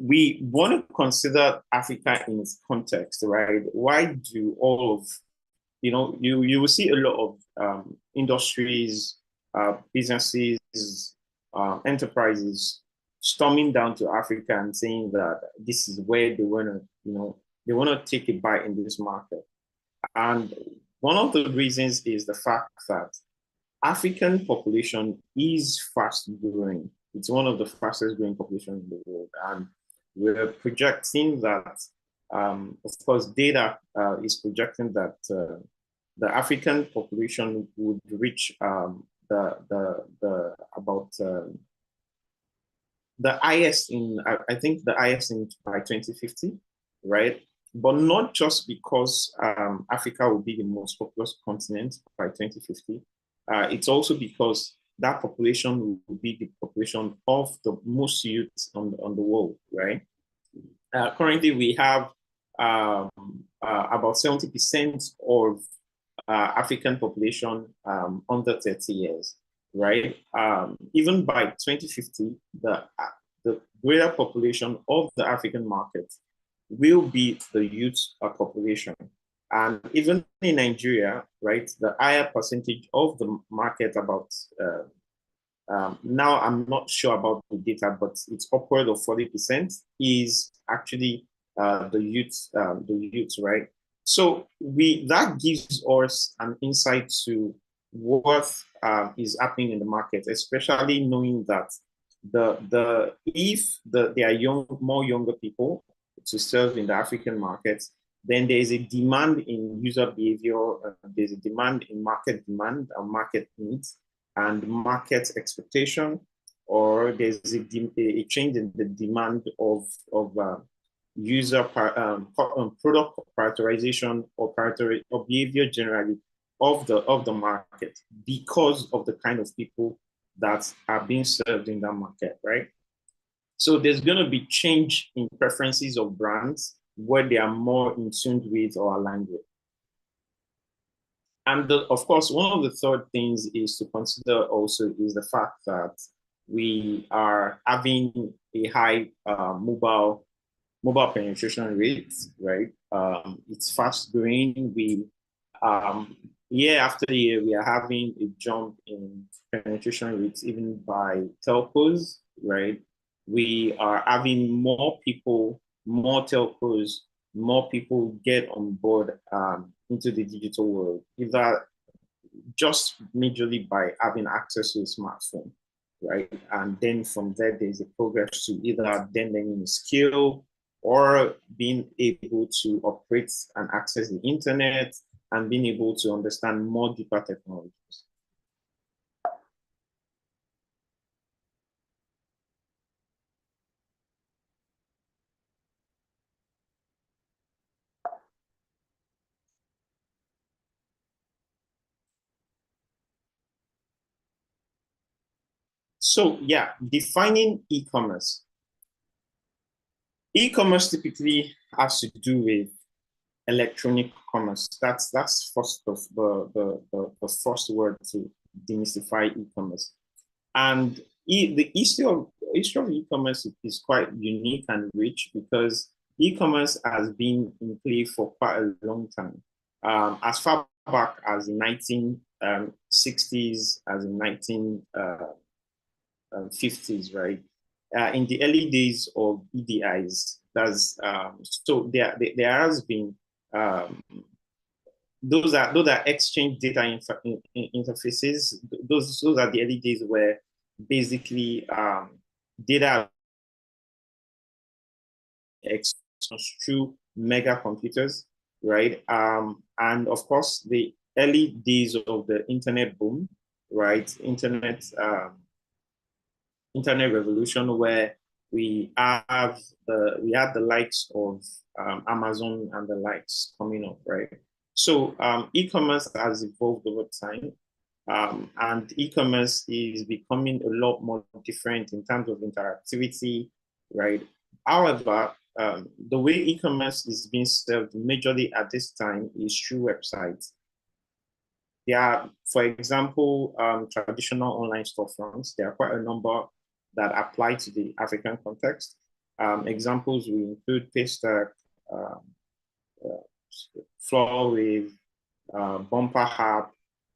We want to consider Africa in its context, right? Why do all of, you will see a lot of industries, businesses, enterprises storming down to Africa and saying that this is where they want to, they want to take a bite in this market. And one of the reasons is the fact that African population is fast growing. It's one of the fastest growing populations in the world. And we're projecting that, of course, data is projecting that the African population would reach the highest in, I think the highest in by 2050, right? But not just because Africa will be the most populous continent by 2050. It's also because that population will be the population of the most youth on the world, right? Currently, we have about 70% of African population under 30 years, right? Even by 2050, the greater population of the African market will be the youth population. And even in Nigeria, right, the higher percentage of the market about, now I'm not sure about the data, but it's upward of 40% is actually the youth, right? So that gives us an insight to what is happening in the market, especially knowing that if there are more younger people to serve in the African markets, then there is a demand in user behavior, there's a demand in market demand and market needs and market expectation, or there's a change in the demand of user product prioritization or behavior generally of the market because of the kind of people that are being served in that market, right? So there's going to be change in preferences of brands where they are more in tune with or aligned with. And of course, one of the third things is to consider also is the fact that we are having a high mobile penetration rate, right? It's fast growing. Year after year, we are having a jump in penetration rates, even by telcos, right? We are having more people, more telcos, more people get on board into the digital world, either just majorly by having access to a smartphone, right? And then from there, there's a progress to either then learning a skill or being able to operate and access the internet and being able to understand more deeper technologies. So yeah, defining e-commerce. E-commerce typically has to do with electronic commerce. That's first of the first word to demystify e-commerce. And the history of e-commerce is quite unique and rich because e-commerce has been in play for quite a long time. As far back as the 1960s, as in 1950s, right? In the early days of EDIs, so there has been those are exchange data interfaces. Those are the early days where basically data through mega computers, right? And of course, the early days of the internet boom, right? Internet revolution, where we had the likes of Amazon and the likes coming up, right? So e-commerce has evolved over time, and e-commerce is becoming a lot more different in terms of interactivity, right? However, the way e-commerce is being served majorly at this time is through websites. There are, for example, traditional online storefronts. There are quite a number that apply to the African context. Examples will include Paystack, Florwave, Bumper app,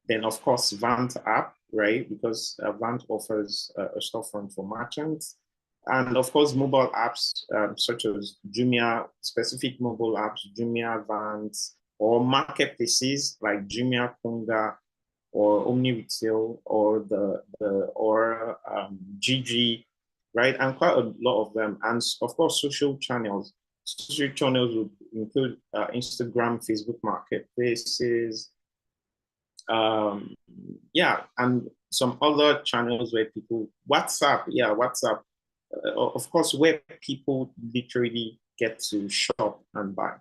then of course Vant app, right? Because Vant offers a storefront for merchants. And of course, mobile apps such as Jumia, specific mobile apps, Jumia, Vant, or marketplaces like Jumia, Konga, or Omni Retail, or GG, right? And quite a lot of them. And of course, social channels. Social channels would include Instagram, Facebook Marketplaces, yeah, and some other channels where people, WhatsApp, of course, where people literally get to shop and buy.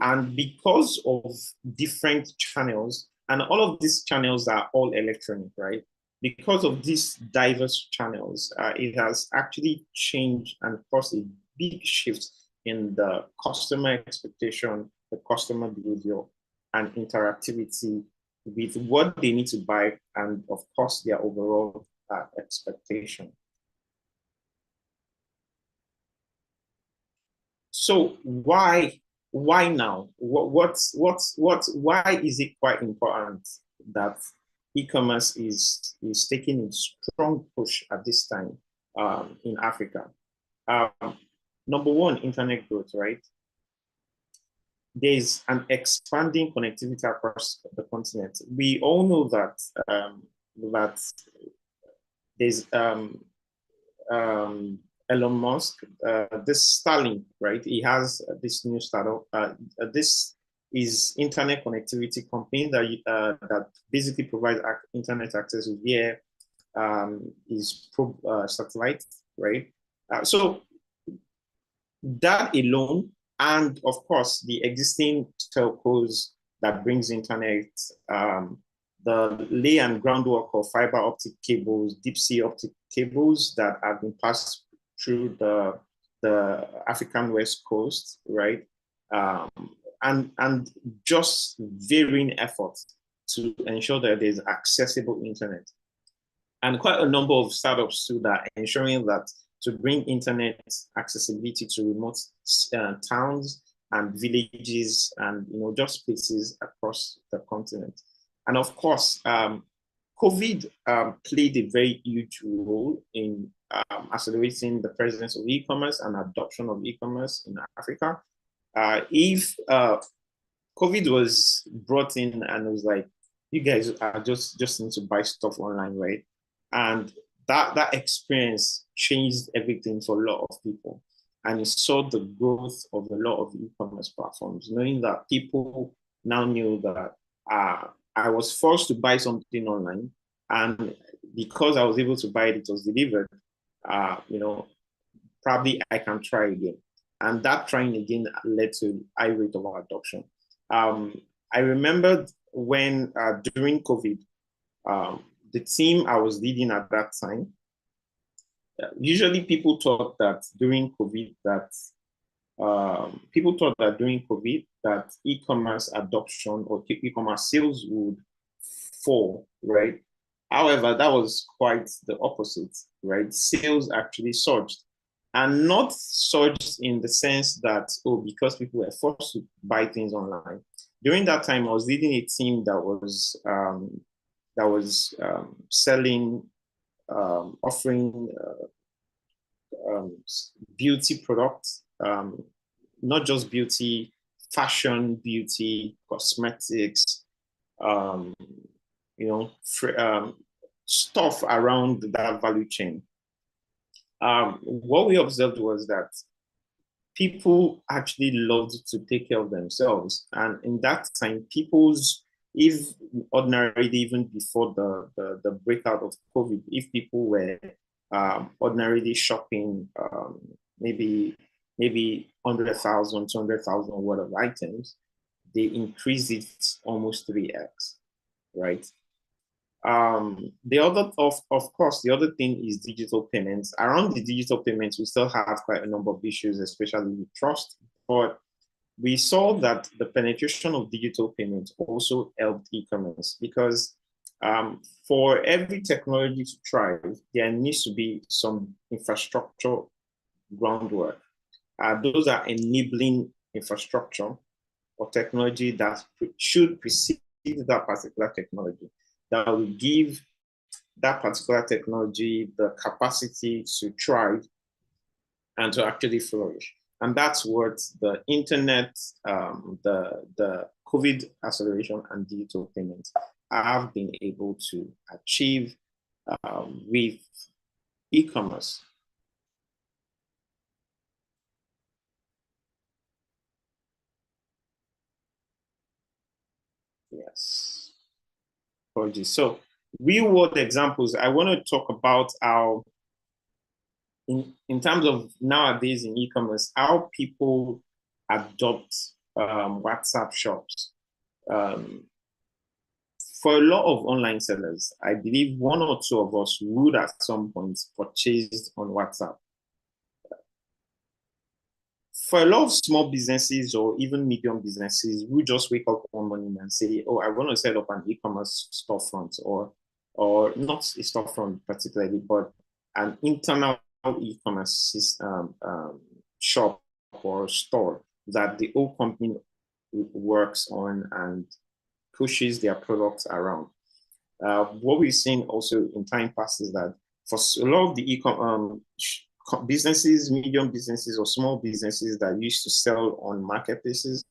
And because of different channels, and all of these channels are all electronic, right? Because of these diverse channels, it has actually changed and caused a big shift in the customer expectation, the customer behavior, and interactivity with what they need to buy, and of course, their overall expectation. So why now? Why is it quite important that e-commerce is taking a strong push at this time in Africa? Number one, internet growth, right? There's an expanding connectivity across the continent. We all know that there's Elon Musk, this Starlink, right? He has this new startup. This is internet connectivity company that basically provides internet access via his satellite, right? So that alone, and of course the existing telcos that brings internet, the lay and groundwork of fiber optic cables, deep sea optic cables that have been passed through the African West Coast, right? And just varying efforts to ensure that there's accessible internet. And quite a number of startups too that are ensuring that to bring internet accessibility to remote towns and villages and just places across the continent. And of course, COVID played a very huge role in accelerating the presence of e-commerce and adoption of e-commerce in Africa. If COVID was brought in and it was like, you guys are just need to buy stuff online, right? And that experience changed everything for a lot of people. And it saw the growth of a lot of e-commerce platforms, knowing that people now knew that I was forced to buy something online, and because I was able to buy it, it was delivered. Probably I can try again, and that trying again led to high rate of adoption. I remembered when during COVID, the team I was leading at that time, usually people thought that during COVID that e-commerce adoption or e-commerce sales would fall, right? However, that was quite the opposite, right? Sales actually surged, and not surged in the sense that, oh, because people were forced to buy things online. During that time, I was leading a team that was selling, offering beauty products, not just beauty, fashion, beauty, cosmetics, stuff around that value chain. What we observed was that people actually loved to take care of themselves. And in that time, if ordinarily, even before the breakout of COVID, if people were ordinarily shopping maybe 100,000, 200,000 worth of items, they increased it almost 3x, right? Of course, the other thing is digital payments. Around the digital payments, we still have quite a number of issues, especially with trust. But we saw that the penetration of digital payments also helped e-commerce, because for every technology to thrive, there needs to be some infrastructure groundwork. Those are enabling infrastructure or technology that should precede that particular technology, that will give that particular technology the capacity to thrive and to actually flourish. And that's what the internet, the COVID acceleration and digital payments have been able to achieve with e-commerce. Yes. Apologies. So real world examples, I want to talk about how in terms of nowadays in e-commerce, how people adopt WhatsApp shops. For a lot of online sellers, I believe one or two of us would at some point purchase on WhatsApp. For a lot of small businesses or even medium businesses, we just wake up one morning and say, oh, I want to set up an e-commerce storefront, or not a storefront particularly, but an internal e-commerce shop or store that the whole company works on and pushes their products around. What we've seen also in time past is that for a lot of the businesses, medium businesses or small businesses that used to sell on marketplaces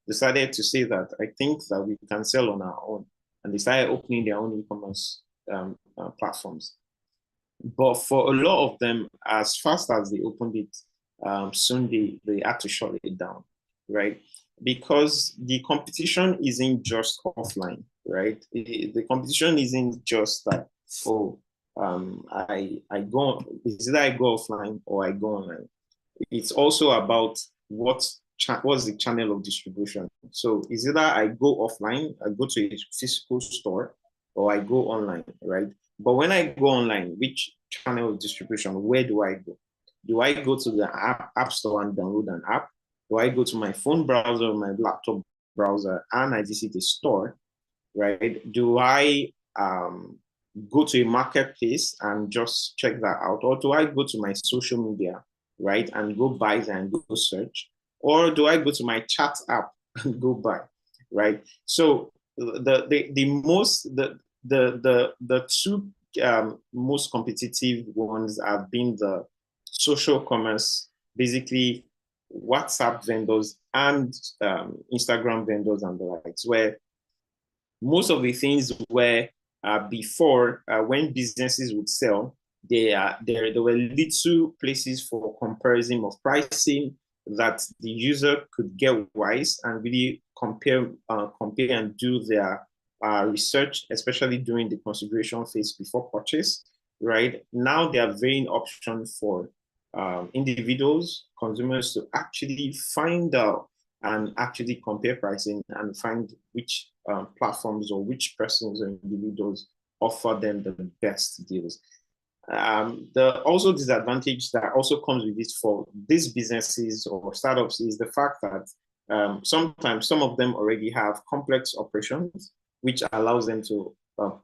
decided to say that I think that we can sell on our own, and they started opening their own e-commerce platforms. But for a lot of them, as fast as they opened it, soon they had to shut it down, right? Because the competition isn't just offline, right? The competition isn't just like, oh, it's either I go offline or I go online. It's also about what's the channel of distribution. So it's either I go offline, I go to a physical store, or I go online, right? But when I go online, which channel of distribution, where do I go? Do I go to the app store and download an app? Do I go to my phone browser or my laptop browser and I visit a store, right? Do I go to a marketplace and just check that out? Or do I go to my social media, right, and go buy there and go search? Or do I go to my chat app and go buy, right? So the two most competitive ones have been the social commerce, basically WhatsApp vendors and Instagram vendors and the likes, where most of the things were before when businesses would sell, there were little places for comparison of pricing that the user could get wise and really compare and do their research, especially during the consideration phase before purchase, right? Now there are varying options for individuals, consumers to actually find out and actually compare pricing and find which platforms or which persons or individuals offer them the best deals. The also disadvantage that also comes with this for these businesses or startups is the fact that sometimes some of them already have complex operations, which allows them to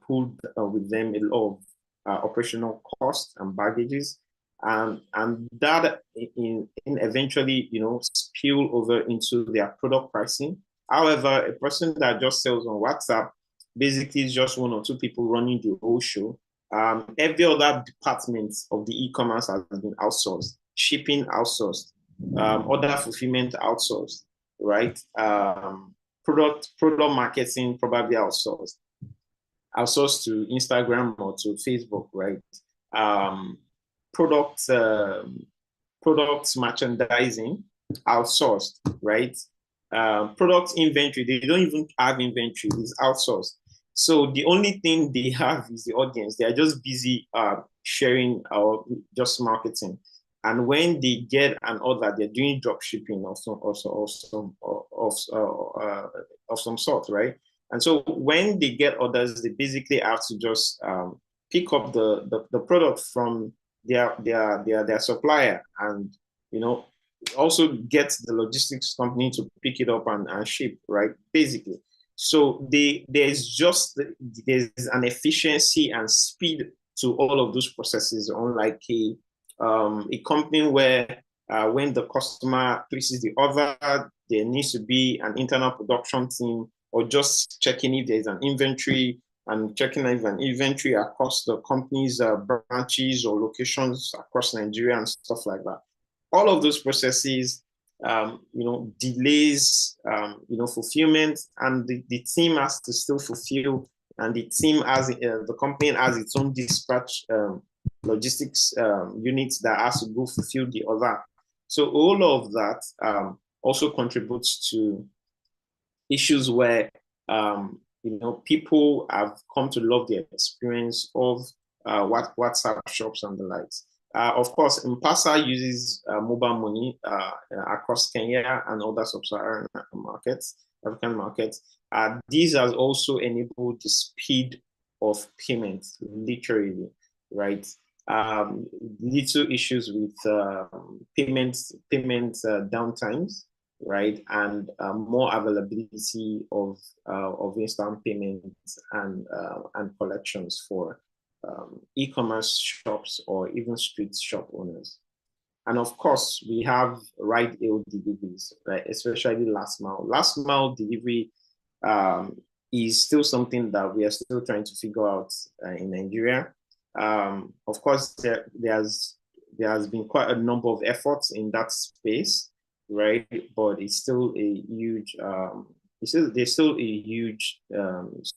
pull with them a lot of operational costs and baggages, and that in eventually spill over into their product pricing. However, a person that just sells on WhatsApp basically is just one or two people running the whole show. Every other department of the e-commerce has been outsourced, shipping outsourced, order fulfillment outsourced, right? Product marketing probably outsourced to Instagram or to Facebook, right? Product merchandising outsourced, right? Product inventory, they don't even have inventory, it's outsourced. So the only thing they have is the audience. They are just busy sharing or just marketing. And when they get an order, they're doing drop shipping of some sort, right? And so when they get orders, they basically have to just pick up the product from their supplier, and also get the logistics company to pick it up and ship, right? Basically. So there's an efficiency and speed to all of those processes, unlike a company where when the customer places the order, there needs to be an internal production team, or just checking if there's an inventory and checking if an inventory across the company's branches or locations across Nigeria and stuff like that. All of those processes delays, fulfillment, and the team has to still fulfill, and the team the company has its own dispatch logistics units that has to go fulfill the order. So all of that also contributes to issues where people have come to love the experience of WhatsApp shops and the likes. Of course, M-Pesa uses mobile money across Kenya and other sub-Saharan markets, African markets. These has also enabled the speed of payment, literally, right? Little issues with payment downtimes, right? And more availability of instant payments and collections for e-commerce shops or even street shop owners. And of course, we have ride-hail deliveries, right? Especially last mile. Last mile delivery is still something that we are still trying to figure out in Nigeria. Of course, there has been quite a number of efforts in that space, right? But it's still a huge, there's still a huge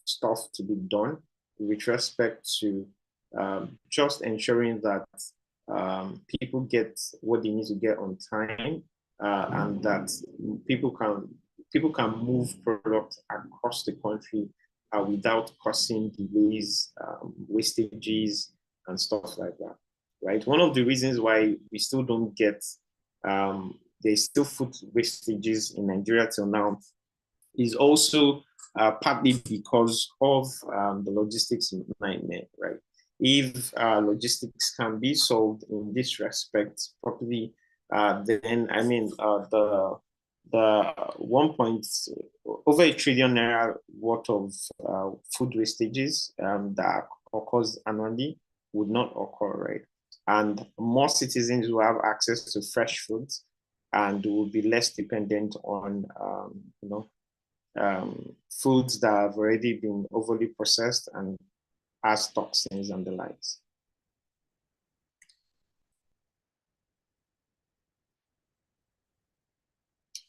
stuff to be done with respect to just ensuring that people get what they need to get on time, and that people can move product across the country without causing delays, wastages, and stuff like that, right? One of the reasons why we still don't get, there's still food wastages in Nigeria till now is also partly because of the logistics nightmare, right? If logistics can be solved in this respect properly, then I mean the over ₦1 trillion worth of food wastages that occurs annually would not occur, right? And more citizens will have access to fresh foods and will be less dependent on foods that have already been overly processed and has toxins and the likes.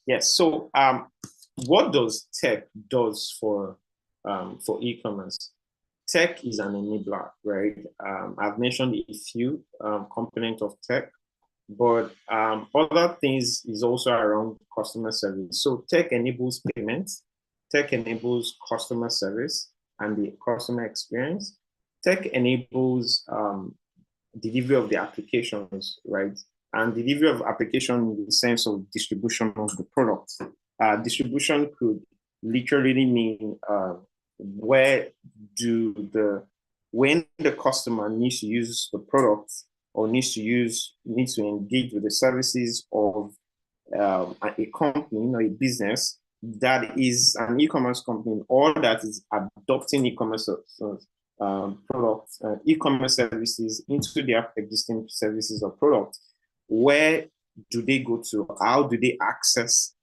Yes, so what does tech does for e-commerce? Tech is an enabler, right? I've mentioned a few components of tech, but other things is also around customer service. So tech enables payments, tech enables customer service and the customer experience. Tech enables delivery of the applications, right? And delivery of application in the sense of distribution of the product. Distribution could literally mean where do the when the customer needs to use the product or needs to engage with the services of a company or a business that is an e-commerce company or that is adopting e-commerce products, e-commerce services into their existing services or products, where do they go to? How do they access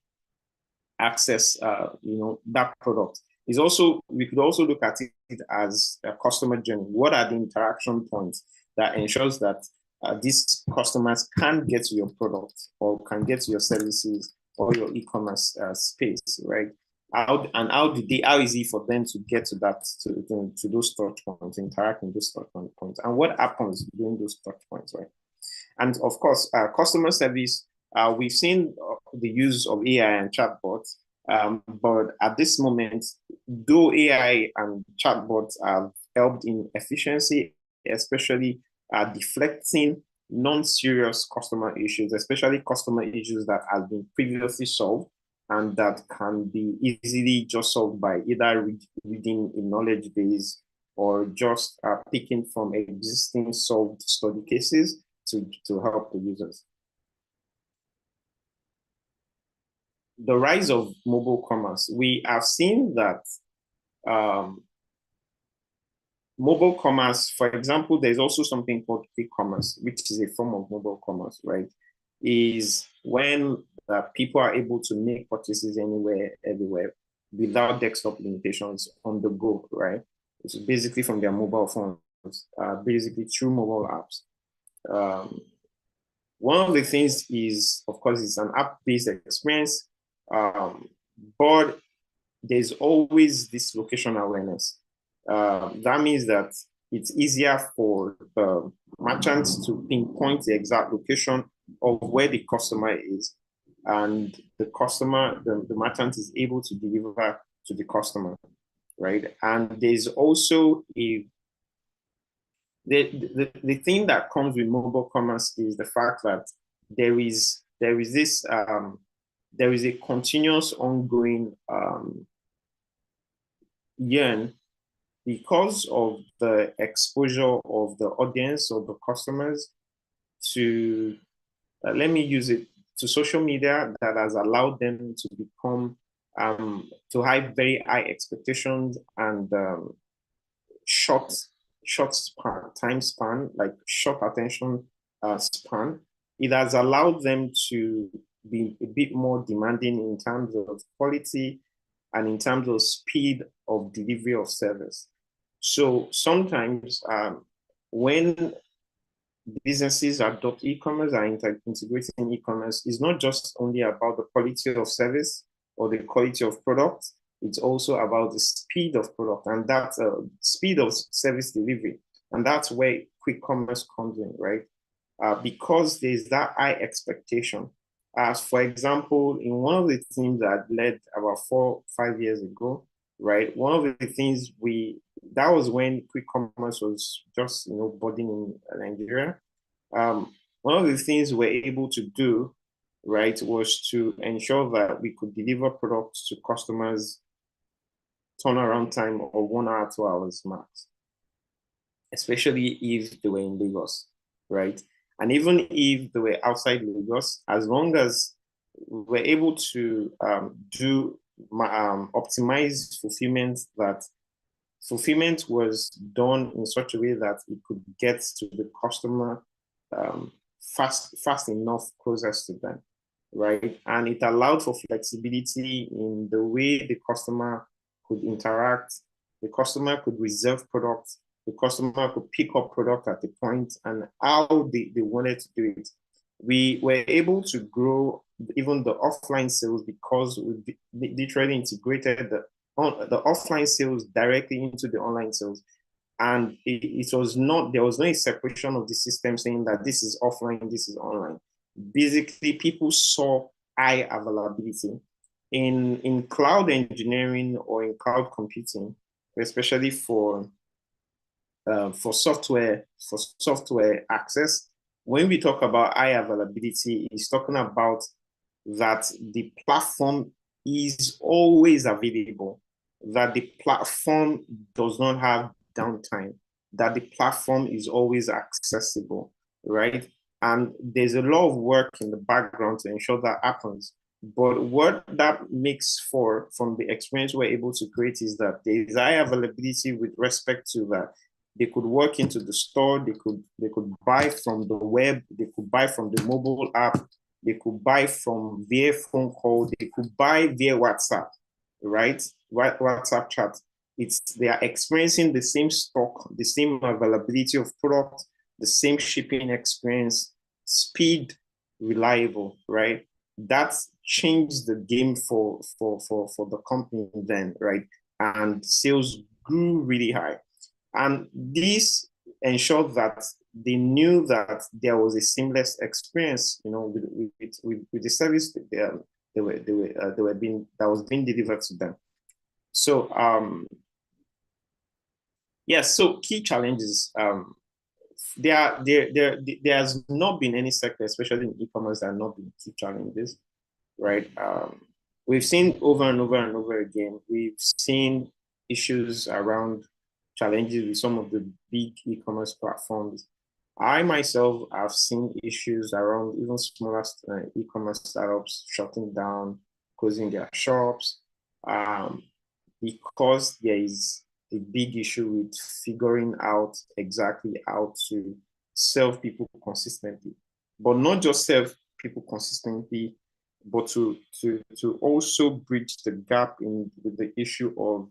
that product? We could also look at it as a customer journey. What are the interaction points that ensures that these customers can get to your product or can get to your services or your e-commerce space, right? How is it for them to get to that, to those touch points, interact in those touch points, and what happens during those touch points, right? And of course, customer service, we've seen the use of AI and chatbots, but at this moment, though AI and chatbots have helped in efficiency, especially deflecting non-serious customer issues, especially customer issues that have been previously solved and that can be easily just solved by either reading a knowledge base or just picking from existing solved study cases to help the users. The rise of mobile commerce. We have seen that mobile commerce, for example, there's also something called quick commerce, which is a form of mobile commerce, right? Is when people are able to make purchases anywhere, everywhere, without desktop limitations on the go, right? It's basically from their mobile phones, basically through mobile apps. One of the things is, of course, it's an app-based experience, but there's always this location awareness. That means that it's easier for merchants to pinpoint the exact location of where the customer is, and the merchant is able to deliver to the customer, right? And there's also the thing that comes with mobile commerce is the fact that there is a continuous ongoing yearn because of the exposure of the audience of the customers to let me use it, to social media, that has allowed them to become to have very high expectations and short time span, like short attention span. It has allowed them to be a bit more demanding in terms of quality and in terms of speed of delivery of service. So sometimes when businesses adopt e-commerce and integrating e-commerce, it's not just only about the quality of service or the quality of product, it's also about the speed of product and that speed of service delivery. And that's where quick commerce comes in, right? Because there's that high expectation. As for example, in one of the teams that led about 4 or 5 years ago, right? One of the things that was when quick commerce was just, budding in Nigeria. One of the things we're able to do, right, was to ensure that we could deliver products to customers turnaround time of 1 hour, 2 hours max, especially if they were in Lagos, right? And even if they were outside Lagos, as long as we're able to optimize fulfillment, that fulfillment was done in such a way that it could get to the customer fast enough closest to them, right? And it allowed for flexibility in the way the customer could interact, the customer could reserve products, the customer could pick up product at the point, and how they wanted to do it. We were able to grow even the offline sales because we literally integrated the offline sales directly into the online sales. And there was no separation of the system saying that this is offline, this is online. Basically, people saw high availability. In cloud engineering or in cloud computing, especially for software access, when we talk about high availability, it's talking about that the platform is always available, that the platform does not have downtime, that the platform is always accessible, right? And there's a lot of work in the background to ensure that happens. But what that makes for, from the experience we're able to create, is that there is high availability with respect to that. They could work into the store, they could buy from the web, they could buy from the mobile app, they could buy from via phone call, they could buy via WhatsApp, right? WhatsApp chat. They are experiencing the same stock, the same availability of product, the same shipping experience, speed, reliable, right? That's changed the game for the company then, right? And sales grew really high. And this ensured that they knew that there was a seamless experience, you know, with the service that was being delivered to them. So yes, so key challenges. There has not been any sector, especially in e-commerce, that have not been key challenges, right? We've seen over and over and over again, we've seen issues around challenges with some of the big e-commerce platforms. I myself have seen issues around even smaller e-commerce startups shutting down, closing their shops, because there is a big issue with figuring out exactly how to serve people consistently, but not just serve people consistently, but to also bridge the gap with the issue of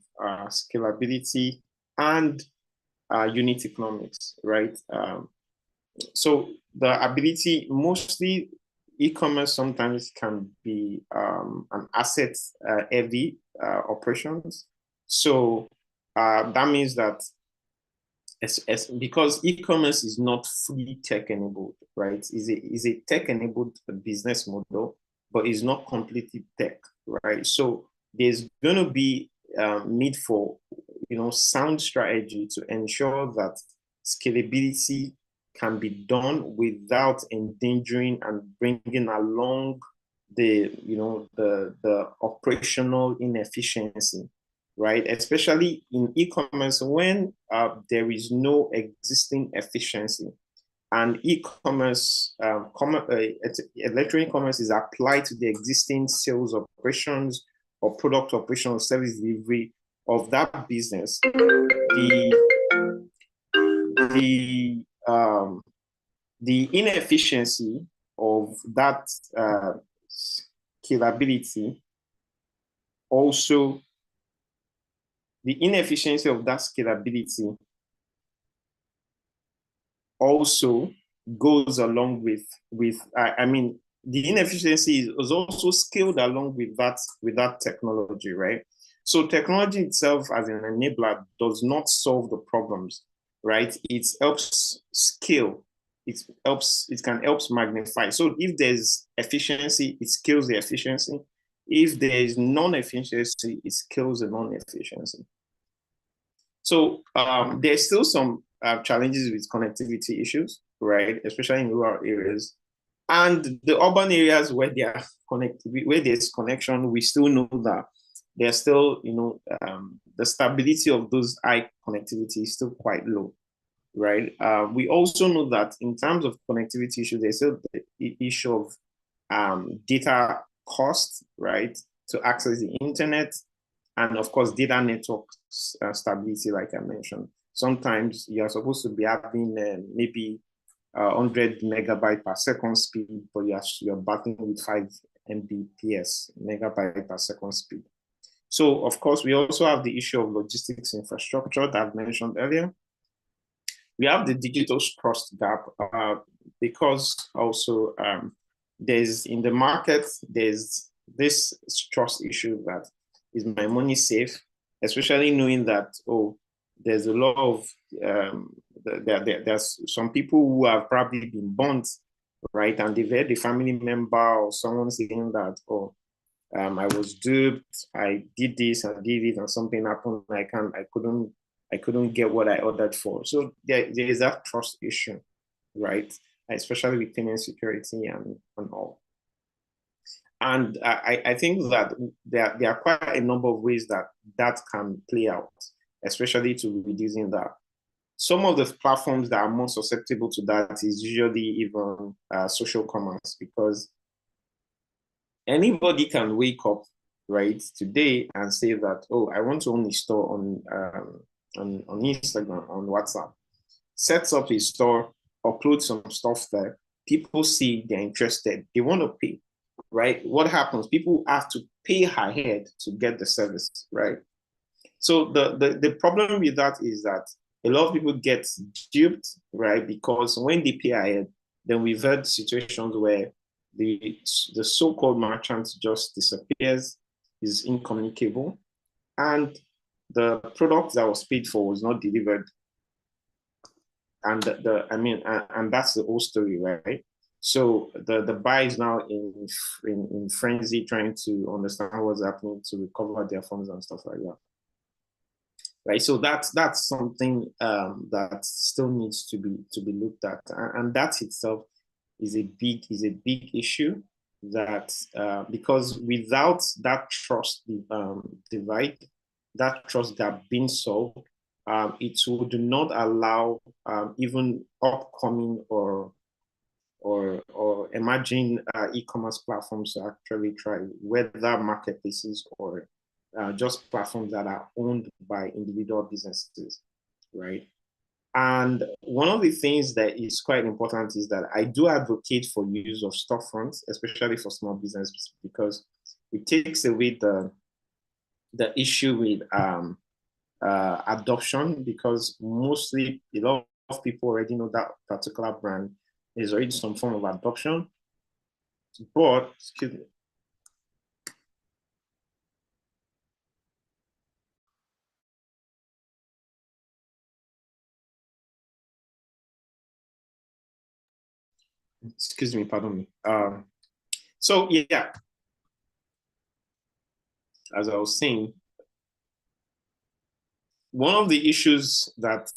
scalability and unit economics, right? So the ability, mostly e-commerce sometimes can be an asset heavy operations. So that means that because e-commerce is not fully tech-enabled, right? Is a tech-enabled business model, but is not completely tech, right? So there's going to be need for, you know, sound strategy to ensure that scalability can be done without endangering and bringing along the, you know, the operational inefficiency, right? Especially in e-commerce, when there is no existing efficiency, and e-commerce, electronic commerce is applied to the existing sales operations or product operation, service delivery of that business, the inefficiency of that scalability also, the inefficiency of that scalability also goes along with I mean, the inefficiency is also scaled along with that technology, right? So technology itself as an enabler does not solve the problems, right? It helps scale. It can help magnify. So if there's efficiency, it scales the efficiency. If there is non-efficiency, it scales the non-efficiency. So there's still some challenges with connectivity issues, right? Especially in rural areas. And the urban areas where where there's connection, we still know that there's still, you know, the stability of those high connectivity is still quite low, right? We also know that in terms of connectivity issue, there's still the issue of data cost, right? To access the internet, and of course, data network stability, like I mentioned. Sometimes you're supposed to be having maybe 100 megabyte per second speed, but you're battling with 5 Mbps, megabyte per second speed. So of course, we also have the issue of logistics infrastructure that I've mentioned earlier. We have the digital trust gap because also there's in the market, there's this trust issue that is my money safe, especially knowing that, oh, there's a lot of, there's some people who have probably been burnt, right? And they've had a family member or someone saying that, oh, I was duped, I did this, I did it, and something happened, I couldn't get what I ordered for. So there is that trust issue, right? Especially with payment security and all. And I think that there are quite a number of ways that can play out, especially to reducing that. some of the platforms that are more susceptible to that is usually even social commerce, because anybody can wake up, right, today and say that, oh, I want to own a store on Instagram, on WhatsApp, sets up a store, upload some stuff there, people see, they're interested, they want to pay, right? What happens? People have to pay ahead to get the service, right? So the problem with that is that a lot of people get duped, right? Because when they pay ahead, then we've had situations where the so-called merchant just disappears, is incommunicable, and the product that was paid for was not delivered. And and that's the whole story, right? So the buyer is now in frenzy, trying to understand what's happening to recover their funds and stuff like that. Right, so that's something that still needs to be looked at, and that itself is a big issue. That because without that trust divide, that trust gap being solved, it would not allow even upcoming or emerging e-commerce platforms to actually try, whether marketplaces or just platforms that are owned by individual businesses, right? And one of the things that is quite important is that I do advocate for use of storefronts, especially for small businesses, because it takes away the issue with adoption, because mostly a lot of people already know that particular brand. There's already some form of adoption, but excuse me. Excuse me, pardon me. So yeah, as I was saying, one of the issues that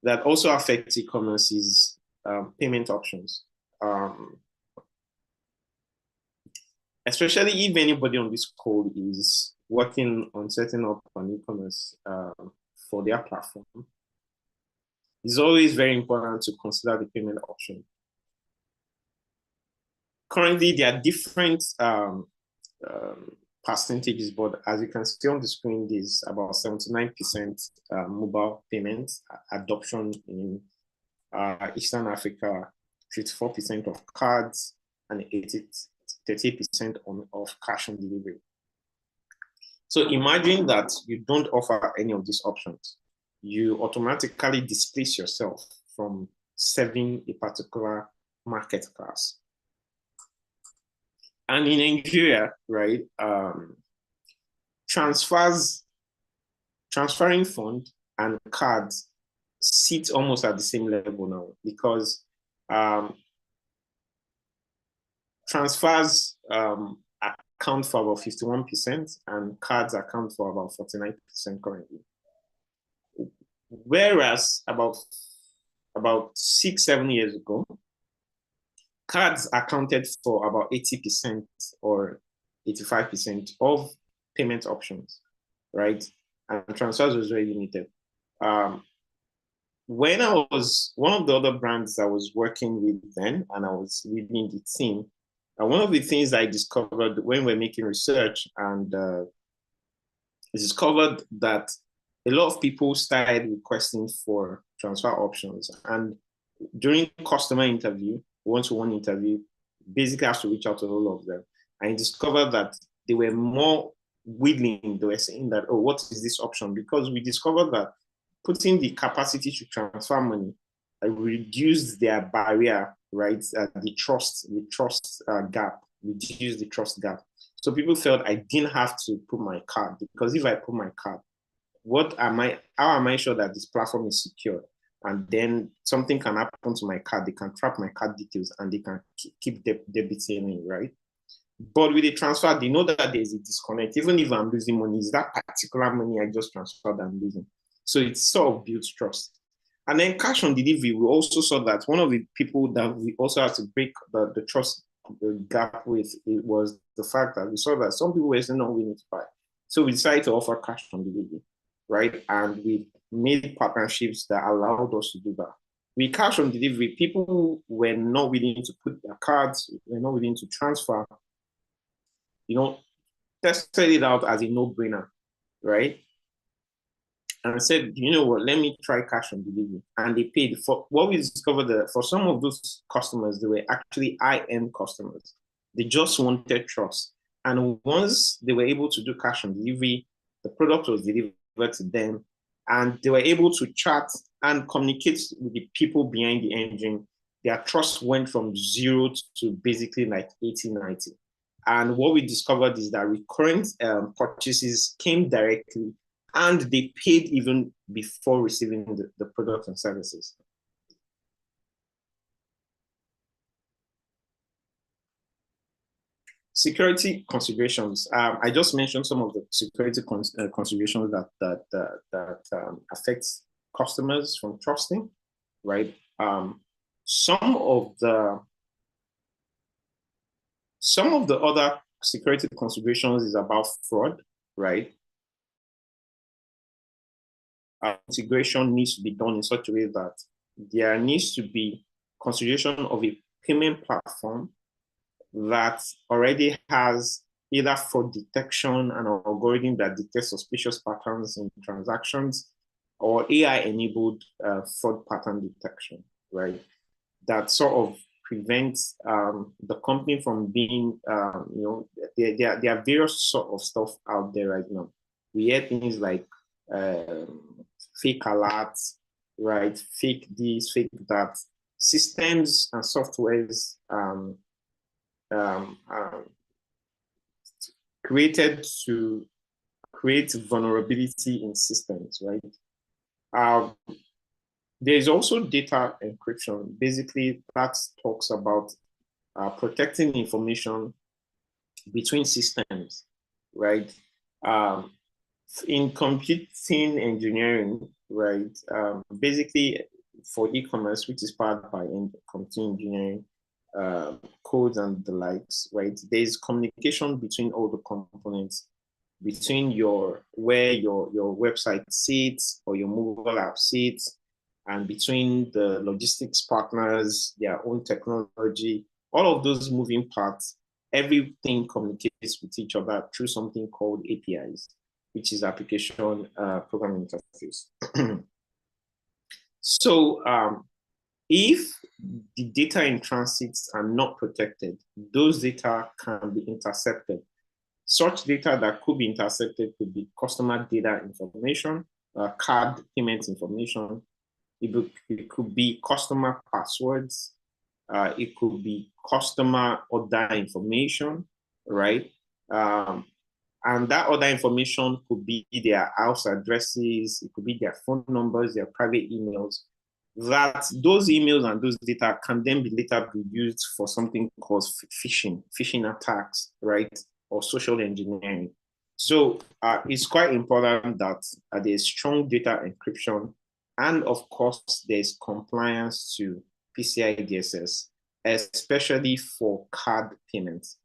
that also affects e-commerce is payment options. Especially if anybody on this call is working on setting up an e-commerce for their platform, it's always very important to consider the payment option. Currently, there are different percentages, but as you can see on the screen, there's about 79% mobile payments adoption in Eastern Africa, 54% of cards, and 30% of cash on delivery. So imagine that you don't offer any of these options. You automatically displace yourself from serving a particular market class. And in Nigeria, right, transferring fund and cards sit almost at the same level now, because transfers account for about 51% and cards account for about 49% currently. Whereas about 6-7 years ago, cards accounted for about 80% or 85% of payment options, right? And transfers was very limited. When I was one of the other brands I was working with then, and I was leading the team, one of the things I discovered when we're making research and discovered that a lot of people started requesting for transfer options. And during customer interview, one-to-one interview, basically has to reach out to all of them. And I discovered that they were more willing. They were saying that, oh, what is this option? Because we discovered that putting the capacity to transfer money reduced their barrier, right? The trust gap, reduced the trust gap. So people felt I didn't have to put my card, because if I put my card, how am I sure that this platform is secure? And then something can happen to my card, they can trap my card details and they can keep debiting me, right? But with the transfer, they know that there's a disconnect. Even if I'm losing money, is that particular money I just transferred I'm losing? So it sort of builds trust. And then cash on delivery, we also saw that one of the people that we also had to break the trust gap with, it was the fact that we saw that some people were saying, no, we need to buy. So we decided to offer cash on delivery. right? And we made partnerships that allowed us to do that. With cash on delivery, people were not willing to put their cards, were not willing to transfer, tested it out as a no-brainer, right? And I said, you know what, let me try cash on delivery. And they paid. For what we discovered, for some of those customers, they were actually high-end customers. They just wanted trust. And once they were able to do cash on delivery, the product was delivered to them, and they were able to chat and communicate with the people behind the engine. Their trust went from 0 to basically like 80, 90. And what we discovered is that recurrent purchases came directly, and they paid even before receiving the products and services. Security considerations. I just mentioned some of the security considerations that affect customers from trusting, right? Some of the other security considerations is about fraud, right? Integration needs to be done in such a way that there needs to be consideration of a payment platform that already has either fraud detection and an algorithm that detects suspicious patterns in transactions, or AI-enabled fraud pattern detection, right? That sort of prevents the company from being, there are various sort of stuff out there right now. We hear things like fake alerts, right? Fake this, fake that. Systems and softwares created to create vulnerability in systems, right? There's also data encryption. Basically, that talks about protecting information between systems, right? In computing engineering, right? Basically, for e-commerce, which is powered by computing engineering, codes and the likes, right? There's communication between all the components, between where your website sits or your mobile app sits, and between the logistics partners, their own technology, all of those moving parts. Everything communicates with each other through something called APIs, which is application programming interface. So if the data in transits are not protected, those data can be intercepted. Such data that could be intercepted could be customer data information, card payment information. It could be customer passwords. It could be customer order information, right? And that other information could be their house addresses, it could be their phone numbers, their private emails. That those emails and those data can then be later be used for something called phishing attacks, right? Or social engineering. So it's quite important that there's strong data encryption, and of course, there's compliance to PCI DSS, especially for card payments.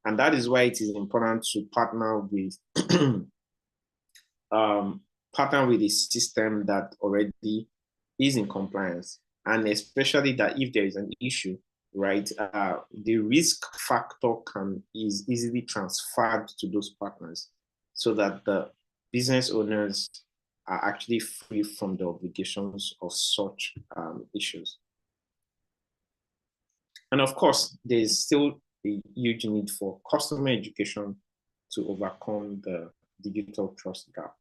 And that is why it is important to partner with a system that already is in compliance, and especially that if there is an issue, right, the risk factor is easily transferred to those partners, so that the business owners are actually free from the obligations of such issues. And of course, there's still a huge need for customer education to overcome the digital trust gap.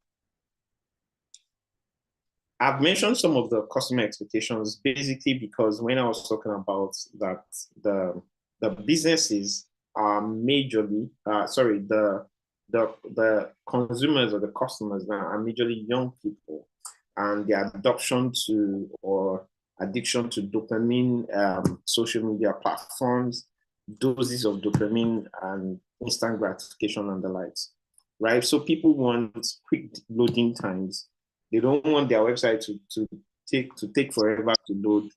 I've mentioned some of the customer expectations basically because when I was talking about that, the businesses are majorly, the consumers or the customers now are majorly young people, and their adoption to or addiction to dopamine, social media platforms, doses of dopamine and instant gratification and the likes, right? So people want quick loading times. They don't want their website to take forever to load.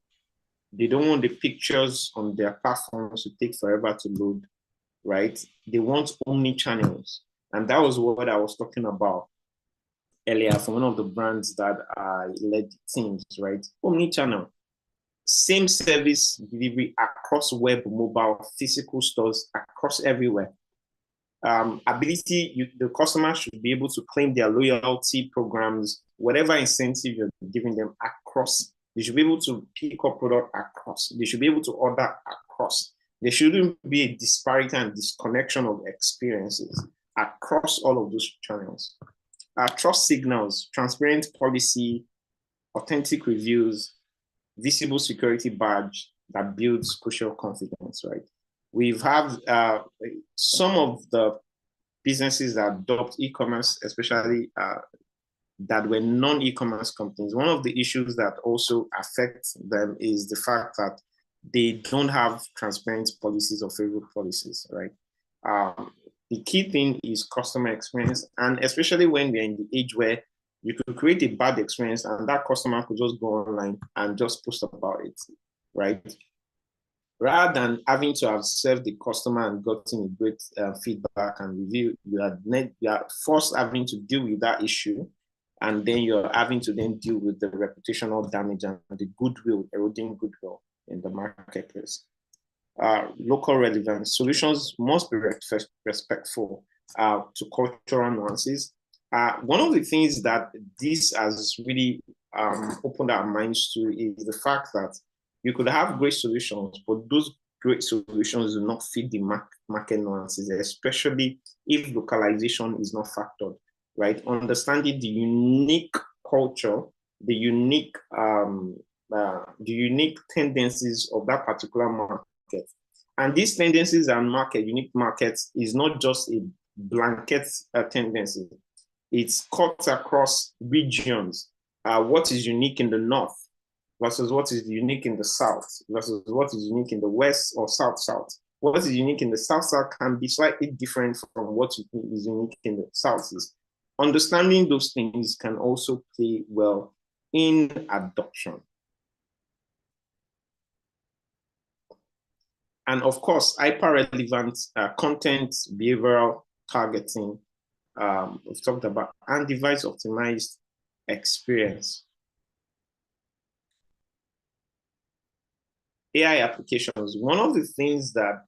They don't want the pictures on their platforms to take forever to load, right? They want omni-channels. And that was what I was talking about. earlier from one of the brands that I led teams, right? Omnichannel, same service delivery across web, mobile, physical stores, across everywhere. Ability, the customer should be able to claim their loyalty programs, whatever incentive you're giving them across. They should be able to pick up product across. They should be able to order across. There shouldn't be a disparity and disconnection of experiences across all of those channels. Trust signals, transparent policy, authentic reviews, visible security badge that builds crucial confidence, right? We've had some of the businesses that adopt e-commerce, especially that were non-e-commerce companies. One of the issues that also affects them is the fact that they don't have transparent policies or favorable policies, right? The key thing is customer experience, and especially when we're in the age where you could create a bad experience and that customer could just go online and just post about it, right? Rather than having to have served the customer and gotten a great feedback and review, you are first having to deal with that issue, and then you're having to then deal with the reputational damage and the goodwill, eroding goodwill in the marketplace. Local relevance, solutions must be respectful to cultural nuances. One of the things that this has really opened our minds to is the fact that you could have great solutions, but those great solutions do not fit the market nuances, especially if localization is not factored, right? Understanding the unique culture, the unique tendencies of that particular market. And these tendencies and unique markets is not just a blanket tendency. It's cut across regions. What is unique in the north versus what is unique in the south versus what is unique in the west or south-south. What is unique in the south-south can be slightly different from what is unique in the southeast. Understanding those things can also play well in adoption. And of course, hyper-relevant content, behavioral targeting, we've talked about, and device optimized experience. AI applications. One of the things that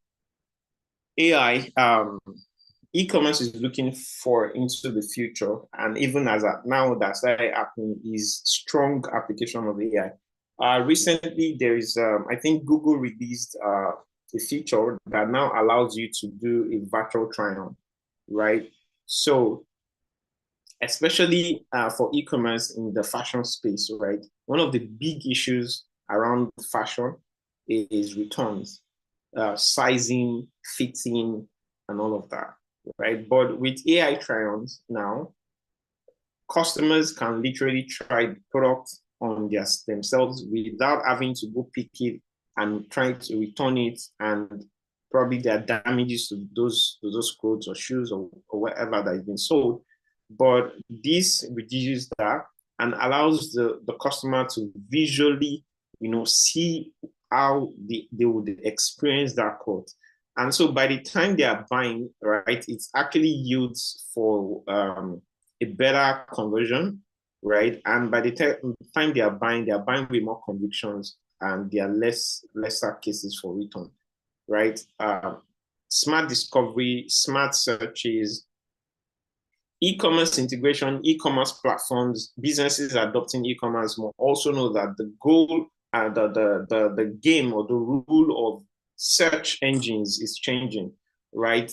AI, e-commerce is looking for into the future, and even as now that started happening, is strong application of AI. Recently, there is, I think Google released a feature that now allows you to do a virtual try-on, right? So, especially for e-commerce in the fashion space, right? One of the big issues around fashion is returns, sizing, fitting, and all of that, right? But with AI try-ons now, customers can literally try the product on themselves without having to go pick it and try to return it, and probably there are damages to those clothes or shoes or whatever that has been sold. But this reduces that and allows the customer to visually, see how they would experience that cloth. And so by the time they are buying, right, it actually yields for a better conversion, right? And by the time they are buying with more convictions, and there are lesser cases for return, right? Smart discovery, smart searches, e-commerce integration, e-commerce platforms, businesses adopting e-commerce will also know that the goal and the game or the rule of search engines is changing, right?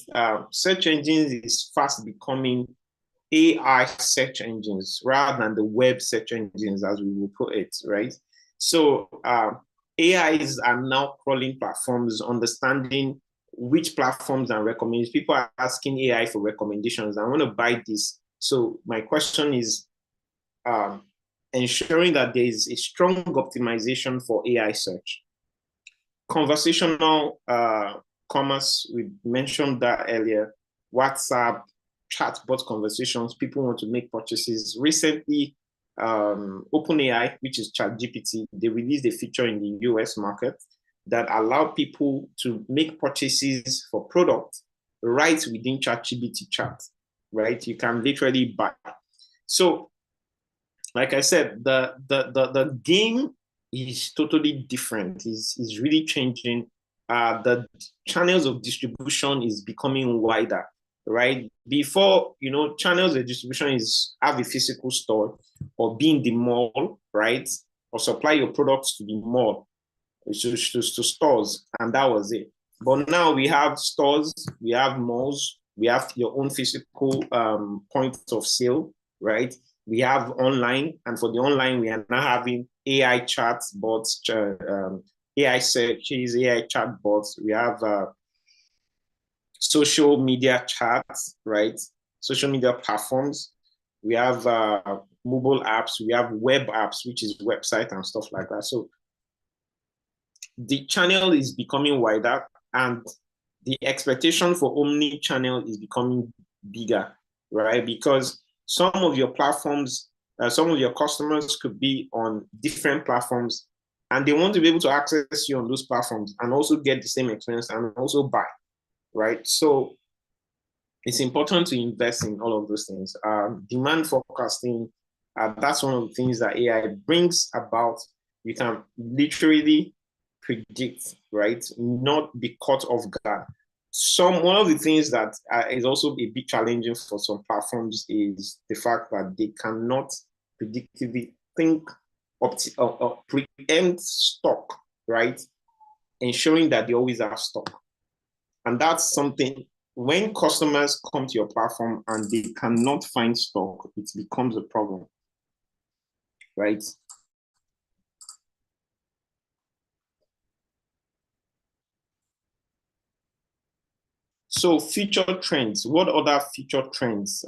Search engines is fast becoming AI search engines rather than the web search engines, as we will put it, right? So AIs are now crawling platforms, understanding which platforms and recommendations. People are asking AI for recommendations. I want to buy this. So my question is ensuring that there is a strong optimization for AI search. Conversational commerce, we mentioned that earlier. WhatsApp, chatbot conversations, people want to make purchases. Recently, OpenAI, which is ChatGPT, they released a feature in the US market that allow people to make purchases for products right within ChatGPT chat, right? You can literally buy. So like I said, the game is totally different. Is really changing. The channels of distribution is becoming wider, right? Before, channels of distribution is have a physical store or be in the mall, right? Or supply your products to the mall, to stores, and that was it. But now we have stores, we have malls, we have your own physical points of sale, right? We have online, and for the online, we are now having AI chats, bots, AI searches, AI chat bots. We have social media chats, right? Social media platforms. We have mobile apps. We have web apps, which is website and stuff like that. So the channel is becoming wider, and the expectation for omni-channel is becoming bigger, right? Because some of your platforms, some of your customers could be on different platforms, and they want to be able to access you on those platforms and also get the same experience and also buy, right? So it's important to invest in all of those things. Demand forecasting, that's one of the things that AI brings about. You can literally predict, right? Not be caught off guard. One of the things that is also a bit challenging for some platforms is the fact that they cannot predictively think or preempt stock, right? Ensuring that they always have stock. And that's something, when customers come to your platform and they cannot find stock, it becomes a problem, right? So future trends, what other future trends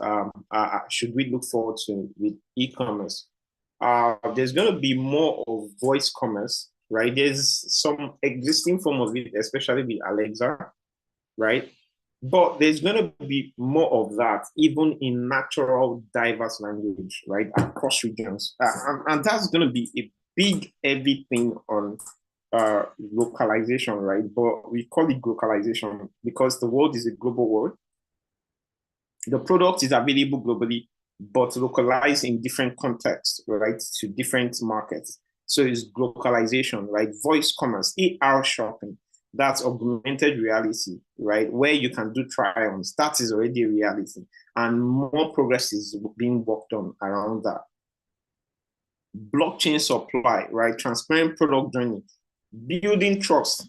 should we look forward to with e-commerce? There's going to be more of voice commerce, right? There's some existing form of it, especially with Alexa, right? But there's going to be more of that, even in natural, diverse language, right? Across regions. And that's going to be a big, heavy thing on localization, right? But we call it globalization because the world is a global world. The product is available globally, but localized in different contexts, right? To different markets. So it's globalization, right? Voice commerce, AR shopping, that's augmented reality, right? Where you can do try-ons. That is already a reality. And more progress is being worked on around that. Blockchain supply, right? Transparent product journey. Building trust,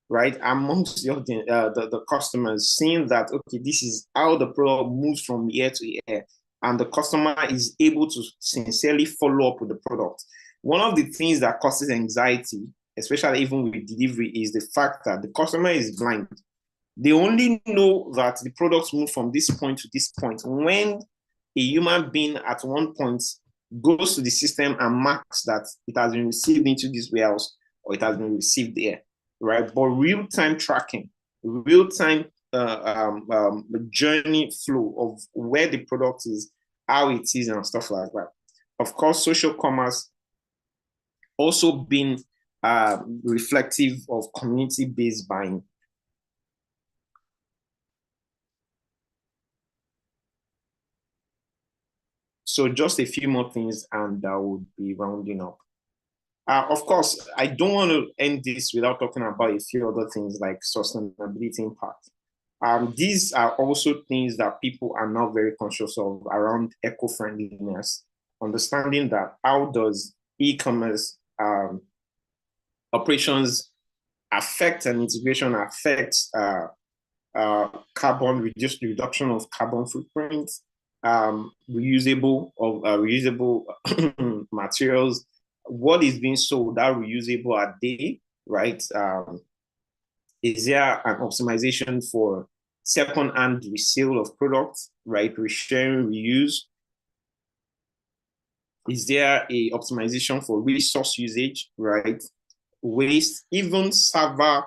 right, amongst the customers, seeing that, okay, this is how the product moves from year to year, and the customer is able to sincerely follow up with the product. One of the things that causes anxiety, especially even with delivery, is the fact that the customer is blind. They only know that the products move from this point to this point when a human being at one point goes to the system and marks that it has been received into this warehouse or it has been received there, right? But real-time tracking, real-time journey flow of where the product is, how it is, and stuff like that. Of course, social commerce also being reflective of community-based buying. So just a few more things and I would be rounding up. Of course, I don't want to end this without talking about a few other things like sustainability impact. These are also things that people are now very conscious of around eco-friendliness, understanding that how does e-commerce operations affect and integration affects reduction of carbon footprint, reusable materials. What is being sold that reusable a day, right? Is there an optimization for second-hand resale of products, right? Resharing, reuse. Is there a optimization for resource usage, right? Waste, even server,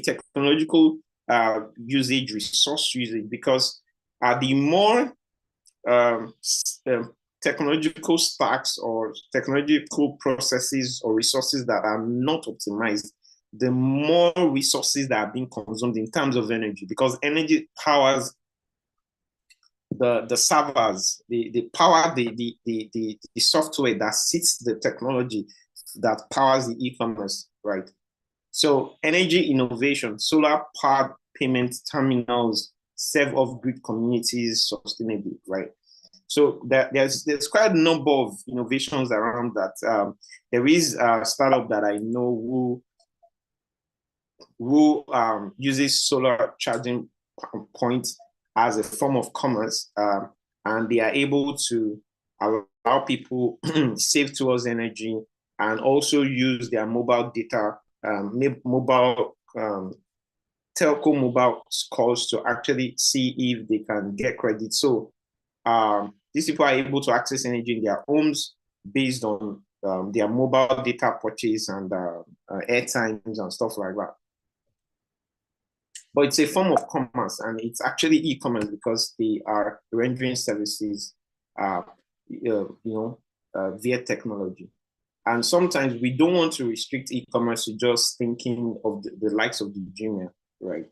technological usage, resource usage, because the more technological stacks or technological processes or resources that are not optimized, the more resources that are being consumed in terms of energy, because energy powers the servers, the power, the software that sits the technology that powers the e-commerce, right? So energy innovation, solar powered payment terminals serve off-grid communities sustainably, right? So there's quite a number of innovations around that. There is a startup that I know who uses solar charging points as a form of commerce, and they are able to allow people save towards energy and also use their mobile data, telco mobile calls to actually see if they can get credit. So these people are able to access energy in their homes based on their mobile data purchase and airtimes and stuff like that. But it's a form of commerce, and it's actually e-commerce because they are rendering services, via technology. And sometimes we don't want to restrict e-commerce to just thinking of the likes of the Jumia, right?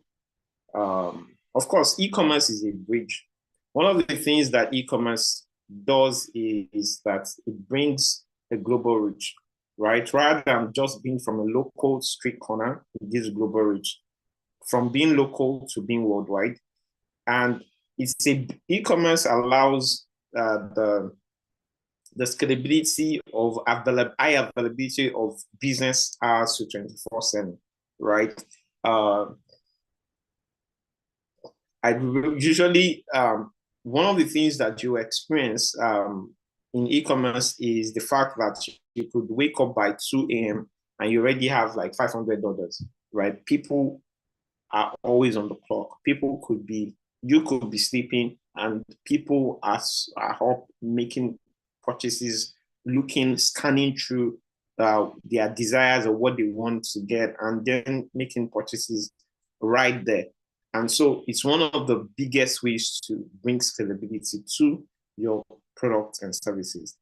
Of course, e-commerce is a bridge. One of the things that e-commerce does is that it brings a global reach, right? Rather than just being from a local street corner, it gives global reach. From being local to being worldwide. And e-commerce allows the scalability of high availability of business hours to 24/7, right? I usually, one of the things that you experience in e-commerce is the fact that you could wake up by 2 a.m. and you already have like $500, right? People are always on the clock. You could be sleeping, and people are up making purchases, scanning through their desires or what they want to get, and then making purchases right there. And so it's one of the biggest ways to bring scalability to your products and services.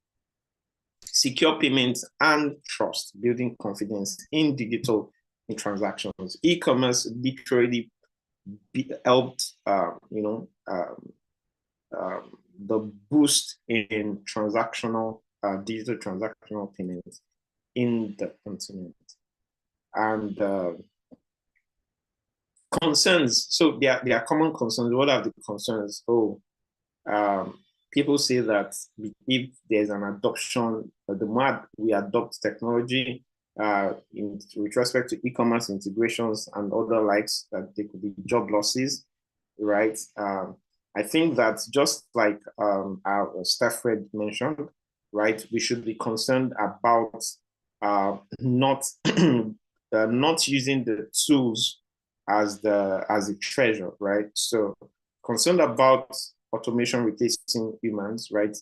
Secure payments and trust, building confidence in digital transactions. E-commerce literally helped, the boost in digital transactional payments in the continent. And concerns. So there are common concerns. What are the concerns? People say that if there's an adoption, the more we adopt technology, with respect to e-commerce integrations and other likes, that there could be job losses, right? I think that just like our StephREDD mentioned, right, we should be concerned about not using the tools as a treasure, right? So concerned about automation replacing humans, right?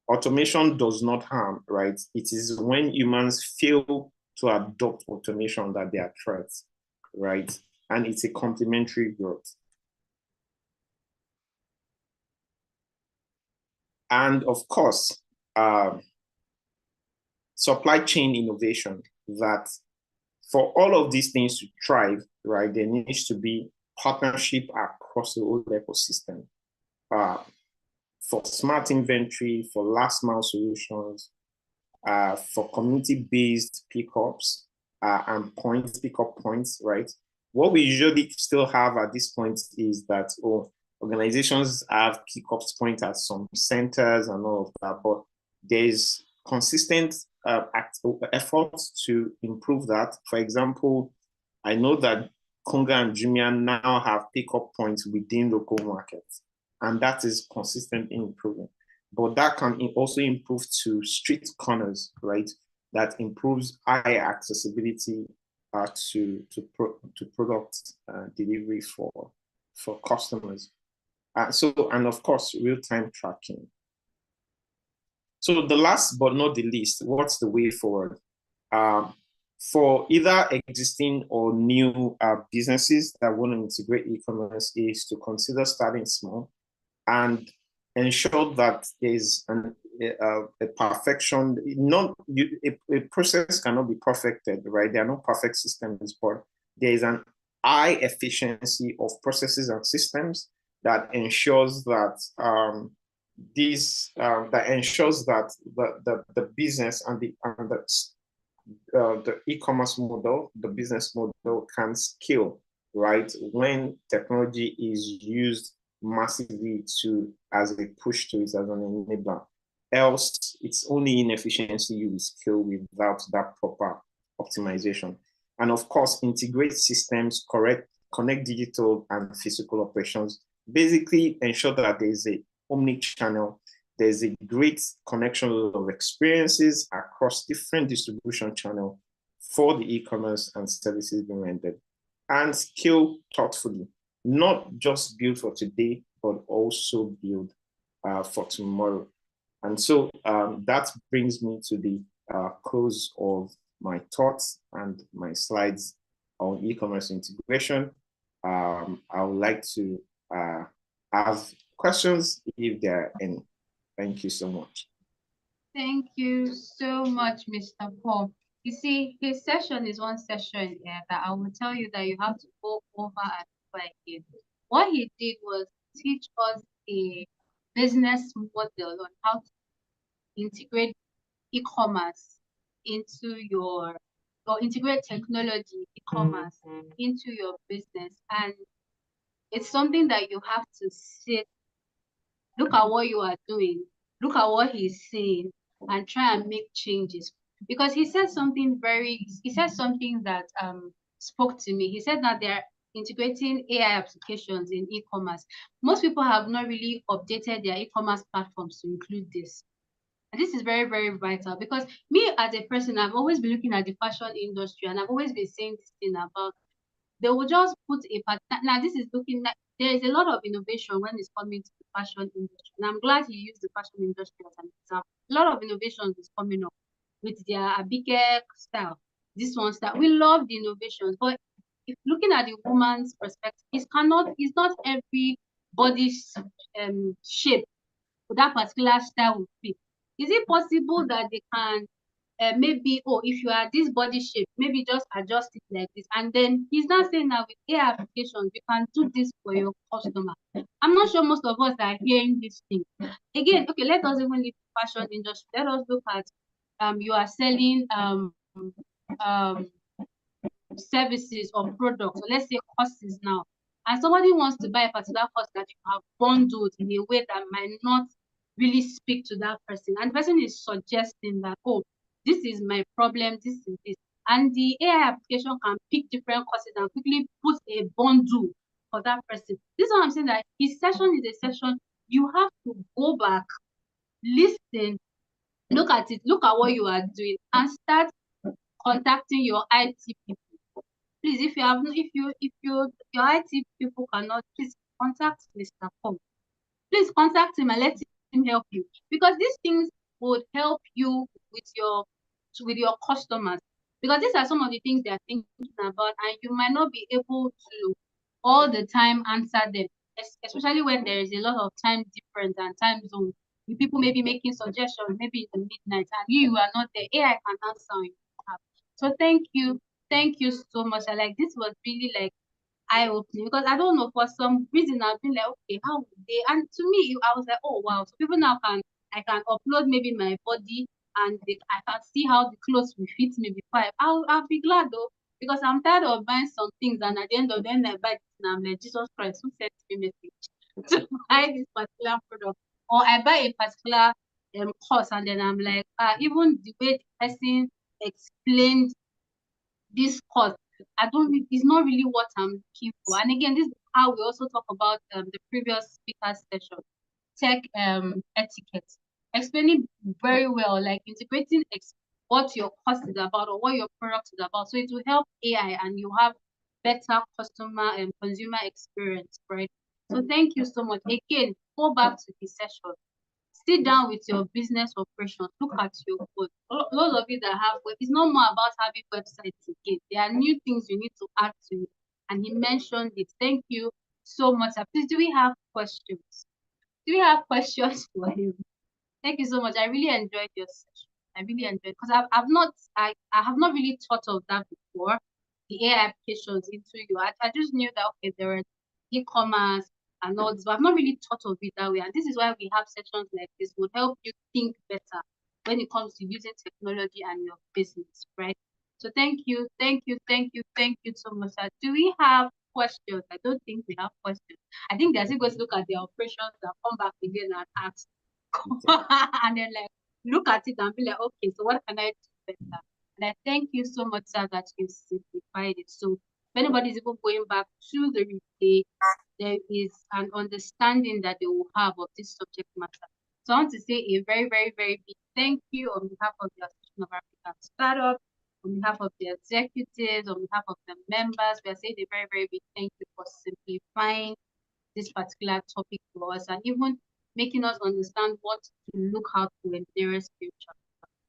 Automation does not harm, right? It is when humans fail to adopt automation that they are threats, right? And it's a complementary growth. And of course, supply chain innovation, that for all of these things to thrive, right, there needs to be partnership across the whole ecosystem. For smart inventory, for last mile solutions, for community-based pickups and pickup points, right? What we usually still have at this point is that organizations have pickups point at some centers and all of that, but there's consistent efforts to improve that. For example, I know that Konga and Jumia now have pickup points within local markets, and that is consistently improving. But that can also improve to street corners, right? That improves high accessibility to product delivery for customers. And of course, real-time tracking. So the last but not the least, what's the way forward? For either existing or new businesses that want to integrate e-commerce is to consider starting small and ensure that there's a perfection. A process cannot be perfected, right? There are no perfect systems, but there is an high efficiency of processes and systems that ensures that the business and the e-commerce model, the business model can scale, right? When technology is used massively as a push to it, as an enabler. Else, it's only inefficiency you will scale without that proper optimization. And of course, integrate systems, connect digital and physical operations, basically ensure that there is a omni-channel, there's a great connection of experiences across different distribution channels for the e-commerce and services being rendered, and scale thoughtfully, not just build for today, but also build for tomorrow. And so that brings me to the close of my thoughts and my slides on e-commerce integration. I would like to have questions if there are any. Thank you so much. Thank you so much, Mr. Paul. You see, his session is one session that I will tell you that you have to go over and over again. What he did was teach us a business model on how to integrate e-commerce into or integrate technology, e-commerce into your business. And it's something that you have to sit, look at what you are doing, look at what he's saying, and try and make changes. Because he said something that spoke to me. He said that they're integrating AI applications in e-commerce. Most people have not really updated their e-commerce platforms to include this. And this is very, very vital, because me as a person, I've always been looking at the fashion industry, and I've always been saying this thing about, they will just put now this is looking like there is a lot of innovation when it's coming to the fashion industry. And I'm glad he used the fashion industry as an example. A lot of innovations is coming up with their Etiquette style, this one style. We love the innovations, but if looking at the woman's perspective, it's not every body shape that particular style will fit. Is it possible that they can maybe, if you are this body shape, maybe just adjust it like this? And then he's not saying that with AI applications, you can do this for your customer. I'm not sure most of us are hearing this thing. Again, okay, let us even leave the fashion industry. Let us look at you are selling services or products, or let's say courses now, and somebody wants to buy a particular course that you have bundled in a way that might not really speak to that person, and the person is suggesting that, oh, this is my problem, this is this, and the AI application can pick different courses and quickly put a bundle for that person. This is what I'm saying, that his session is a session you have to go back, listen, look at it, look at what you are doing, and start contacting your IT people. Please, if your IT people cannot, please contact Mr. Paul. Please contact him and let him help you, because these things would help you with your customers, because these are some of the things they are thinking about, and you might not be able to all the time answer them, especially when there is a lot of time difference and time zone. You people may be making suggestions maybe in the midnight, and you are not there. AI can answer on your behalf. So thank you so much. This was really like eye-opening, because I don't know, for some reason I've been like, okay, how would they? And to me, I was like, oh wow, so people now I can upload maybe my body, and I can see how the clothes will fit me before. I'll be glad though, because I'm tired of buying some things, and at the end of the day, I buy it and I'm like, Jesus Christ, who sent me message to buy this particular product? Or I buy a particular course, and then I'm like, even the way the person explained this course, it's not really what I'm looking for. And again, this is how we also talk about the previous speaker session, tech etiquette, explaining very well, like integrating what your course is about or what your product is about, so it will help AI and you have better customer and consumer experience, right? So thank you so much. Again, go back to the session, sit down with your business operations, look at your code. Those of you that have web, it's not more about having websites again. There are new things you need to add to it, and he mentioned it. Thank you so much. Please, do we have questions? Do we have questions for him? Thank you so much. I really enjoyed your session. I really enjoyed, because I have not really thought of that before, the AI applications into you. I just knew that, okay, there were e-commerce and all this, but I've not really thought of it that way. And this is why we have sessions like this, would help you think better when it comes to using technology and your business, right? So thank you so much. Do we have questions? I don't think we have questions. I think they're still going to look at the operations and come back again and ask. And then like look at it and be like, okay, so what can I do better? And I thank you so much, sir, that you simplified it. So if anybody's even going back to the replay, there is an understanding that they will have of this subject matter. So I want to say a very, very, very big thank you on behalf of the Association of African Startups, on behalf of the executives, on behalf of the members. We are saying a very, very big thank you for simplifying this particular topic for us and even making us understand what to look out for in the nearest future.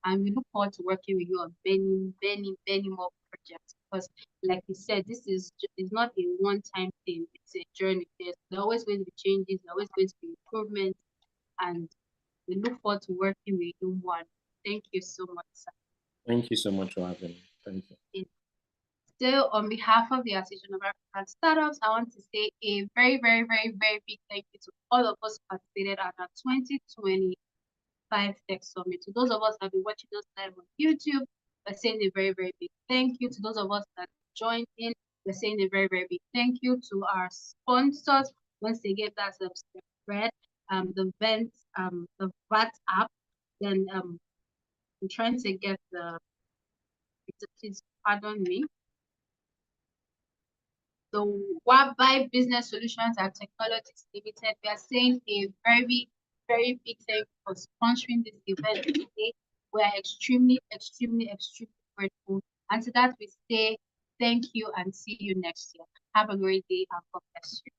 And we look forward to working with you on many more projects, because like you said, this is not a one-time thing, it's a journey. There's always going to be changes, there's always going to be improvements, and we look forward to working with you more. Thank you so much, sir. Thank you so much for having me. Thank you. So on behalf of the Association of African Startups, I want to say a very, very, very, very big thank you to all of us who participated at our 2025 Tech Summit. To those of us that have been watching us live on YouTube, we're saying a very, very big thank you. To those of us that joined in, we're saying a very, very big thank you to our sponsors. Once again, that's StephREDD, the Vant, the Vant app. Then I'm trying to get please pardon me. So Wragby Business Solutions and Technologies Limited, we are saying a very, very big thank you for sponsoring this event today. We are extremely grateful. And to that we say thank you and see you next year. Have a great day and God bless you.